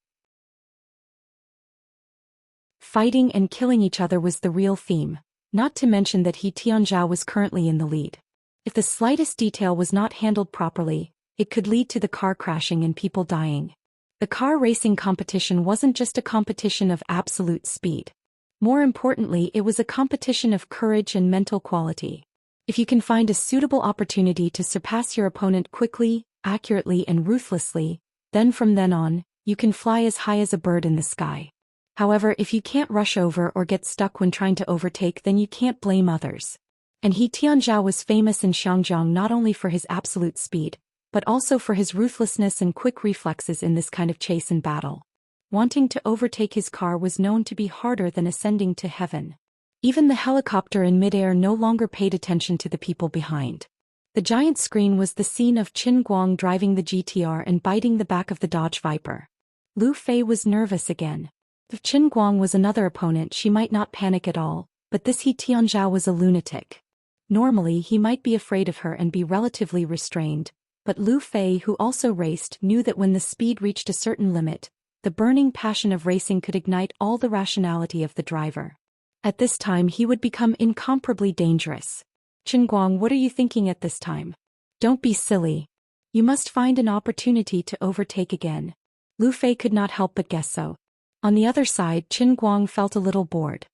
Fighting and killing each other was the real theme, not to mention that He Tianzhao was currently in the lead. If the slightest detail was not handled properly, it could lead to the car crashing and people dying. The car racing competition wasn't just a competition of absolute speed. More importantly, it was a competition of courage and mental quality. If you can find a suitable opportunity to surpass your opponent quickly, accurately and ruthlessly, then from then on, you can fly as high as a bird in the sky. However, if you can't rush over or get stuck when trying to overtake, then you can't blame others. And He Tianzhao was famous in Xianxia not only for his absolute speed, but also for his ruthlessness and quick reflexes in this kind of chase and battle. Wanting to overtake his car was known to be harder than ascending to heaven. Even the helicopter in midair no longer paid attention to the people behind. The giant screen was the scene of Qin Guang driving the GTR and biting the back of the Dodge Viper. Lu Fei was nervous again. If Qin Guang was another opponent, she might not panic at all, but this He Tianzhao was a lunatic. Normally he might be afraid of her and be relatively restrained, but Lu Fei, who also raced, knew that when the speed reached a certain limit, the burning passion of racing could ignite all the rationality of the driver. At this time he would become incomparably dangerous. Qin Guang, what are you thinking at this time? Don't be silly. You must find an opportunity to overtake again. Lu Fei could not help but guess so. On the other side, Qin Guang felt a little bored.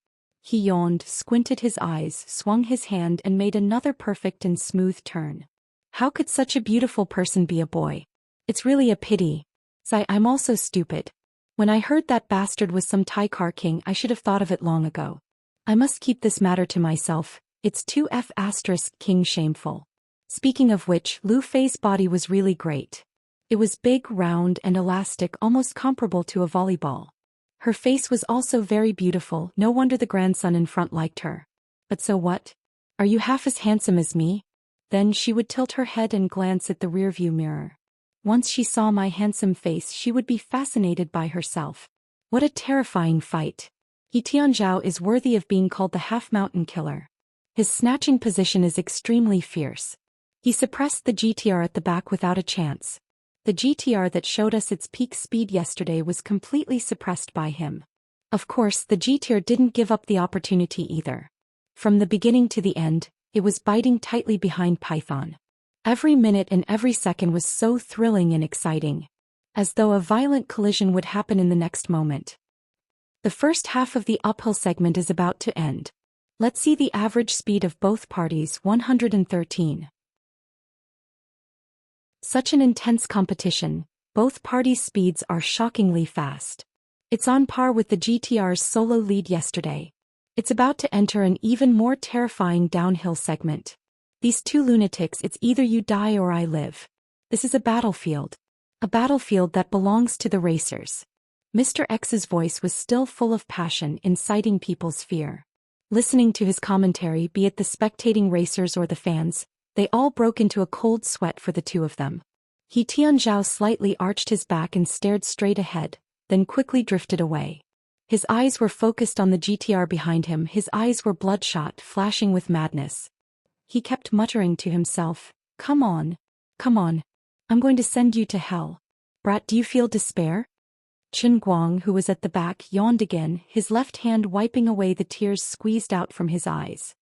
He yawned, squinted his eyes, swung his hand and made another perfect and smooth turn. How could such a beautiful person be a boy? It's really a pity. I'm also stupid. When I heard that bastard was some Thai car king, I should have thought of it long ago. I must keep this matter to myself. It's 2F** king shameful. Speaking of which, Lu Fei's body was really great. It was big, round and elastic, almost comparable to a volleyball. Her face was also very beautiful, no wonder the grandson in front liked her. But so what? Are you half as handsome as me? Then she would tilt her head and glance at the rearview mirror. Once she saw my handsome face, she would be fascinated by herself. What a terrifying fight. He Tianzhao is worthy of being called the half-mountain killer. His snatching position is extremely fierce. He suppressed the GTR at the back without a chance. The GTR that showed us its peak speed yesterday was completely suppressed by him. Of course, the GTR didn't give up the opportunity either. From the beginning to the end, it was biting tightly behind Python. Every minute and every second was so thrilling and exciting, as though a violent collision would happen in the next moment. The first half of the uphill segment is about to end. Let's see the average speed of both parties, 113. Such an intense competition, both parties' speeds are shockingly fast. It's on par with the GTR's solo lead yesterday. It's about to enter an even more terrifying downhill segment. These two lunatics, it's either you die or I live. This is a battlefield. A battlefield that belongs to the racers. Mr. X's voice was still full of passion, inciting people's fear. Listening to his commentary, be it the spectating racers or the fans, they all broke into a cold sweat for the two of them. He Tianzhao slightly arched his back and stared straight ahead, then quickly drifted away. His eyes were focused on the GTR behind him, his eyes were bloodshot, flashing with madness. He kept muttering to himself, come on, I'm going to send you to hell. Brat, do you feel despair? Qin Guang, who was at the back, yawned again, his left hand wiping away the tears squeezed out from his eyes.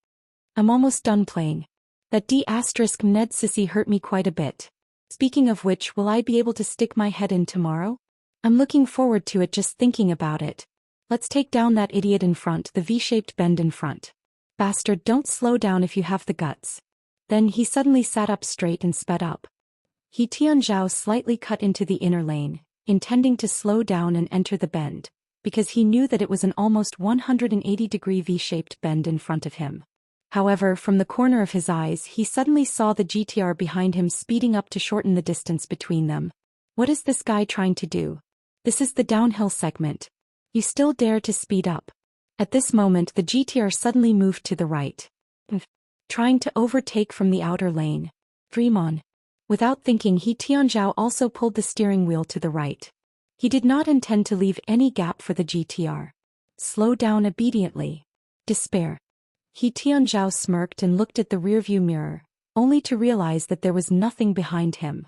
I'm almost done playing. That D** Ned sissy hurt me quite a bit. Speaking of which, will I be able to stick my head in tomorrow? I'm looking forward to it just thinking about it. Let's take down that idiot in front, the V-shaped bend in front. Bastard, don't slow down if you have the guts. Then he suddenly sat up straight and sped up. Tianzhao slightly cut into the inner lane, intending to slow down and enter the bend, because he knew that it was an almost 180-degree V-shaped bend in front of him. However, from the corner of his eyes he suddenly saw the GTR behind him speeding up to shorten the distance between them. What is this guy trying to do? This is the downhill segment. You still dare to speed up? At this moment the GTR suddenly moved to the right, trying to overtake from the outer lane. Dream on. Without thinking, Tianzhao also pulled the steering wheel to the right. He did not intend to leave any gap for the GTR. Slow down obediently. Despair. Tianzhao smirked and looked at the rearview mirror, only to realize that there was nothing behind him.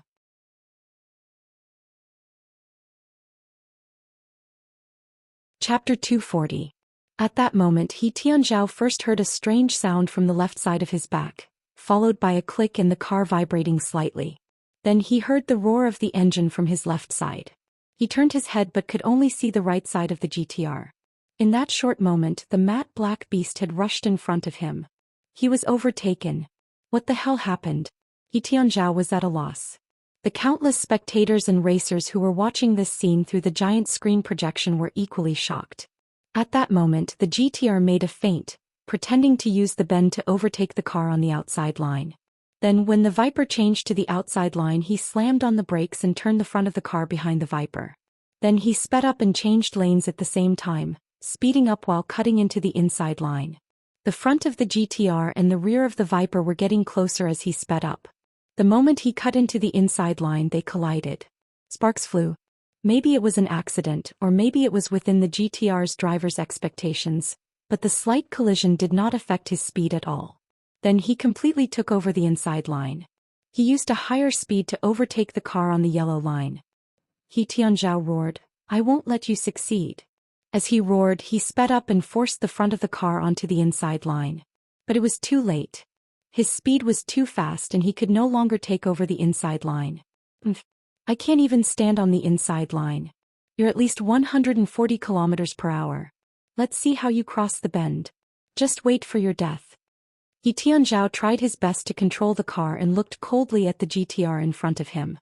Chapter 240. At that moment Tianzhao first heard a strange sound from the left side of his back, followed by a click and the car vibrating slightly. Then he heard the roar of the engine from his left side. He turned his head but could only see the right side of the GTR. In that short moment the matte black beast had rushed in front of him. He was overtaken. What the hell happened? Tianzhao was at a loss. The countless spectators and racers who were watching this scene through the giant screen projection were equally shocked. At that moment the GTR made a feint, pretending to use the bend to overtake the car on the outside line. Then when the Viper changed to the outside line he slammed on the brakes and turned the front of the car behind the Viper. Then he sped up and changed lanes at the same time, speeding up while cutting into the inside line. The front of the GTR and the rear of the Viper were getting closer as he sped up. The moment he cut into the inside line they collided. Sparks flew. Maybe it was an accident, or maybe it was within the GTR's driver's expectations, but the slight collision did not affect his speed at all. Then he completely took over the inside line. He used a higher speed to overtake the car on the yellow line. Tianzhao roared, "I won't let you succeed." As he roared he sped up and forced the front of the car onto the inside line. But it was too late. His speed was too fast and he could no longer take over the inside line. I can't even stand on the inside line. You're at least 140 kilometers per hour. Let's see how you cross the bend. Just wait for your death. Tianzhao tried his best to control the car and looked coldly at the GTR in front of him.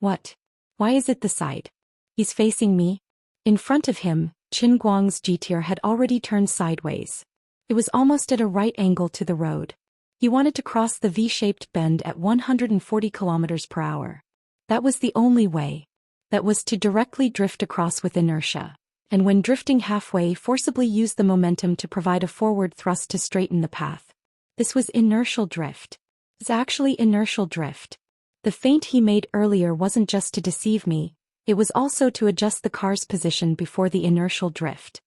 What? Why is it the side? He's facing me? In front of him, Qin Guang's GTR had already turned sideways. It was almost at a right angle to the road. He wanted to cross the V-shaped bend at 140 kilometers per hour. That was the only way. That was to directly drift across with inertia, and when drifting halfway forcibly use the momentum to provide a forward thrust to straighten the path. This was inertial drift. It's actually inertial drift. The feint he made earlier wasn't just to deceive me, it was also to adjust the car's position before the inertial drift.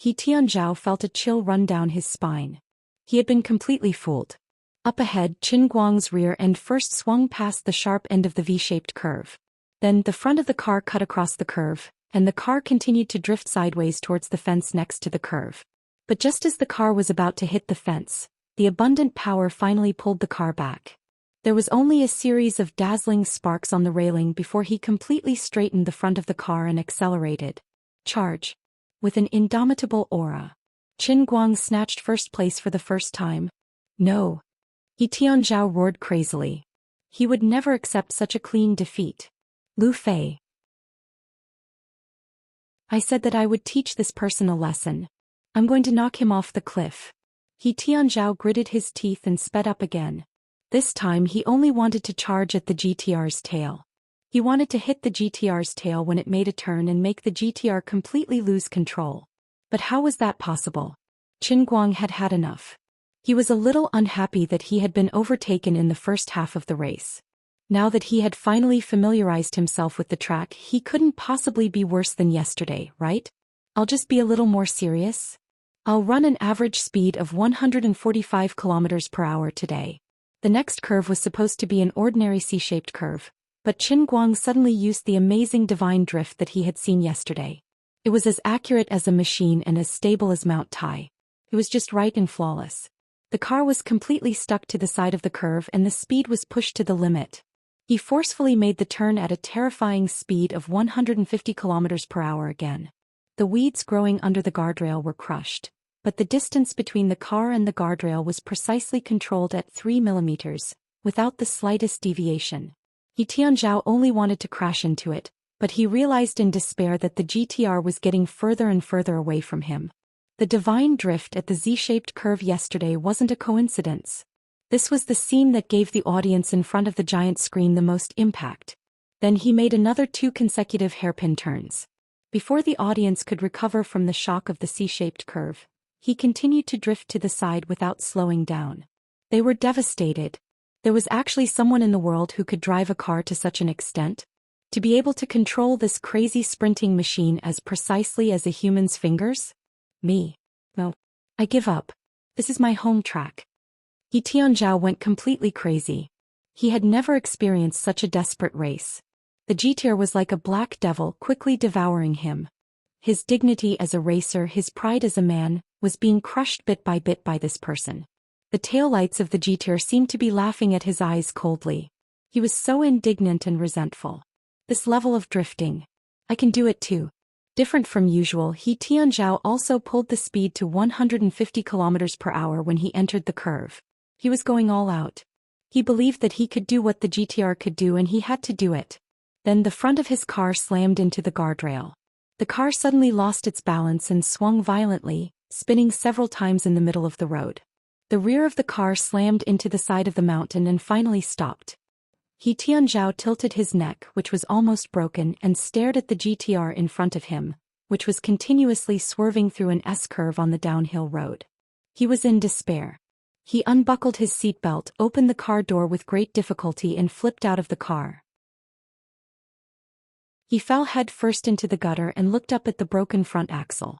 Tianzhao felt a chill run down his spine. He had been completely fooled. Up ahead, Qin Guang's rear end first swung past the sharp end of the V-shaped curve. Then the front of the car cut across the curve, and the car continued to drift sideways towards the fence next to the curve. But just as the car was about to hit the fence, the abundant power finally pulled the car back. There was only a series of dazzling sparks on the railing before he completely straightened the front of the car and accelerated. Charge. With an indomitable aura, Qin Guang snatched first place for the first time. No. Tianzhao roared crazily. He would never accept such a clean defeat. Lu Fei. I said that I would teach this person a lesson. I'm going to knock him off the cliff. Tianzhao gritted his teeth and sped up again. This time he only wanted to charge at the GTR's tail. He wanted to hit the GTR's tail when it made a turn and make the GTR completely lose control. But how was that possible? Qin Guang had had enough. He was a little unhappy that he had been overtaken in the first half of the race. Now that he had finally familiarized himself with the track, he couldn't possibly be worse than yesterday, right? I'll just be a little more serious. I'll run an average speed of 145 kilometers per hour today. The next curve was supposed to be an ordinary C-shaped curve, but Qin Guang suddenly used the amazing divine drift that he had seen yesterday. It was as accurate as a machine and as stable as Mount Tai. It was just right and flawless. The car was completely stuck to the side of the curve and the speed was pushed to the limit. He forcefully made the turn at a terrifying speed of 150 kilometers per hour again. The weeds growing under the guardrail were crushed, but the distance between the car and the guardrail was precisely controlled at 3 millimeters, without the slightest deviation. Xianxia only wanted to crash into it, but he realized in despair that the GTR was getting further and further away from him. The divine drift at the Z-shaped curve yesterday wasn't a coincidence. This was the scene that gave the audience in front of the giant screen the most impact. Then he made another 2 consecutive hairpin turns. Before the audience could recover from the shock of the C-shaped curve, he continued to drift to the side without slowing down. They were devastated. There was actually someone in the world who could drive a car to such an extent? To be able to control this crazy sprinting machine as precisely as a human's fingers? Me. No. I give up. This is my home track. Xianxia went completely crazy. He had never experienced such a desperate race. The GTR was like a black devil quickly devouring him. His dignity as a racer, his pride as a man, was being crushed bit by this person. The taillights of the GTR seemed to be laughing at his eyes coldly. He was so indignant and resentful. This level of drifting. I can do it too. Different from usual, Xianxia also pulled the speed to 150 kilometers per hour when he entered the curve. He was going all out. He believed that he could do what the GTR could do and he had to do it. Then the front of his car slammed into the guardrail. The car suddenly lost its balance and swung violently, spinning several times in the middle of the road. The rear of the car slammed into the side of the mountain and finally stopped. Xianxia tilted his neck, which was almost broken, and stared at the GTR in front of him, which was continuously swerving through an S-curve on the downhill road. He was in despair. He unbuckled his seatbelt, opened the car door with great difficulty and flipped out of the car. He fell head first into the gutter and looked up at the broken front axle.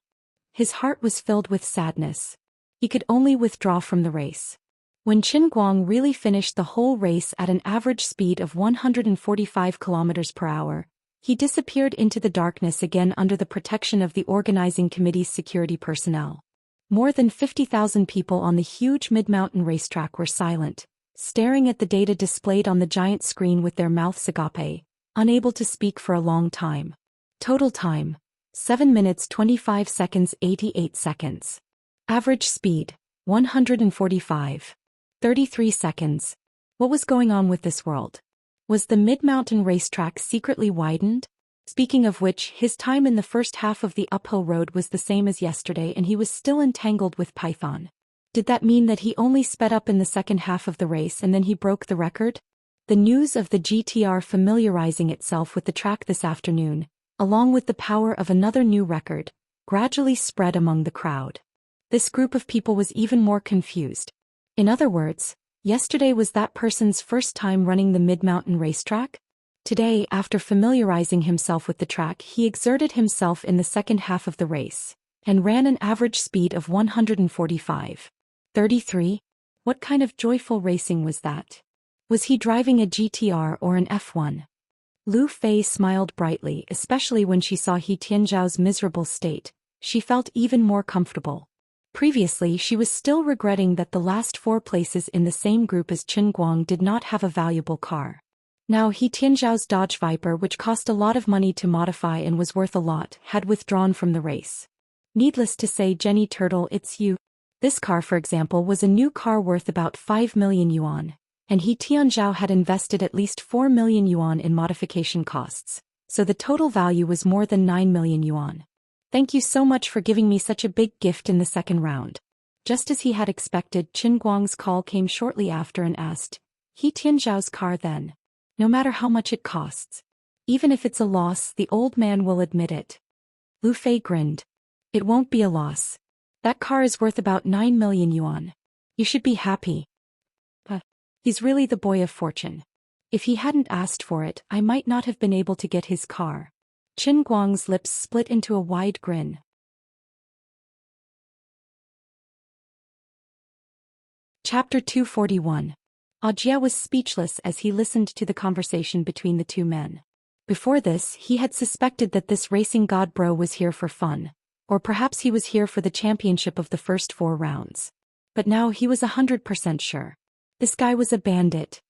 His heart was filled with sadness. He could only withdraw from the race. When Qin Guang really finished the whole race at an average speed of 145 kilometers per hour, he disappeared into the darkness again under the protection of the organizing committee's security personnel. More than 50,000 people on the huge mid-mountain racetrack were silent, staring at the data displayed on the giant screen with their mouths agape, unable to speak for a long time. Total time: 7 minutes 25 seconds 88 seconds. Average speed: 145. 33 seconds. What was going on with this world? Was the mid-mountain racetrack secretly widened? Speaking of which, his time in the first half of the uphill road was the same as yesterday and he was still entangled with Python. Did that mean that he only sped up in the second half of the race and then he broke the record? The news of the GTR familiarizing itself with the track this afternoon, along with the power of another new record, gradually spread among the crowd. This group of people was even more confused. In other words, yesterday was that person's first time running the mid-mountain racetrack? Today, after familiarizing himself with the track, he exerted himself in the second half of the race, and ran an average speed of 145. 33? What kind of joyful racing was that? Was he driving a GTR or an F1? Lu Fei smiled brightly, especially when she saw Xianxia's miserable state. She felt even more comfortable. Previously, she was still regretting that the last 4 places in the same group as Qin Guang did not have a valuable car. Now Xianxia's Dodge Viper, which cost a lot of money to modify and was worth a lot, had withdrawn from the race. Needless to say, Jenny Turtle, it's you. This car, for example, was a new car worth about 5 million yuan, and Xianxia had invested at least 4 million yuan in modification costs, so the total value was more than 9 million yuan. Thank you so much for giving me such a big gift in the second round. Just as he had expected, Qin Guang's call came shortly after and asked, Xianxia's car then? No matter how much it costs. Even if it's a loss, the old man will admit it. Lu Fei grinned. It won't be a loss. That car is worth about 9 million yuan. You should be happy. He's really the boy of fortune. If he hadn't asked for it, I might not have been able to get his car. Qin Guang's lips split into a wide grin. Chapter 241. Audiobook was speechless as he listened to the conversation between the two men. Before this, he had suspected that this racing god bro was here for fun, or perhaps he was here for the championship of the first 4 rounds. But now he was 100% sure. This guy was a bandit.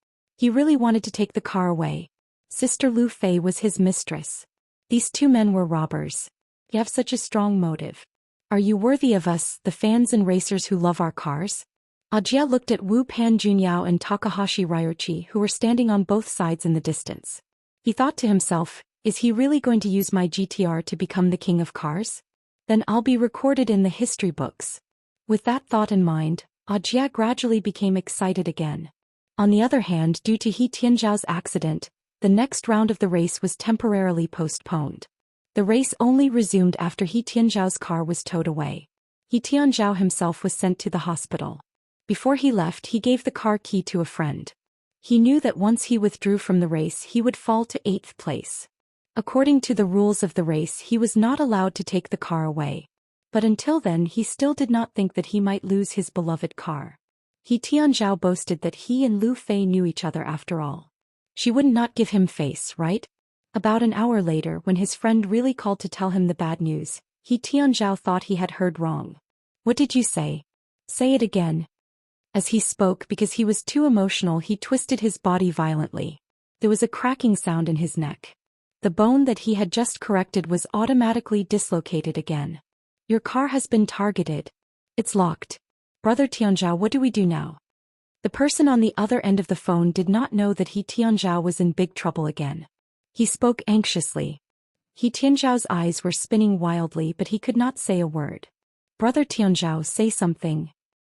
He really wanted to take the car away. Sister Lu Fei was his mistress. These two men were robbers. You have such a strong motive. Are you worthy of us, the fans and racers who love our cars? Ajia looked at Wu Pan Junyao and Takahashi Ryuichi, who were standing on both sides in the distance. He thought to himself, is he really going to use my GTR to become the king of cars? Then I'll be recorded in the history books. With that thought in mind, Ajia gradually became excited again. On the other hand, due to He Tianzhao's accident, the next round of the race was temporarily postponed. The race only resumed after He Tianzhao's car was towed away. He Tianzhao himself was sent to the hospital. Before he left, he gave the car key to a friend. He knew that once he withdrew from the race, he would fall to 8th place. According to the rules of the race, he was not allowed to take the car away. But until then, he still did not think that he might lose his beloved car. He Tianzhao boasted that he and Lu Fei knew each other after all. She would not give him face, right? About an hour later, when his friend really called to tell him the bad news, He Tianzhao thought he had heard wrong. What did you say? Say it again. As he spoke, because he was too emotional, he twisted his body violently. There was a cracking sound in his neck. The bone that he had just corrected was automatically dislocated again. Your car has been targeted. It's locked. Brother Tianzhao, what do we do now? The person on the other end of the phone did not know that He Tianzhao was in big trouble again. He spoke anxiously. He Tianzhao's eyes were spinning wildly, but he could not say a word. Brother Tianzhao, say something.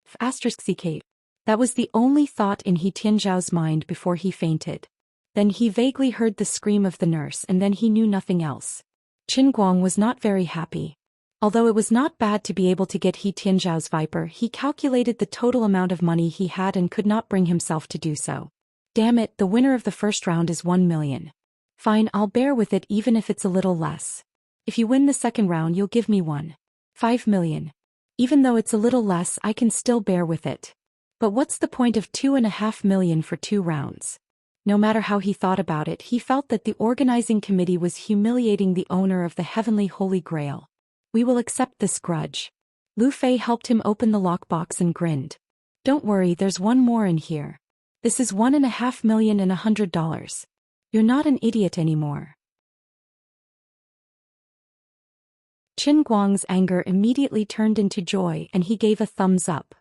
*CK. That was the only thought in He Tianzhao's mind before he fainted. Then he vaguely heard the scream of the nurse, and then he knew nothing else. Qin Guang was not very happy. Although it was not bad to be able to get He Tianzhao's Viper, he calculated the total amount of money he had and could not bring himself to do so. Damn it, the winner of the first round is 1 million. Fine, I'll bear with it even if it's a little less. If you win the second round, you'll give me 1.5 million. Even though it's a little less, I can still bear with it. But what's the point of 2.5 million for 2 rounds? No matter how he thought about it, he felt that the organizing committee was humiliating the owner of the heavenly Holy Grail. We will accept this grudge. Lu Fei helped him open the lockbox and grinned. Don't worry, there's one more in here. This is $1.5 million and $100. You're not an idiot anymore. Qin Guang's anger immediately turned into joy and he gave a thumbs up.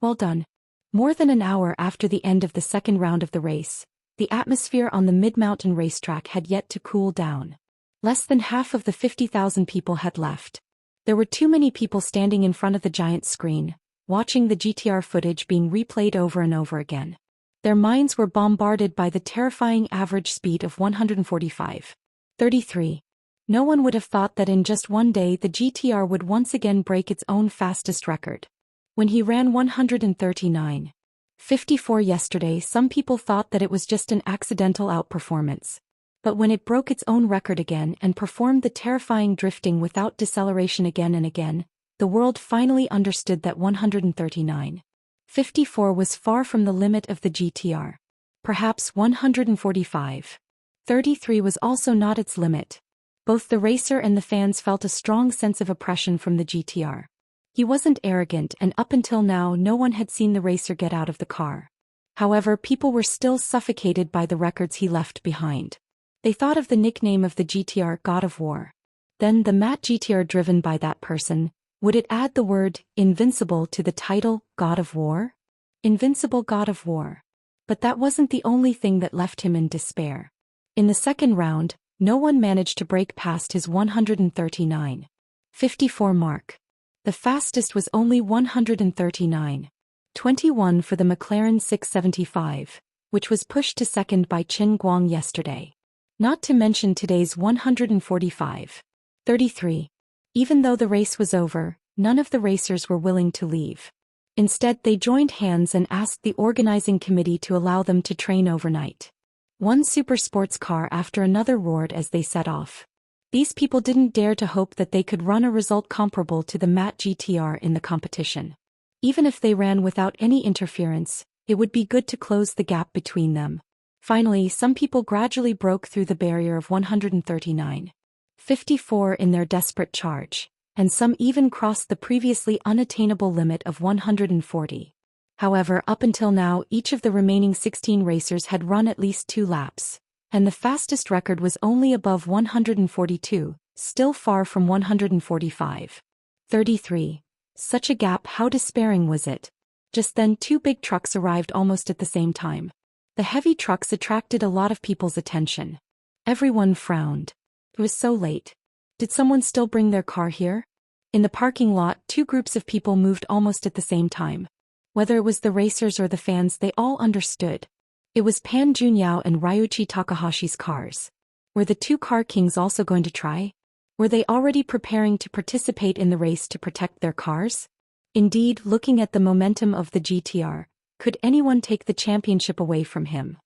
Well done. More than an hour after the end of the second round of the race, the atmosphere on the mid-mountain racetrack had yet to cool down. Less than half of the 50,000 people had left. There were too many people standing in front of the giant screen, watching the GTR footage being replayed over and over again. Their minds were bombarded by the terrifying average speed of 145.33. No one would have thought that in just one day the GTR would once again break its own fastest record. When he ran 139.54 yesterday, some people thought that it was just an accidental outperformance. But when it broke its own record again and performed the terrifying drifting without deceleration again and again, the world finally understood that 139.54 was far from the limit of the GTR. Perhaps 145.33 was also not its limit. Both the racer and the fans felt a strong sense of oppression from the GTR. He wasn't arrogant, and up until now no one had seen the racer get out of the car. However, people were still suffocated by the records he left behind. They thought of the nickname of the GTR, God of War. Then the matte GTR driven by that person, would it add the word invincible to the title, God of War? Invincible God of War. But that wasn't the only thing that left him in despair. In the second round, no one managed to break past his 139.54 mark. The fastest was only 139.21 for the McLaren 675, which was pushed to second by Qin Guang yesterday. Not to mention today's 145.33. Even though the race was over, none of the racers were willing to leave. Instead, they joined hands and asked the organizing committee to allow them to train overnight. One super sports car after another roared as they set off. These people didn't dare to hope that they could run a result comparable to the matte GTR in the competition. Even if they ran without any interference, it would be good to close the gap between them. Finally, some people gradually broke through the barrier of 139.54 in their desperate charge, and some even crossed the previously unattainable limit of 140. However, up until now, each of the remaining 16 racers had run at least 2 laps. And the fastest record was only above 142, still far from 145. 33. Such a gap, how despairing was it? Just then 2 big trucks arrived almost at the same time. The heavy trucks attracted a lot of people's attention. Everyone frowned. It was so late. Did someone still bring their car here? In the parking lot, 2 groups of people moved almost at the same time. Whether it was the racers or the fans, they all understood. It was Pan Junyao and Ryuichi Takahashi's cars. Were the 2 car kings also going to try? Were they already preparing to participate in the race to protect their cars? Indeed, looking at the momentum of the GTR, could anyone take the championship away from him?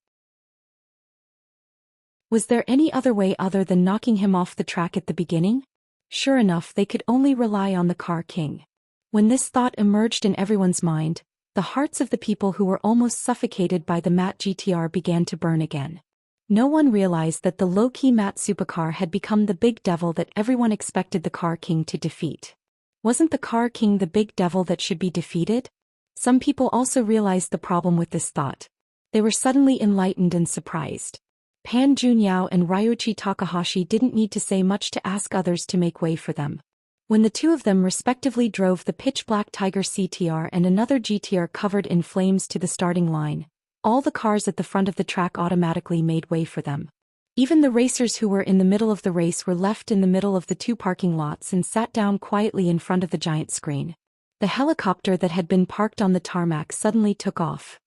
Was there any other way other than knocking him off the track at the beginning? Sure enough, they could only rely on the car king. When this thought emerged in everyone's mind, the hearts of the people who were almost suffocated by the matte GTR began to burn again. No one realized that the low-key matte supercar had become the big devil that everyone expected the car king to defeat. Wasn't the car king the big devil that should be defeated? Some people also realized the problem with this thought. They were suddenly enlightened and surprised. Pan Junyao and Ryuichi Takahashi didn't need to say much to ask others to make way for them. When the 2 of them respectively drove the pitch-black Tiger CTR and another GTR covered in flames to the starting line, all the cars at the front of the track automatically made way for them. Even the racers who were in the middle of the race were left in the middle of the 2 parking lots and sat down quietly in front of the giant screen. The helicopter that had been parked on the tarmac suddenly took off.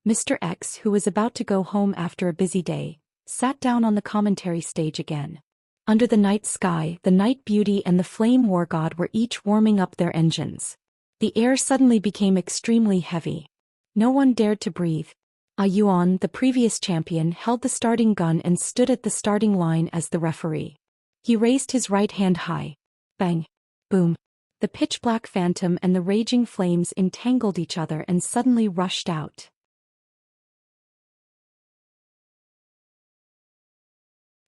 Mr. X, who was about to go home after a busy day, sat down on the commentary stage again. Under the night sky, the Night Beauty and the Flame War God were each warming up their engines. The air suddenly became extremely heavy. No one dared to breathe. Ah Yuan, the previous champion, held the starting gun and stood at the starting line as the referee. He raised his right hand high. Bang! Boom! The pitch-black phantom and the raging flames entangled each other and suddenly rushed out.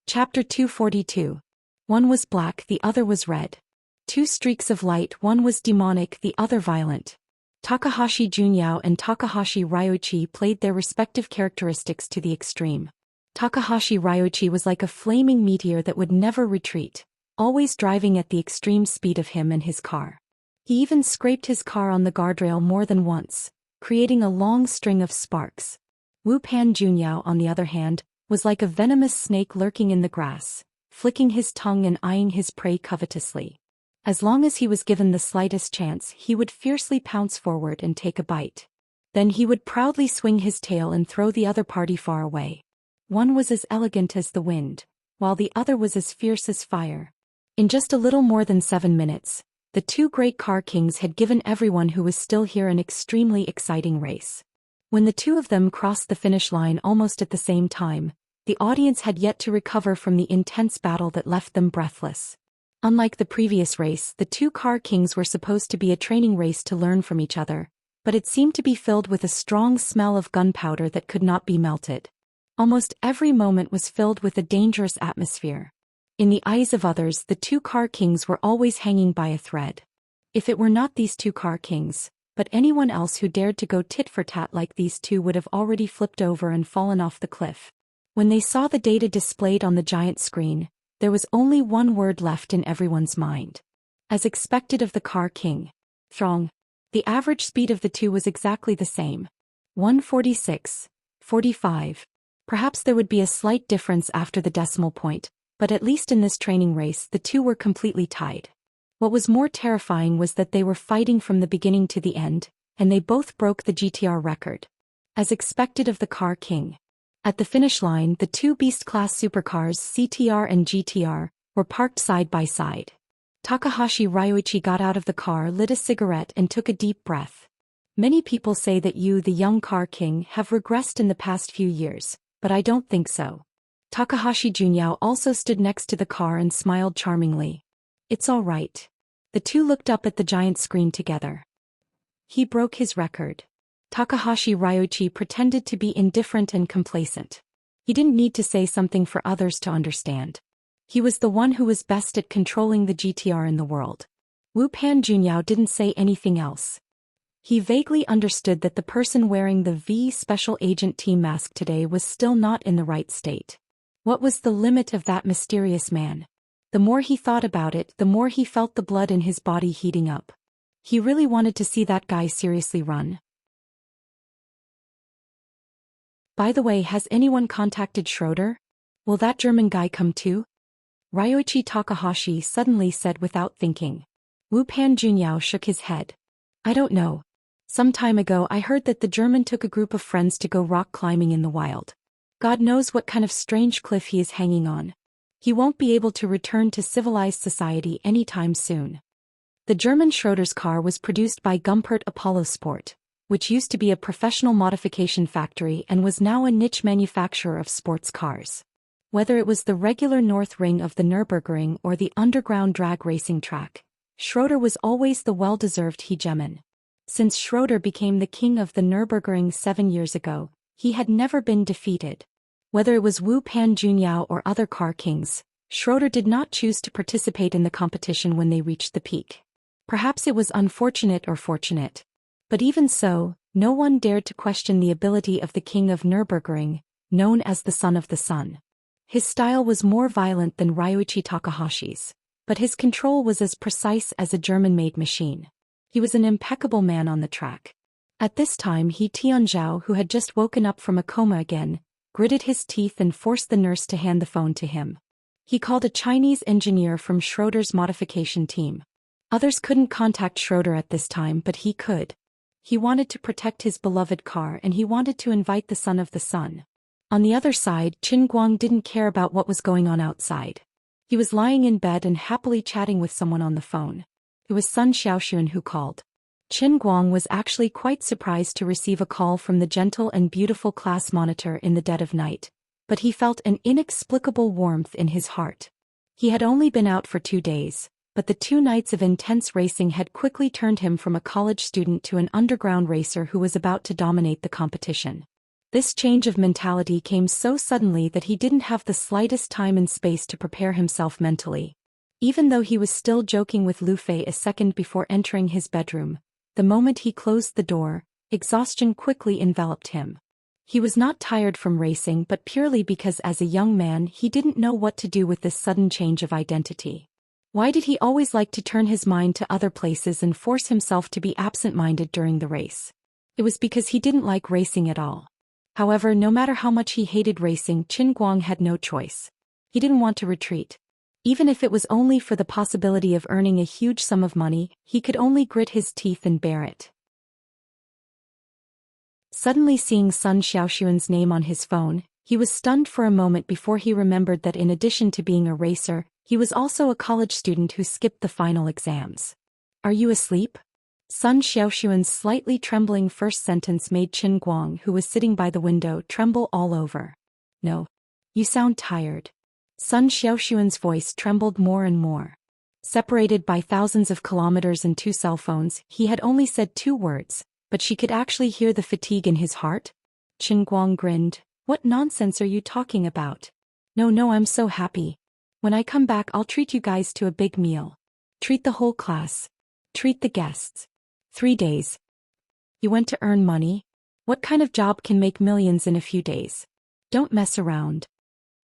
Chapter 242. One was black, the other was red. 2 streaks of light, one was demonic, the other violent. Takahashi Junyao and Takahashi Ryuichi played their respective characteristics to the extreme. Takahashi Ryuichi was like a flaming meteor that would never retreat, always driving at the extreme speed of him and his car. He even scraped his car on the guardrail more than once, creating a long string of sparks. Wu Pan Junyao, on the other hand, was like a venomous snake lurking in the grass, flicking his tongue and eyeing his prey covetously. As long as he was given the slightest chance, he would fiercely pounce forward and take a bite. Then he would proudly swing his tail and throw the other party far away. One was as elegant as the wind, while the other was as fierce as fire. In just a little more than 7 minutes, the 2 great car kings had given everyone who was still here an extremely exciting race. When the 2 of them crossed the finish line almost at the same time, the audience had yet to recover from the intense battle that left them breathless. Unlike the previous race, the 2 car kings were supposed to be a training race to learn from each other, but it seemed to be filled with a strong smell of gunpowder that could not be melted. Almost every moment was filled with a dangerous atmosphere. In the eyes of others, the 2 car kings were always hanging by a thread. If it were not these 2 car kings, but anyone else who dared to go tit for tat like these 2 would have already flipped over and fallen off the cliff. When they saw the data displayed on the giant screen, there was only one word left in everyone's mind. As expected of the car king. Throng. The average speed of the 2 was exactly the same. 146, 45. Perhaps there would be a slight difference after the decimal point, but at least in this training race the 2 were completely tied. What was more terrifying was that they were fighting from the beginning to the end, and they both broke the GTR record. As expected of the car king. At the finish line, the 2 beast-class supercars CTR and GTR were parked side by side. Takahashi Ryuichi got out of the car, lit a cigarette and took a deep breath. Many people say that you, the young car king, have regressed in the past few years, but I don't think so. Takahashi Junyao also stood next to the car and smiled charmingly. It's all right. The 2 looked up at the giant screen together. He broke his record. Takahashi Ryuichi pretended to be indifferent and complacent. He didn't need to say something for others to understand. He was the one who was best at controlling the GTR in the world. Wu Pan Junyao didn't say anything else. He vaguely understood that the person wearing the V Special Agent Team mask today was still not in the right state. What was the limit of that mysterious man? The more he thought about it, the more he felt the blood in his body heating up. He really wanted to see that guy seriously run. By the way, has anyone contacted Schroeder? Will that German guy come too? Ryoichi Takahashi suddenly said without thinking. Wu Pan Junyao shook his head. I don't know. Some time ago I heard that the German took a group of friends to go rock climbing in the wild. God knows what kind of strange cliff he is hanging on. He won't be able to return to civilized society anytime soon. The German Schroeder's car was produced by Gumpert Apollo Sport, which used to be a professional modification factory and was now a niche manufacturer of sports cars. Whether it was the regular North Ring of the Nürburgring or the underground drag racing track, Schroeder was always the well-deserved hegemon. Since Schroeder became the king of the Nürburgring 7 years ago, he had never been defeated. Whether it was Wu Pan Junyao or other car kings, Schroeder did not choose to participate in the competition when they reached the peak. Perhaps it was unfortunate or fortunate. But even so, no one dared to question the ability of the king of Nürburgring, known as the Son of the Sun. His style was more violent than Ryoichi Takahashi's, but his control was as precise as a German-made machine. He was an impeccable man on the track. At this time Tianzhao, who had just woken up from a coma again, gritted his teeth and forced the nurse to hand the phone to him. He called a Chinese engineer from Schroeder's modification team. Others couldn't contact Schroeder at this time, but he could. He wanted to protect his beloved car and he wanted to invite the Son of the Sun. On the other side, Qin Guang didn't care about what was going on outside. He was lying in bed and happily chatting with someone on the phone. It was Sun Xiaoxuan who called. Qin Guang was actually quite surprised to receive a call from the gentle and beautiful class monitor in the dead of night, but he felt an inexplicable warmth in his heart. He had only been out for 2 days, but the 2 nights of intense racing had quickly turned him from a college student to an underground racer who was about to dominate the competition. This change of mentality came so suddenly that he didn't have the slightest time and space to prepare himself mentally. Even though he was still joking with Lu Fei a second before entering his bedroom, the moment he closed the door, exhaustion quickly enveloped him. He was not tired from racing but purely because as a young man he didn't know what to do with this sudden change of identity. Why did he always like to turn his mind to other places and force himself to be absent-minded during the race? It was because he didn't like racing at all. However, no matter how much he hated racing, Qin Guang had no choice. He didn't want to retreat. Even if it was only for the possibility of earning a huge sum of money, he could only grit his teeth and bear it. Suddenly seeing Sun Xiaoxuan's name on his phone, he was stunned for a moment before he remembered that in addition to being a racer, he was also a college student who skipped the final exams. Are you asleep? Sun Xiaoxuan's slightly trembling first sentence made Qin Guang, who was sitting by the window, tremble all over. No. You sound tired. Sun Xiaoxuan's voice trembled more and more. Separated by thousands of kilometers and 2 cell phones, he had only said 2 words, but she could actually hear the fatigue in his heart. Qin Guang grinned. What nonsense are you talking about? No, I'm so happy. When I come back I'll treat you guys to a big meal. Treat the whole class. Treat the guests. 3 days. You went to earn money? What kind of job can make millions in a few days? Don't mess around.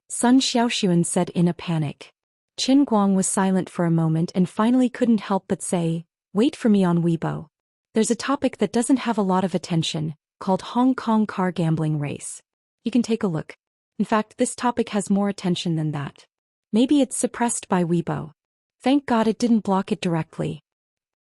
Sun Xiaoxuan said in a panic. Qin Guang was silent for a moment and finally couldn't help but say, wait for me on Weibo. There's a topic that doesn't have a lot of attention, called Hong Kong car gambling race. You can take a look. In fact, this topic has more attention than that. Maybe it's suppressed by Weibo. Thank God it didn't block it directly.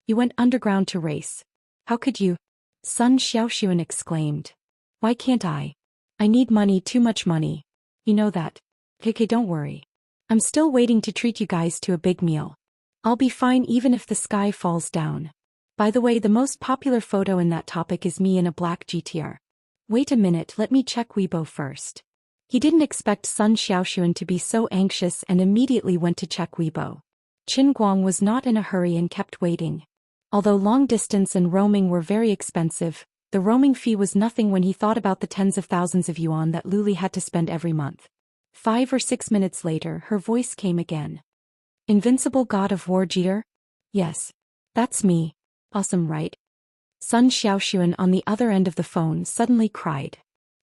You went underground to race. How could you? Sun Xiaoxuan exclaimed. Why can't I? I need money, too much money. You know that. Okay, don't worry. I'm still waiting to treat you guys to a big meal. I'll be fine even if the sky falls down. By the way, the most popular photo in that topic is me in a black GTR. Wait a minute, let me check Weibo first. He didn't expect Sun Xiaoxuan to be so anxious and immediately went to check Weibo. Qin Guang was not in a hurry and kept waiting. Although long distance and roaming were very expensive, the roaming fee was nothing when he thought about the tens of thousands of yuan that Luli had to spend every month. 5 or 6 minutes later, her voice came again. Invincible God of War Jeter? Yes. That's me. Awesome, right? Sun Xiaoxuan on the other end of the phone suddenly cried.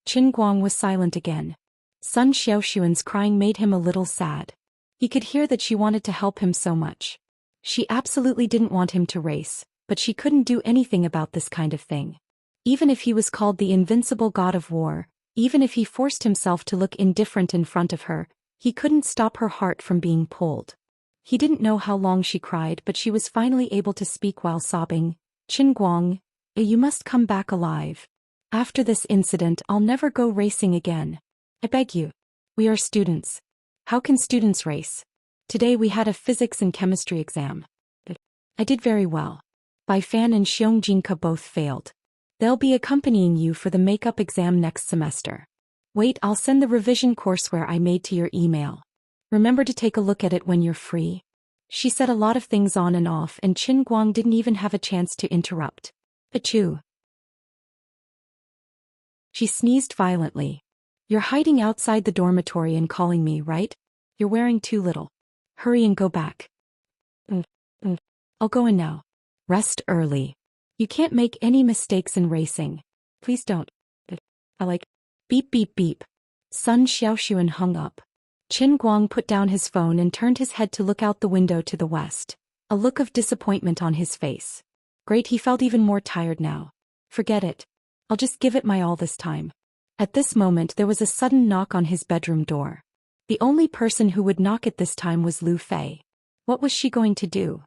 Qin Guang was silent again. Sun Xiaoxuan's crying made him a little sad. He could hear that she wanted to help him so much. She absolutely didn't want him to race, but she couldn't do anything about this kind of thing. Even if he was called the invincible god of war, even if he forced himself to look indifferent in front of her, he couldn't stop her heart from being pulled. He didn't know how long she cried, but she was finally able to speak while sobbing. Qin Guang, you must come back alive. After this incident, I'll never go racing again. I beg you. We are students. How can students race? Today we had a physics and chemistry exam. I did very well. Bai Fan and Xiong Jinka both failed. They'll be accompanying you for the makeup exam next semester. Wait, I'll send the revision courseware I made to your email. Remember to take a look at it when you're free. She said a lot of things on and off, and Qin Guang didn't even have a chance to interrupt. Achoo. She sneezed violently. You're hiding outside the dormitory and calling me, right? You're wearing too little. Hurry and go back. I'll go in now. Rest early. You can't make any mistakes in racing. Please don't. Beep beep beep. Sun Xiaoxuan hung up. Qin Guang put down his phone and turned his head to look out the window to the west, a look of disappointment on his face. Great, he felt even more tired now. Forget it. I'll just give it my all this time. At this moment there was a sudden knock on his bedroom door. The only person who would knock it this time was Lu Fei. What was she going to do?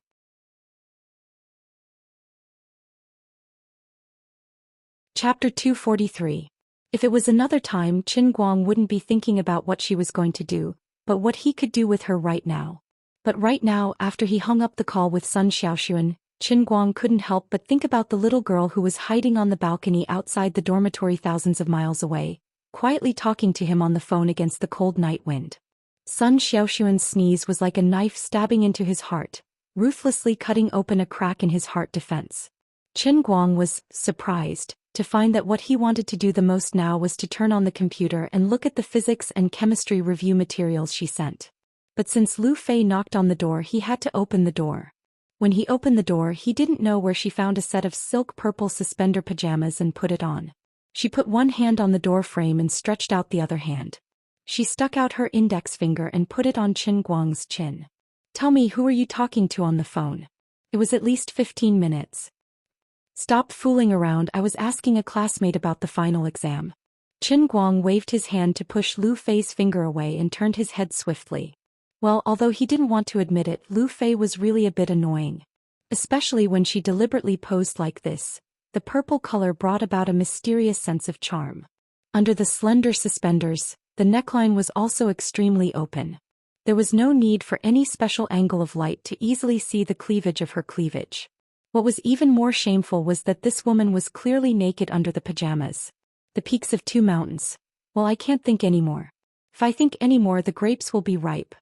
Chapter 243. If it was another time, Qin Guang wouldn't be thinking about what she was going to do, but what he could do with her right now. But right now, after he hung up the call with Sun Xiaoxuan, Qin Guang couldn't help but think about the little girl who was hiding on the balcony outside the dormitory thousands of miles away, quietly talking to him on the phone against the cold night wind. Sun Xiaoxuan's sneeze was like a knife stabbing into his heart, ruthlessly cutting open a crack in his heart defense. Qin Guang was surprised to find that what he wanted to do the most now was to turn on the computer and look at the physics and chemistry review materials she sent. But since Lu Fei knocked on the door, he had to open the door. When he opened the door, he didn't know where she found a set of silk purple suspender pajamas and put it on. She put one hand on the door frame and stretched out the other hand. She stuck out her index finger and put it on Qin Guang's chin. Tell me, who are you talking to on the phone? It was at least 15 minutes. Stop fooling around, I was asking a classmate about the final exam. Qin Guang waved his hand to push Lu Fei's finger away and turned his head swiftly. Well, although he didn't want to admit it, Lu Fei was really a bit annoying. Especially when she deliberately posed like this. The purple color brought about a mysterious sense of charm. Under the slender suspenders, the neckline was also extremely open. There was no need for any special angle of light to easily see the cleavage of her cleavage. What was even more shameful was that this woman was clearly naked under the pajamas. The peaks of two mountains. Well, I can't think anymore. If I think anymore, the grapes will be ripe.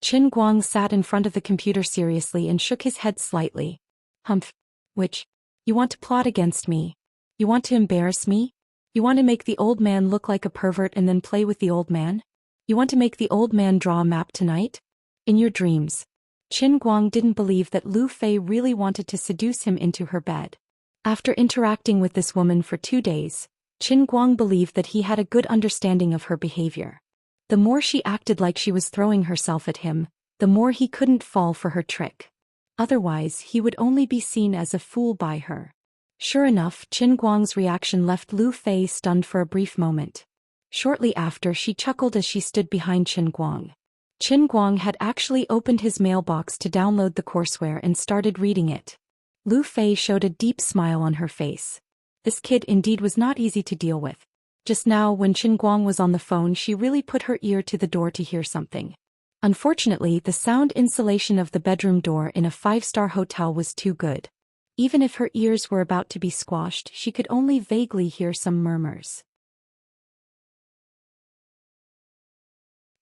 Qin Guang sat in front of the computer seriously and shook his head slightly. Humph. Which? You want to plot against me? You want to embarrass me? You want to make the old man look like a pervert and then play with the old man? You want to make the old man draw a map tonight? In your dreams. Qin Guang didn't believe that Lu Fei really wanted to seduce him into her bed. After interacting with this woman for 2 days, Qin Guang believed that he had a good understanding of her behavior. The more she acted like she was throwing herself at him, the more he couldn't fall for her trick. Otherwise, he would only be seen as a fool by her. Sure enough, Qin Guang's reaction left Lu Fei stunned for a brief moment. Shortly after, she chuckled as she stood behind Qin Guang. Qin Guang had actually opened his mailbox to download the courseware and started reading it. Lu Fei showed a deep smile on her face. This kid indeed was not easy to deal with. Just now, when Qin Guang was on the phone, she really put her ear to the door to hear something. Unfortunately, the sound insulation of the bedroom door in a 5-star hotel was too good. Even if her ears were about to be squashed, she could only vaguely hear some murmurs.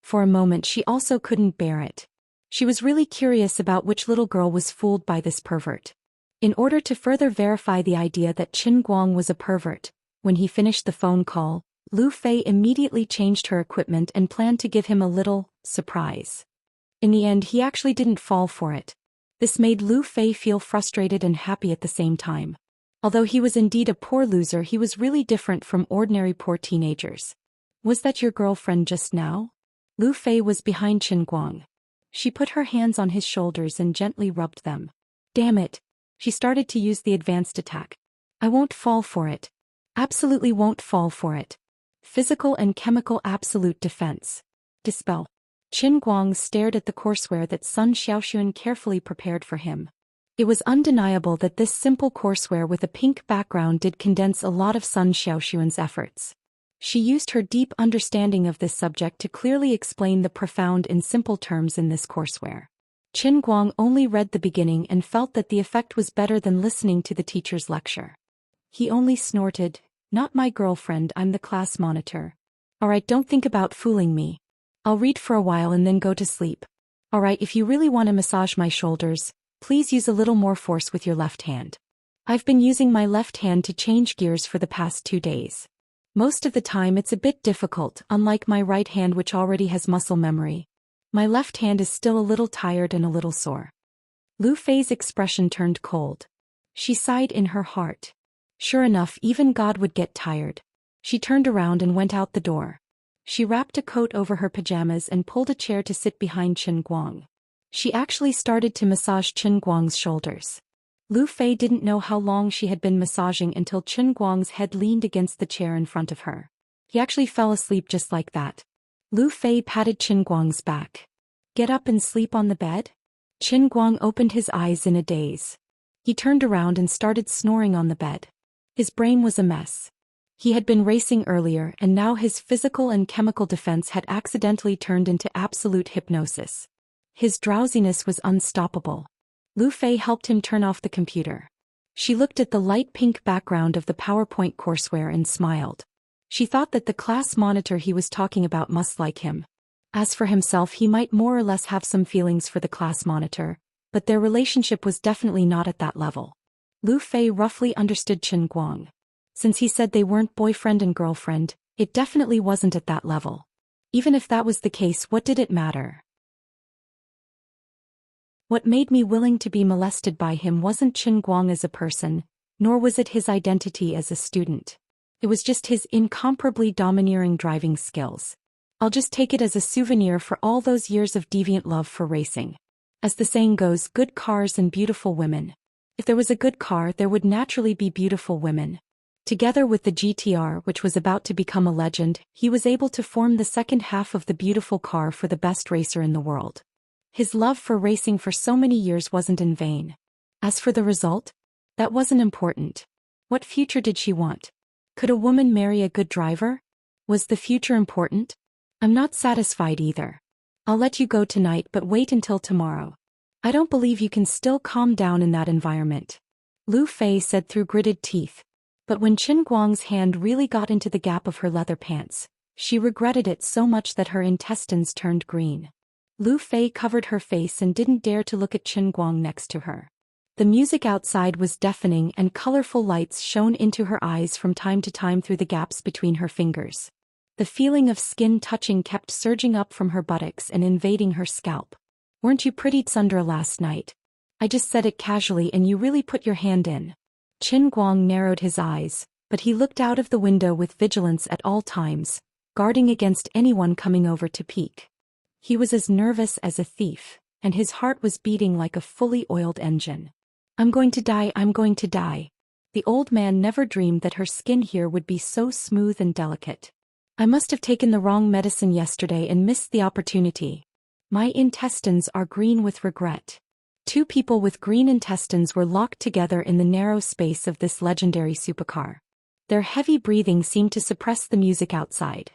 For a moment she also couldn't bear it. She was really curious about which little girl was fooled by this pervert. In order to further verify the idea that Qin Guang was a pervert, when he finished the phone call, Lu Fei immediately changed her equipment and planned to give him a little surprise. In the end, he actually didn't fall for it. This made Lu Fei feel frustrated and happy at the same time. Although he was indeed a poor loser, he was really different from ordinary poor teenagers. Was that your girlfriend just now? Lu Fei was behind Qin Guang. She put her hands on his shoulders and gently rubbed them. Damn it. She started to use the advanced attack. I won't fall for it. Absolutely won't fall for it. Physical and chemical absolute defense. Dispel. Qin Guang stared at the courseware that Sun Xiaoxuan carefully prepared for him. It was undeniable that this simple courseware with a pink background did condense a lot of Sun Xiaoxuan's efforts. She used her deep understanding of this subject to clearly explain the profound in simple terms in this courseware. Qin Guang only read the beginning and felt that the effect was better than listening to the teacher's lecture. He only snorted, "Not my girlfriend, I'm the class monitor. Alright, don't think about fooling me. I'll read for a while and then go to sleep. Alright, if you really want to massage my shoulders, please use a little more force with your left hand. I've been using my left hand to change gears for the past 2 days. Most of the time it's a bit difficult, unlike my right hand which already has muscle memory. My left hand is still a little tired and a little sore." Lu Fei's expression turned cold. She sighed in her heart. Sure enough, even God would get tired. She turned around and went out the door. She wrapped a coat over her pajamas and pulled a chair to sit behind Qin Guang. She actually started to massage Qin Guang's shoulders. Lu Fei didn't know how long she had been massaging until Qin Guang's head leaned against the chair in front of her. He actually fell asleep just like that. Lu Fei patted Qin Guang's back. "Get up and sleep on the bed?" Qin Guang opened his eyes in a daze. He turned around and started snoring on the bed. His brain was a mess. He had been racing earlier and now his physical and chemical defense had accidentally turned into absolute hypnosis. His drowsiness was unstoppable. Lu Fei helped him turn off the computer. She looked at the light pink background of the PowerPoint courseware and smiled. She thought that the class monitor he was talking about must like him. As for himself, he might more or less have some feelings for the class monitor, but their relationship was definitely not at that level. Lu Fei roughly understood Qin Guang. Since he said they weren't boyfriend and girlfriend, it definitely wasn't at that level. Even if that was the case, what did it matter? What made me willing to be molested by him wasn't Qin Guang as a person, nor was it his identity as a student. It was just his incomparably domineering driving skills. I'll just take it as a souvenir for all those years of deviant love for racing. As the saying goes, good cars and beautiful women. If there was a good car, there would naturally be beautiful women. Together with the GTR, which was about to become a legend, he was able to form the second half of the beautiful car for the best racer in the world. His love for racing for so many years wasn't in vain. As for the result, that wasn't important. What future did she want? Could a woman marry a good driver? Was the future important? I'm not satisfied either. I'll let you go tonight, but wait until tomorrow. I don't believe you can still calm down in that environment. Lu Fei said through gritted teeth. But when Qin Guang's hand really got into the gap of her leather pants, she regretted it so much that her intestines turned green. Lu Fei covered her face and didn't dare to look at Qin Guang next to her. The music outside was deafening and colorful lights shone into her eyes from time to time through the gaps between her fingers. The feeling of skin touching kept surging up from her buttocks and invading her scalp. "Weren't you pretty tsundra last night? I just said it casually and you really put your hand in." Qin Guang narrowed his eyes, but he looked out of the window with vigilance at all times, guarding against anyone coming over to peek. He was as nervous as a thief, and his heart was beating like a fully oiled engine. "I'm going to die, I'm going to die." The old man never dreamed that her skin here would be so smooth and delicate. "I must have taken the wrong medicine yesterday and missed the opportunity. My intestines are green with regret." Two people with green intestines were locked together in the narrow space of this legendary supercar. Their heavy breathing seemed to suppress the music outside.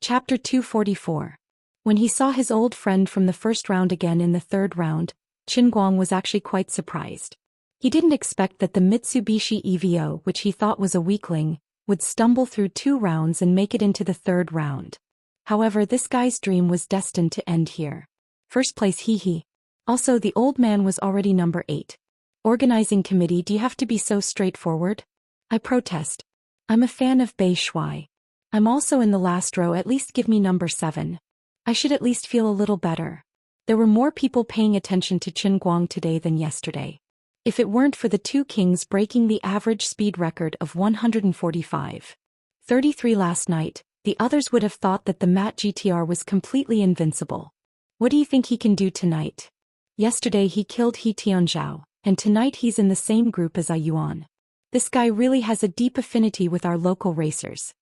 Chapter 244. When he saw his old friend from the first round again in the third round, Qin Guang was actually quite surprised. He didn't expect that the Mitsubishi EVO, which he thought was a weakling, would stumble through 2 rounds and make it into the third round. However, this guy's dream was destined to end here. First place, hee. Also, the old man was already number 8. Organizing committee, do you have to be so straightforward? I protest. I'm a fan of Bei Shuai. I'm also in the last row, at least give me number 7. I should at least feel a little better. There were more people paying attention to Qin Guang today than yesterday. If it weren't for the two kings breaking the average speed record of 145.33 last night, the others would have thought that the Mat GTR was completely invincible. What do you think he can do tonight? Yesterday he killed He Tianzhao, and tonight he's in the same group as Yuan. This guy really has a deep affinity with our local racers.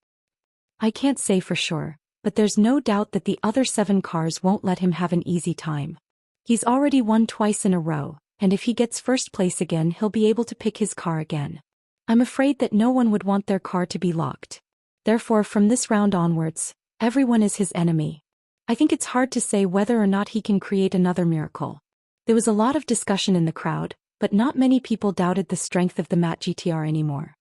I can't say for sure, but there's no doubt that the other 7 cars won't let him have an easy time. He's already won twice in a row, and if he gets first place again he'll be able to pick his car again. I'm afraid that no one would want their car to be locked. Therefore from this round onwards, everyone is his enemy. I think it's hard to say whether or not he can create another miracle. There was a lot of discussion in the crowd, but not many people doubted the strength of the Mat GTR anymore.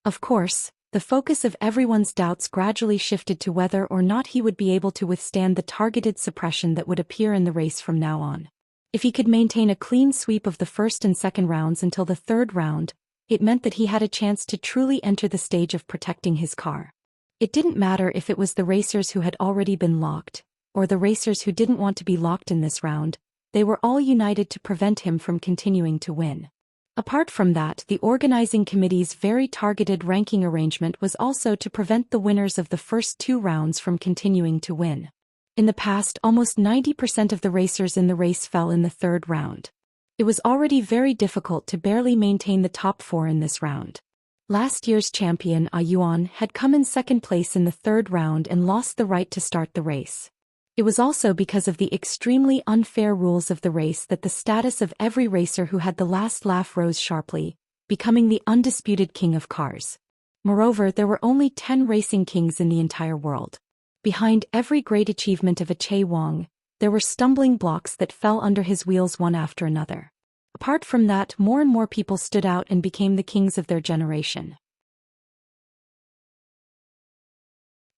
Of course, the focus of everyone's doubts gradually shifted to whether or not he would be able to withstand the targeted suppression that would appear in the race from now on. If he could maintain a clean sweep of the first and second rounds until the third round, it meant that he had a chance to truly enter the stage of protecting his car. It didn't matter if it was the racers who had already been locked, or the racers who didn't want to be locked in this round, they were all united to prevent him from continuing to win. Apart from that, the organizing committee's very targeted ranking arrangement was also to prevent the winners of the first 2 rounds from continuing to win. In the past, almost 90% of the racers in the race fell in the third round. It was already very difficult to barely maintain the top 4 in this round. Last year's champion Yuan had come in second place in the third round and lost the right to start the race. It was also because of the extremely unfair rules of the race that the status of every racer who had the last laugh rose sharply, becoming the undisputed king of cars. Moreover, there were only 10 racing kings in the entire world. Behind every great achievement of a Che Wang, there were stumbling blocks that fell under his wheels one after another. Apart from that, more and more people stood out and became the kings of their generation.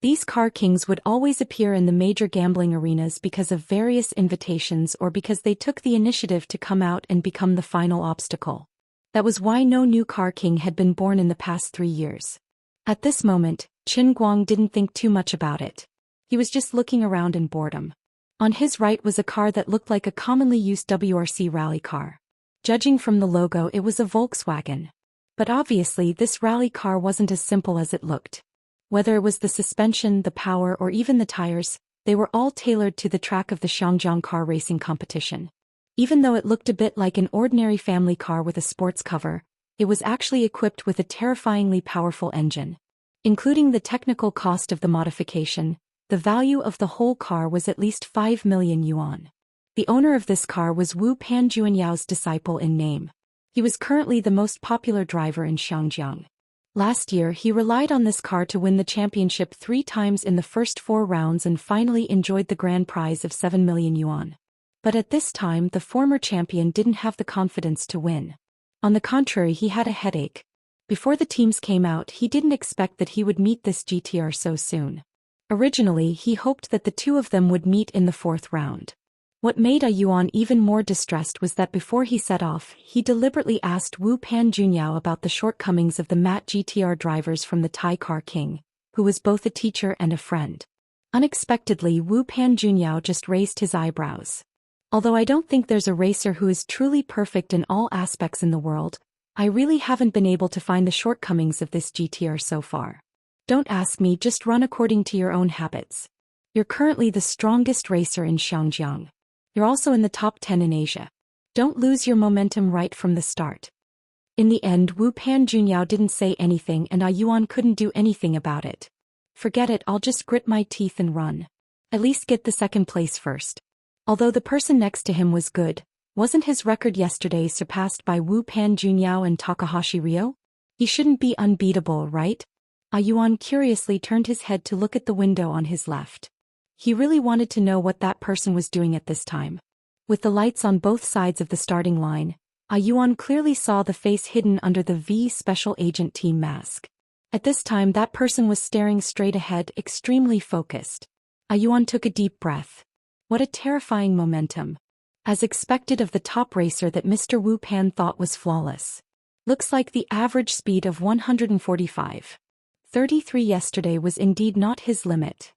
These car kings would always appear in the major gambling arenas because of various invitations or because they took the initiative to come out and become the final obstacle. That was why no new car king had been born in the past 3 years. At this moment, Qin Guang didn't think too much about it. He was just looking around in boredom. On his right was a car that looked like a commonly used WRC rally car. Judging from the logo, it was a Volkswagen. But obviously this rally car wasn't as simple as it looked. Whether it was the suspension, the power, or even the tires, they were all tailored to the track of the Xianxia car racing competition. Even though it looked a bit like an ordinary family car with a sports cover, it was actually equipped with a terrifyingly powerful engine. Including the technical cost of the modification, the value of the whole car was at least 5 million yuan. The owner of this car was Wu Panjunyao's disciple in name. He was currently the most popular driver in Xianxia. Last year he relied on this car to win the championship 3 times in the first 4 rounds and finally enjoyed the grand prize of 7 million yuan. But at this time the former champion didn't have the confidence to win. On the contrary, he had a headache. Before the teams came out, he didn't expect that he would meet this GTR so soon. Originally he hoped that the 2 of them would meet in the 4th round. What made Yuan even more distressed was that before he set off, he deliberately asked Wu Panjunyao about the shortcomings of the Mat GTR drivers from the Thai Car King, who was both a teacher and a friend. Unexpectedly, Wu Panjunyao just raised his eyebrows. Although I don't think there's a racer who is truly perfect in all aspects in the world, I really haven't been able to find the shortcomings of this GTR so far. Don't ask me, just run according to your own habits. You're currently the strongest racer in Xianxia. You're also in the top 10 in Asia. Don't lose your momentum right from the start. In the end, Wu Panjunyao didn't say anything and Yuan couldn't do anything about it. Forget it, I'll just grit my teeth and run. At least get the 2nd place first. Although the person next to him was good, wasn't his record yesterday surpassed by Wu Panjunyao and Takahashi Ryo? He shouldn't be unbeatable, right? Yuan curiously turned his head to look at the window on his left. He really wanted to know what that person was doing at this time. With the lights on both sides of the starting line, Yuan clearly saw the face hidden under the V Special Agent Team mask. At this time that person was staring straight ahead, extremely focused. Yuan took a deep breath. What a terrifying momentum. As expected of the top racer that Mr. Wu Pan thought was flawless. Looks like the average speed of 145.33 yesterday was indeed not his limit.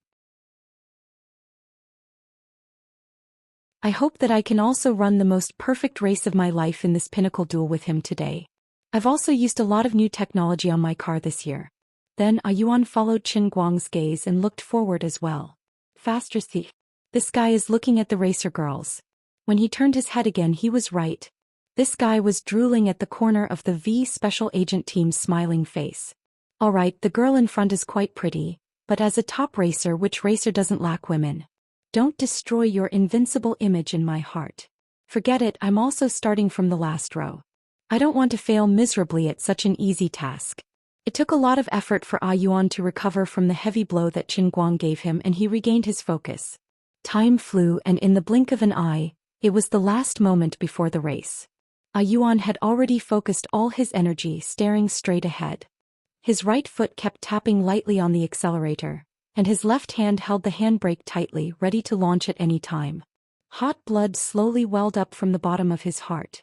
I hope that I can also run the most perfect race of my life in this pinnacle duel with him today. I've also used a lot of new technology on my car this year. Then Yuan followed Qin Guang's gaze and looked forward as well. Faster thief. This guy is looking at the racer girls. When he turned his head again, he was right. This guy was drooling at the corner of the V Special Agent team's smiling face. Alright, the girl in front is quite pretty, but as a top racer, which racer doesn't lack women? Don't destroy your invincible image in my heart. Forget it, I'm also starting from the last row. I don't want to fail miserably at such an easy task. It took a lot of effort for Yuan to recover from the heavy blow that Qin Guang gave him, and he regained his focus. Time flew, and in the blink of an eye, it was the last moment before the race. Yuan had already focused all his energy, staring straight ahead. His right foot kept tapping lightly on the accelerator, and his left hand held the handbrake tightly, ready to launch at any time. Hot blood slowly welled up from the bottom of his heart.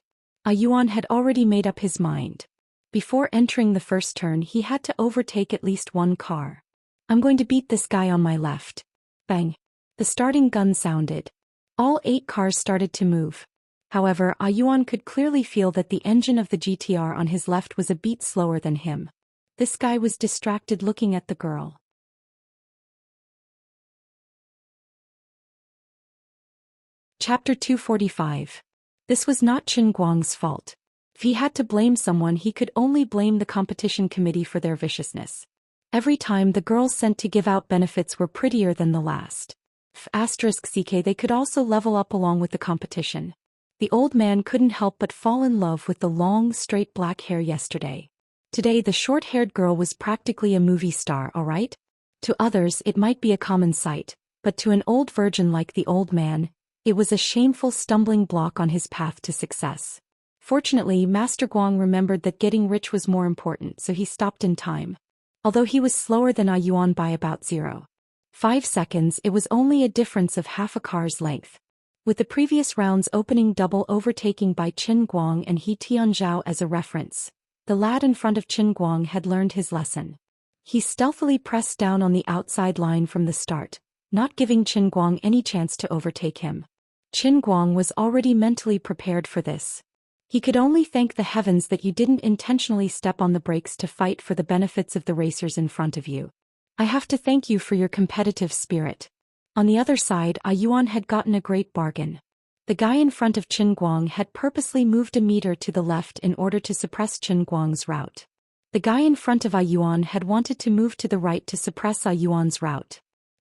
Yuan had already made up his mind. Before entering the first turn, he had to overtake at least one car. I'm going to beat this guy on my left. Bang! The starting gun sounded. All 8 cars started to move. However, Yuan could clearly feel that the engine of the GTR on his left was a beat slower than him. This guy was distracted looking at the girl. Chapter 245. This was not Qin Guang's fault. If he had to blame someone, he could only blame the competition committee for their viciousness. Every time the girls sent to give out benefits were prettier than the last. *CK they could also level up along with the competition. The old man couldn't help but fall in love with the long, straight black hair yesterday. Today the short-haired girl was practically a movie star, alright? To others it might be a common sight, but to an old virgin like the old man, it was a shameful stumbling block on his path to success. Fortunately, Master Guang remembered that getting rich was more important, so he stopped in time. Although he was slower than Yuan by about 0.5 seconds, it was only a difference of half a car's length. With the previous round's opening double overtaking by Qin Guang and He Tianzhao as a reference, the lad in front of Qin Guang had learned his lesson. He stealthily pressed down on the outside line from the start, not giving Qin Guang any chance to overtake him. Qin Guang was already mentally prepared for this. He could only thank the heavens that you didn't intentionally step on the brakes to fight for the benefits of the racers in front of you. I have to thank you for your competitive spirit. On the other side, Yuan had gotten a great bargain. The guy in front of Qin Guang had purposely moved a meter to the left in order to suppress Qin Guang's route. The guy in front of Yuan had wanted to move to the right to suppress Yuan's route.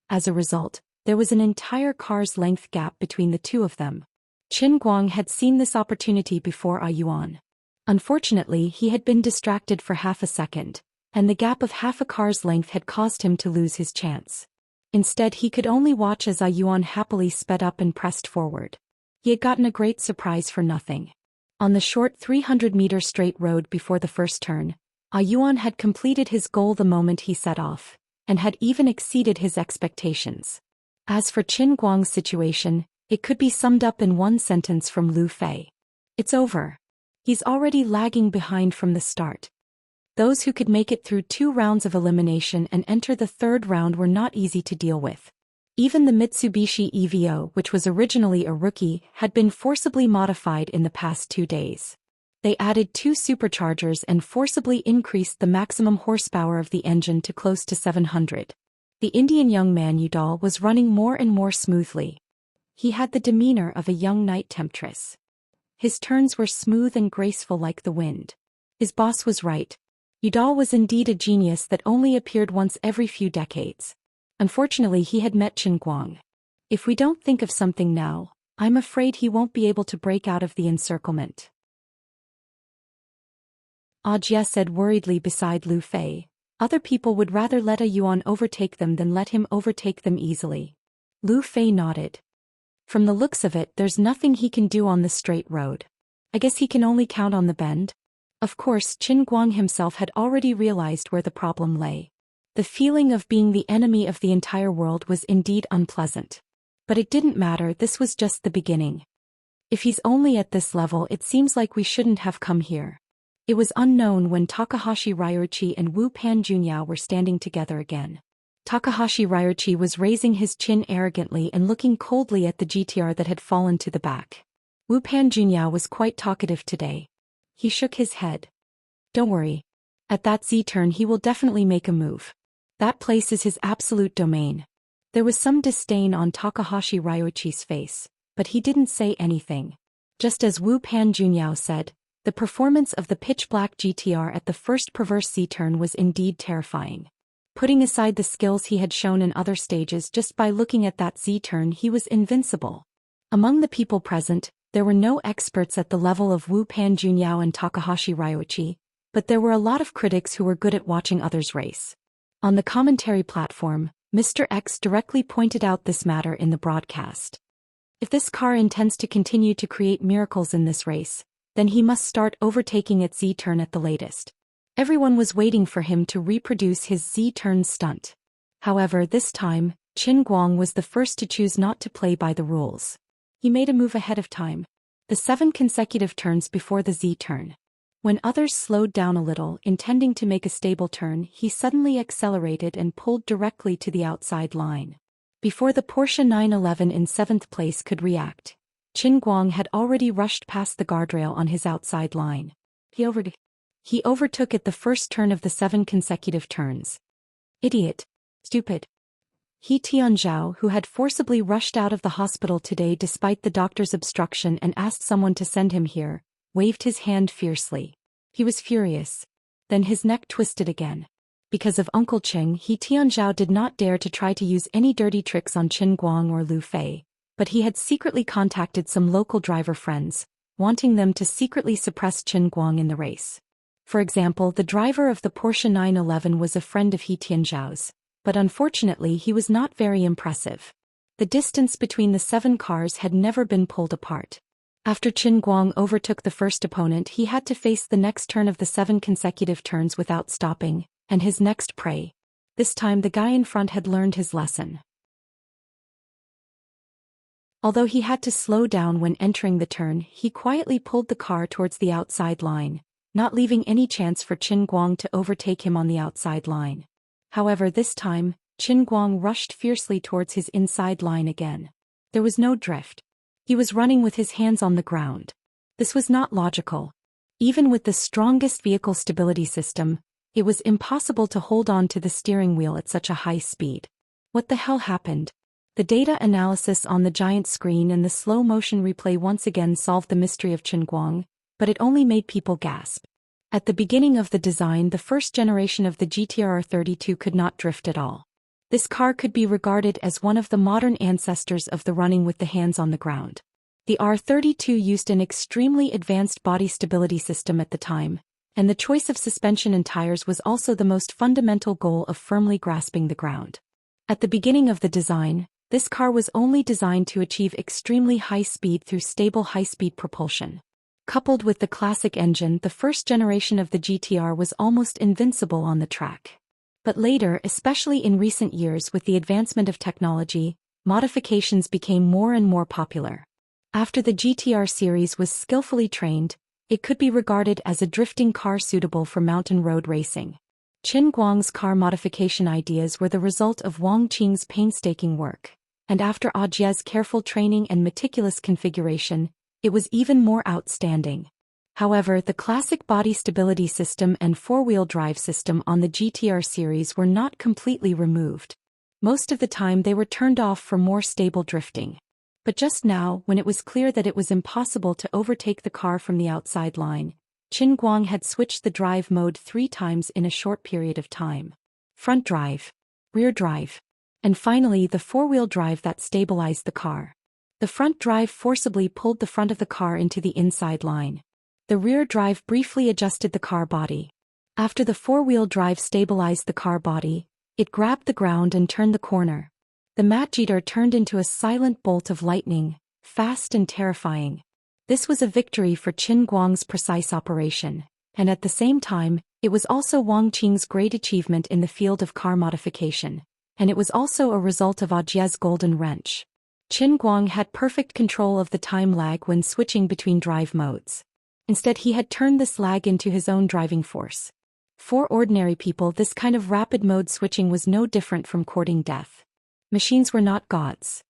As a result, there was an entire car's length gap between the two of them. Qin Guang had seen this opportunity before Yuan. Unfortunately, he had been distracted for half a second, and the gap of half a car's length had caused him to lose his chance. Instead, he could only watch as Yuan happily sped up and pressed forward. He had gotten a great surprise for nothing. On the short 300-meter straight road before the first turn, Yuan had completed his goal the moment he set off, and had even exceeded his expectations. As for Qin Guang's situation, it could be summed up in one sentence from Lu Fei. It's over. He's already lagging behind from the start. Those who could make it through 2 rounds of elimination and enter the 3rd round were not easy to deal with. Even the Mitsubishi EVO, which was originally a rookie, had been forcibly modified in the past 2 days. They added 2 superchargers and forcibly increased the maximum horsepower of the engine to close to 700. The Indian young man Udall was running more and more smoothly. He had the demeanor of a young night temptress. His turns were smooth and graceful like the wind. His boss was right. Udall was indeed a genius that only appeared once every few decades. Unfortunately, he had met Qin Guang. If we don't think of something now, I'm afraid he won't be able to break out of the encirclement. Jie said worriedly beside Lu Fei. Other people would rather let Yuan overtake them than let him overtake them easily. Lu Fei nodded. From the looks of it, there's nothing he can do on the straight road. I guess he can only count on the bend. Of course, Qin Guang himself had already realized where the problem lay. The feeling of being the enemy of the entire world was indeed unpleasant. But it didn't matter, this was just the beginning. If he's only at this level, it seems like we shouldn't have come here. It was unknown when Takahashi Ryuichi and Wu Pan Junyao were standing together again. Takahashi Ryuichi was raising his chin arrogantly and looking coldly at the GTR that had fallen to the back. Wu Pan Junyao was quite talkative today. He shook his head. Don't worry. At that Z-turn he will definitely make a move. That place is his absolute domain. There was some disdain on Takahashi Ryuichi's face, but he didn't say anything. Just as Wu Pan Junyao said, the performance of the pitch-black GTR at the first perverse Z-turn was indeed terrifying. Putting aside the skills he had shown in other stages, just by looking at that Z-turn he was invincible. Among the people present, there were no experts at the level of Wu Pan Junyao and Takahashi Ryuichi, but there were a lot of critics who were good at watching others race. On the commentary platform, Mr. X directly pointed out this matter in the broadcast. If this car intends to continue to create miracles in this race, then he must start overtaking its Z-turn at the latest. Everyone was waiting for him to reproduce his Z-turn stunt. However, this time, Qin Guang was the first to choose not to play by the rules. He made a move ahead of time. The 7 consecutive turns before the Z-turn. When others slowed down a little, intending to make a stable turn, he suddenly accelerated and pulled directly to the outside line. Before the Porsche 911 in 7th place could react, Qin Guang had already rushed past the guardrail on his outside line. He overtook at the first turn of the 7 consecutive turns. Idiot. Stupid. He Tianzhao, who had forcibly rushed out of the hospital today despite the doctor's obstruction and asked someone to send him here, waved his hand fiercely. He was furious. Then his neck twisted again. Because of Uncle Qing, He Tianzhao did not dare to try to use any dirty tricks on Qin Guang or Lu Fei, but he had secretly contacted some local driver friends, wanting them to secretly suppress Qin Guang in the race. For example, the driver of the Porsche 911 was a friend of He Tianzhao's, but unfortunately he was not very impressive. The distance between the 7 cars had never been pulled apart. After Qin Guang overtook the first opponent, he had to face the next turn of the 7 consecutive turns without stopping, and his next prey. This time the guy in front had learned his lesson. Although he had to slow down when entering the turn, he quietly pulled the car towards the outside line, not leaving any chance for Qin Guang to overtake him on the outside line. However, this time, Qin Guang rushed fiercely towards his inside line again. There was no drift. He was running with his hands on the ground. This was not logical. Even with the strongest vehicle stability system, it was impossible to hold on to the steering wheel at such a high speed. What the hell happened? The data analysis on the giant screen and the slow-motion replay once again solved the mystery of Qin Guang, but it only made people gasp. At the beginning of the design, the first generation of the GTR 32 could not drift at all. This car could be regarded as one of the modern ancestors of the running with the hands on the ground. The R32 used an extremely advanced body stability system at the time, and the choice of suspension and tires was also the most fundamental goal of firmly grasping the ground. At the beginning of the design, this car was only designed to achieve extremely high speed through stable high-speed propulsion. Coupled with the classic engine, the first generation of the GTR was almost invincible on the track. But later, especially in recent years with the advancement of technology, modifications became more and more popular. After the GTR series was skillfully trained, it could be regarded as a drifting car suitable for mountain road racing. Qin Guang's car modification ideas were the result of Wang Qing's painstaking work, and after Audiobook's careful training and meticulous configuration, it was even more outstanding. However, the classic body stability system and four-wheel drive system on the GTR series were not completely removed. Most of the time they were turned off for more stable drifting. But just now, when it was clear that it was impossible to overtake the car from the outside line, Qin Guang had switched the drive mode 3 times in a short period of time. Front drive, rear drive, and finally the four-wheel drive that stabilized the car. The front drive forcibly pulled the front of the car into the inside line. The rear drive briefly adjusted the car body. After the four-wheel drive stabilized the car body, it grabbed the ground and turned the corner. The Matjeter turned into a silent bolt of lightning, fast and terrifying. This was a victory for Qin Guang's precise operation, and at the same time, it was also Wang Qing's great achievement in the field of car modification, and it was also a result of Audiobook's golden wrench. Qin Guang had perfect control of the time lag when switching between drive modes. Instead, he had turned this lag into his own driving force. For ordinary people, this kind of rapid mode switching was no different from courting death. Machines were not gods.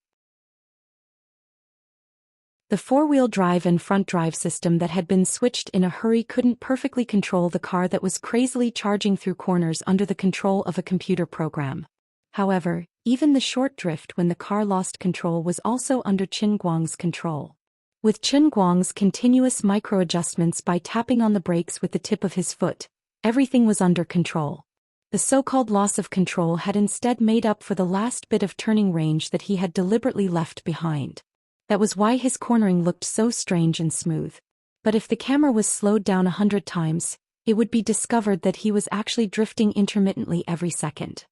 The four-wheel drive and front drive system that had been switched in a hurry couldn't perfectly control the car that was crazily charging through corners under the control of a computer program. However, even the short drift when the car lost control was also under Qin Guang's control. With Qin Guang's continuous micro-adjustments by tapping on the brakes with the tip of his foot, everything was under control. The so-called loss of control had instead made up for the last bit of turning range that he had deliberately left behind. That was why his cornering looked so strange and smooth. But if the camera was slowed down 100 times, it would be discovered that he was actually drifting intermittently every second.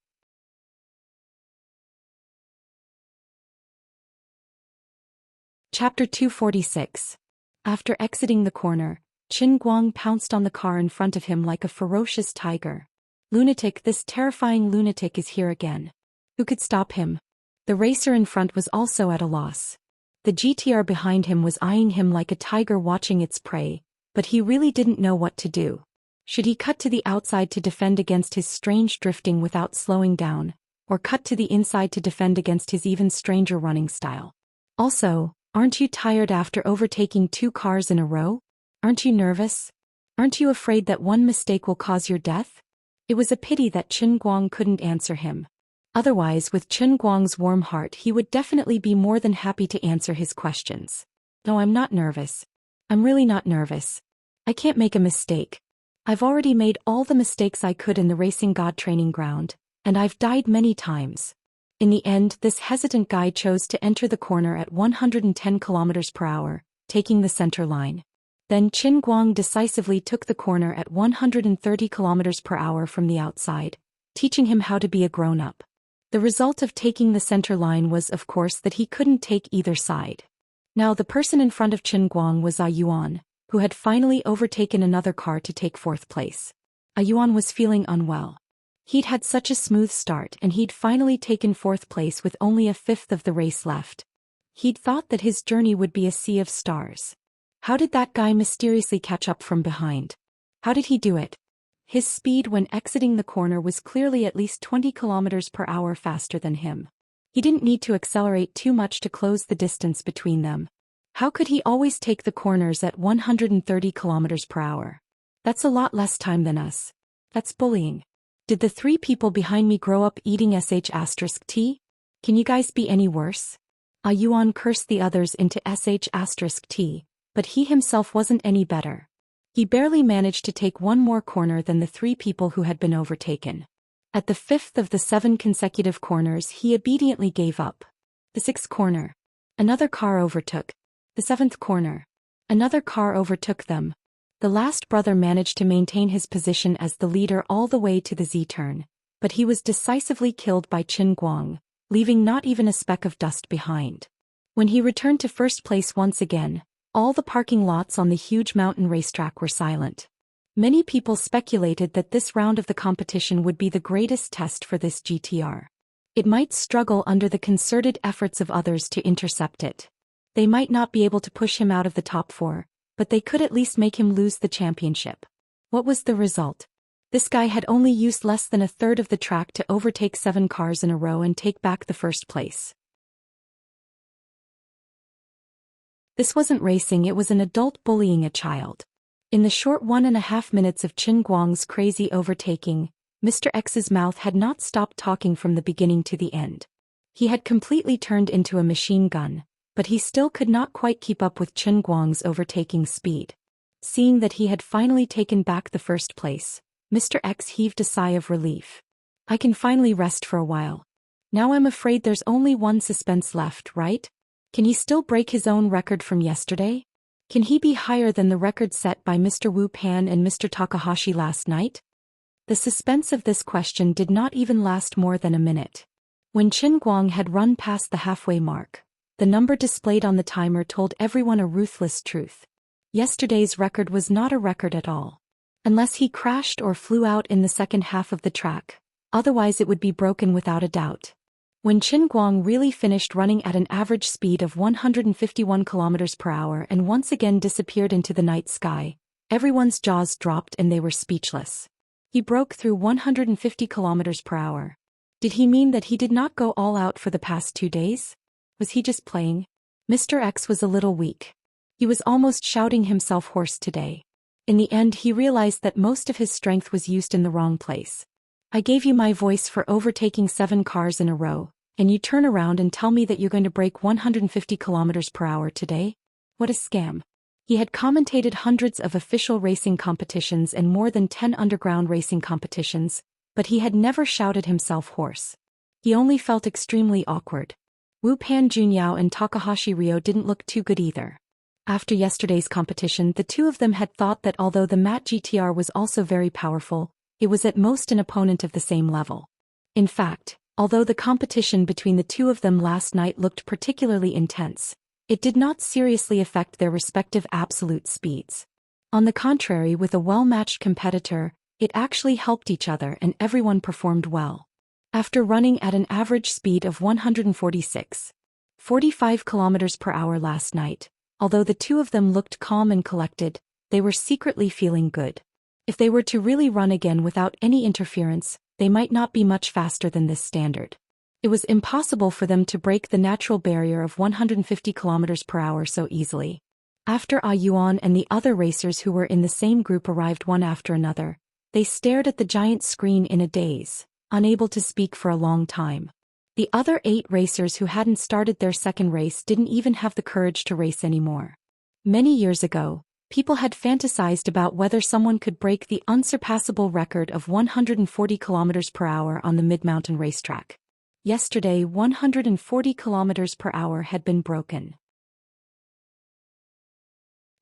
Chapter 246. After exiting the corner, Qin Guang pounced on the car in front of him like a ferocious tiger. Lunatic, this terrifying lunatic is here again. Who could stop him? The racer in front was also at a loss. The GTR behind him was eyeing him like a tiger watching its prey, but he really didn't know what to do. Should he cut to the outside to defend against his strange drifting without slowing down, or cut to the inside to defend against his even stranger running style? Also, aren't you tired after overtaking 2 cars in a row? Aren't you nervous? Aren't you afraid that one mistake will cause your death? It was a pity that Qin Guang couldn't answer him. Otherwise, with Qin Guang's warm heart, he would definitely be more than happy to answer his questions. No, I'm not nervous. I'm really not nervous. I can't make a mistake. I've already made all the mistakes I could in the racing god training ground, and I've died many times. In the end, this hesitant guy chose to enter the corner at 110 km per hour, taking the center line. Then Qin Guang decisively took the corner at 130 km per hour from the outside, teaching him how to be a grown-up. The result of taking the center line was, of course, that he couldn't take either side. Now the person in front of Qin Guang was Yuan, who had finally overtaken another car to take 4th place. Yuan was feeling unwell. He'd had such a smooth start and he'd finally taken 4th place with only a fifth of the race left. He'd thought that his journey would be a sea of stars. How did that guy mysteriously catch up from behind? How did he do it? His speed when exiting the corner was clearly at least 20 km per hour faster than him. He didn't need to accelerate too much to close the distance between them. How could he always take the corners at 130 km per hour? That's a lot less time than us. That's bullying. Did the 3 people behind me grow up eating sh*t? Can you guys be any worse? Yuan cursed the others into sh*t, but he himself wasn't any better. He barely managed to take one more corner than the 3 people who had been overtaken. At the 5th of the 7 consecutive corners, he obediently gave up. The 6th corner. Another car overtook. The 7th corner. Another car overtook them. The last brother managed to maintain his position as the leader all the way to the Z-turn, but he was decisively killed by Qin Guang, leaving not even a speck of dust behind. When he returned to 1st place once again, all the parking lots on the huge mountain racetrack were silent. Many people speculated that this round of the competition would be the greatest test for this GTR. It might struggle under the concerted efforts of others to intercept it. They might not be able to push him out of the top 4, but they could at least make him lose the championship. What was the result? This guy had only used less than a third of the track to overtake 7 cars in a row and take back the 1st place. This wasn't racing, it was an adult bullying a child. In the short 1.5 minutes of Qin Guang's crazy overtaking, Mr. X's mouth had not stopped talking from the beginning to the end. He had completely turned into a machine gun, but he still could not quite keep up with Qin Guang's overtaking speed. Seeing that he had finally taken back the 1st place, Mr. X heaved a sigh of relief. I can finally rest for a while. Now I'm afraid there's only one suspense left, right? Can he still break his own record from yesterday? Can he be higher than the record set by Mr. Wu Pan and Mr. Takahashi last night? The suspense of this question did not even last more than a minute. When Qin Guang had run past the halfway mark, the number displayed on the timer told everyone a ruthless truth. Yesterday's record was not a record at all. Unless he crashed or flew out in the second half of the track, otherwise it would be broken without a doubt. When Qin Guang really finished running at an average speed of 151 km per hour and once again disappeared into the night sky, everyone's jaws dropped and they were speechless. He broke through 150 kilometers per hour. Did he mean that he did not go all out for the past 2 days? Was he just playing? Mr. X was a little weak. He was almost shouting himself hoarse today. In the end, he realized that most of his strength was used in the wrong place. I gave you my voice for overtaking 7 cars in a row, and you turn around and tell me that you're going to break 150 kilometers per hour today? What a scam. He had commentated hundreds of official racing competitions and more than 10 underground racing competitions, but he had never shouted himself hoarse. He only felt extremely awkward. Wu Pan Junyao and Takahashi Ryo didn't look too good either. After yesterday's competition, the two of them had thought that although the Mat GTR was also very powerful, it was at most an opponent of the same level. In fact, although the competition between the two of them last night looked particularly intense, it did not seriously affect their respective absolute speeds. On the contrary, with a well-matched competitor, it actually helped each other and everyone performed well. After running at an average speed of 146.45 kilometers per hour last night, although the two of them looked calm and collected, they were secretly feeling good. If they were to really run again without any interference, they might not be much faster than this standard. It was impossible for them to break the natural barrier of 150 kilometers per hour so easily. After Ah Yuan and the other racers who were in the same group arrived one after another, they stared at the giant screen in a daze, unable to speak for a long time. The other 8 racers who hadn't started their second race didn't even have the courage to race anymore. Many years ago, people had fantasized about whether someone could break the unsurpassable record of 140 kilometers per hour on the mid-mountain racetrack. Yesterday, 140 kilometers per hour had been broken.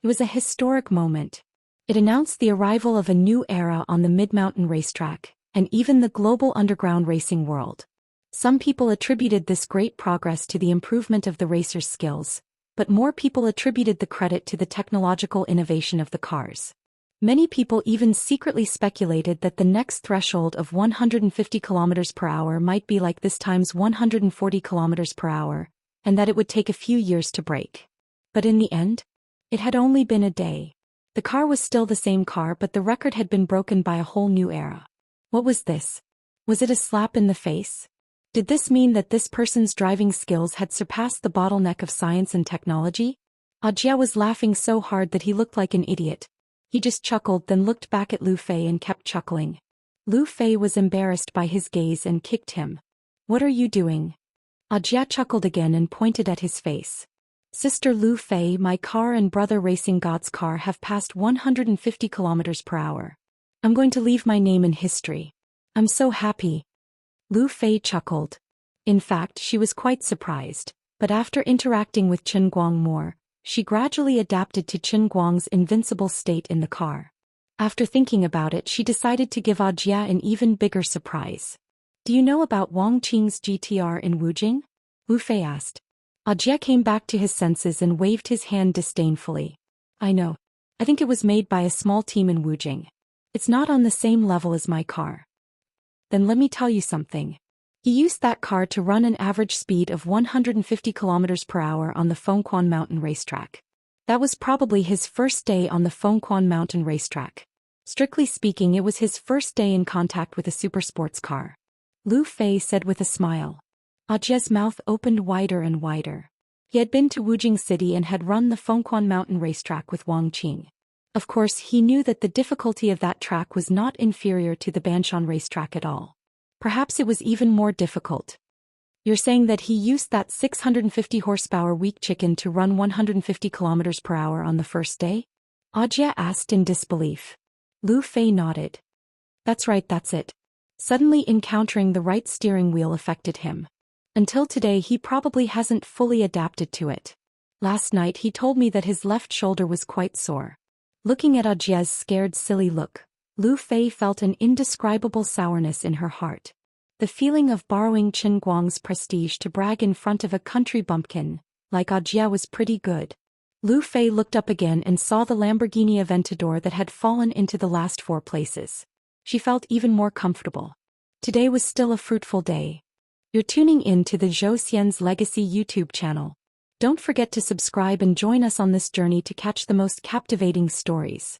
It was a historic moment. It announced the arrival of a new era on the mid-mountain racetrack, and even the global underground racing world. Some people attributed this great progress to the improvement of the racers' skills, but more people attributed the credit to the technological innovation of the cars. Many people even secretly speculated that the next threshold of 150 kilometers per hour might be like this times 140 kilometers per hour, and that it would take a few years to break. But in the end, it had only been a day. The car was still the same car, but the record had been broken by a whole new era. What was this? Was it a slap in the face? Did this mean that this person's driving skills had surpassed the bottleneck of science and technology? Ajia was laughing so hard that he looked like an idiot. He just chuckled, then looked back at Lu Fei and kept chuckling. Lu Fei was embarrassed by his gaze and kicked him. "What are you doing?" Ajia chuckled again and pointed at his face. "Sister Lu Fei, my car and brother Racing God's car have passed 150 kilometers per hour. I'm going to leave my name in history. I'm so happy." Lu Fei chuckled. In fact, she was quite surprised, but after interacting with Chen Guang more, she gradually adapted to Chen Guang's invincible state in the car. After thinking about it, she decided to give Ajia an even bigger surprise. "Do you know about Wang Qing's GTR in Wujing?" Lu Fei asked. Ajia came back to his senses and waved his hand disdainfully. "I know. I think it was made by a small team in Wujing. It's not on the same level as my car." "Then let me tell you something. He used that car to run an average speed of 150 kilometers per hour on the Fengquan Mountain racetrack. That was probably his first day on the Fengquan Mountain racetrack. Strictly speaking, it was his first day in contact with a supersports car," Lu Fei said with a smile. Ajia's mouth opened wider and wider. He had been to Wujing City and had run the Fengquan Mountain racetrack with Wang Qing. Of course, he knew that the difficulty of that track was not inferior to the Banshan racetrack at all. Perhaps it was even more difficult. "You're saying that he used that 650 horsepower weak chicken to run 150 kilometers per hour on the first day?" Ajia asked in disbelief. Lu Fei nodded. "That's right, that's it. Suddenly encountering the right steering wheel affected him. Until today he probably hasn't fully adapted to it. Last night he told me that his left shoulder was quite sore." Looking at Ajia's scared, silly look, Lu Fei felt an indescribable sourness in her heart. The feeling of borrowing Chen Guang's prestige to brag in front of a country bumpkin, like Ajia, was pretty good. Lu Fei looked up again and saw the Lamborghini Aventador that had fallen into the last 4 places. She felt even more comfortable. Today was still a fruitful day. You're tuning in to the Zhou Xian's Legacy YouTube channel. Don't forget to subscribe and join us on this journey to catch the most captivating stories.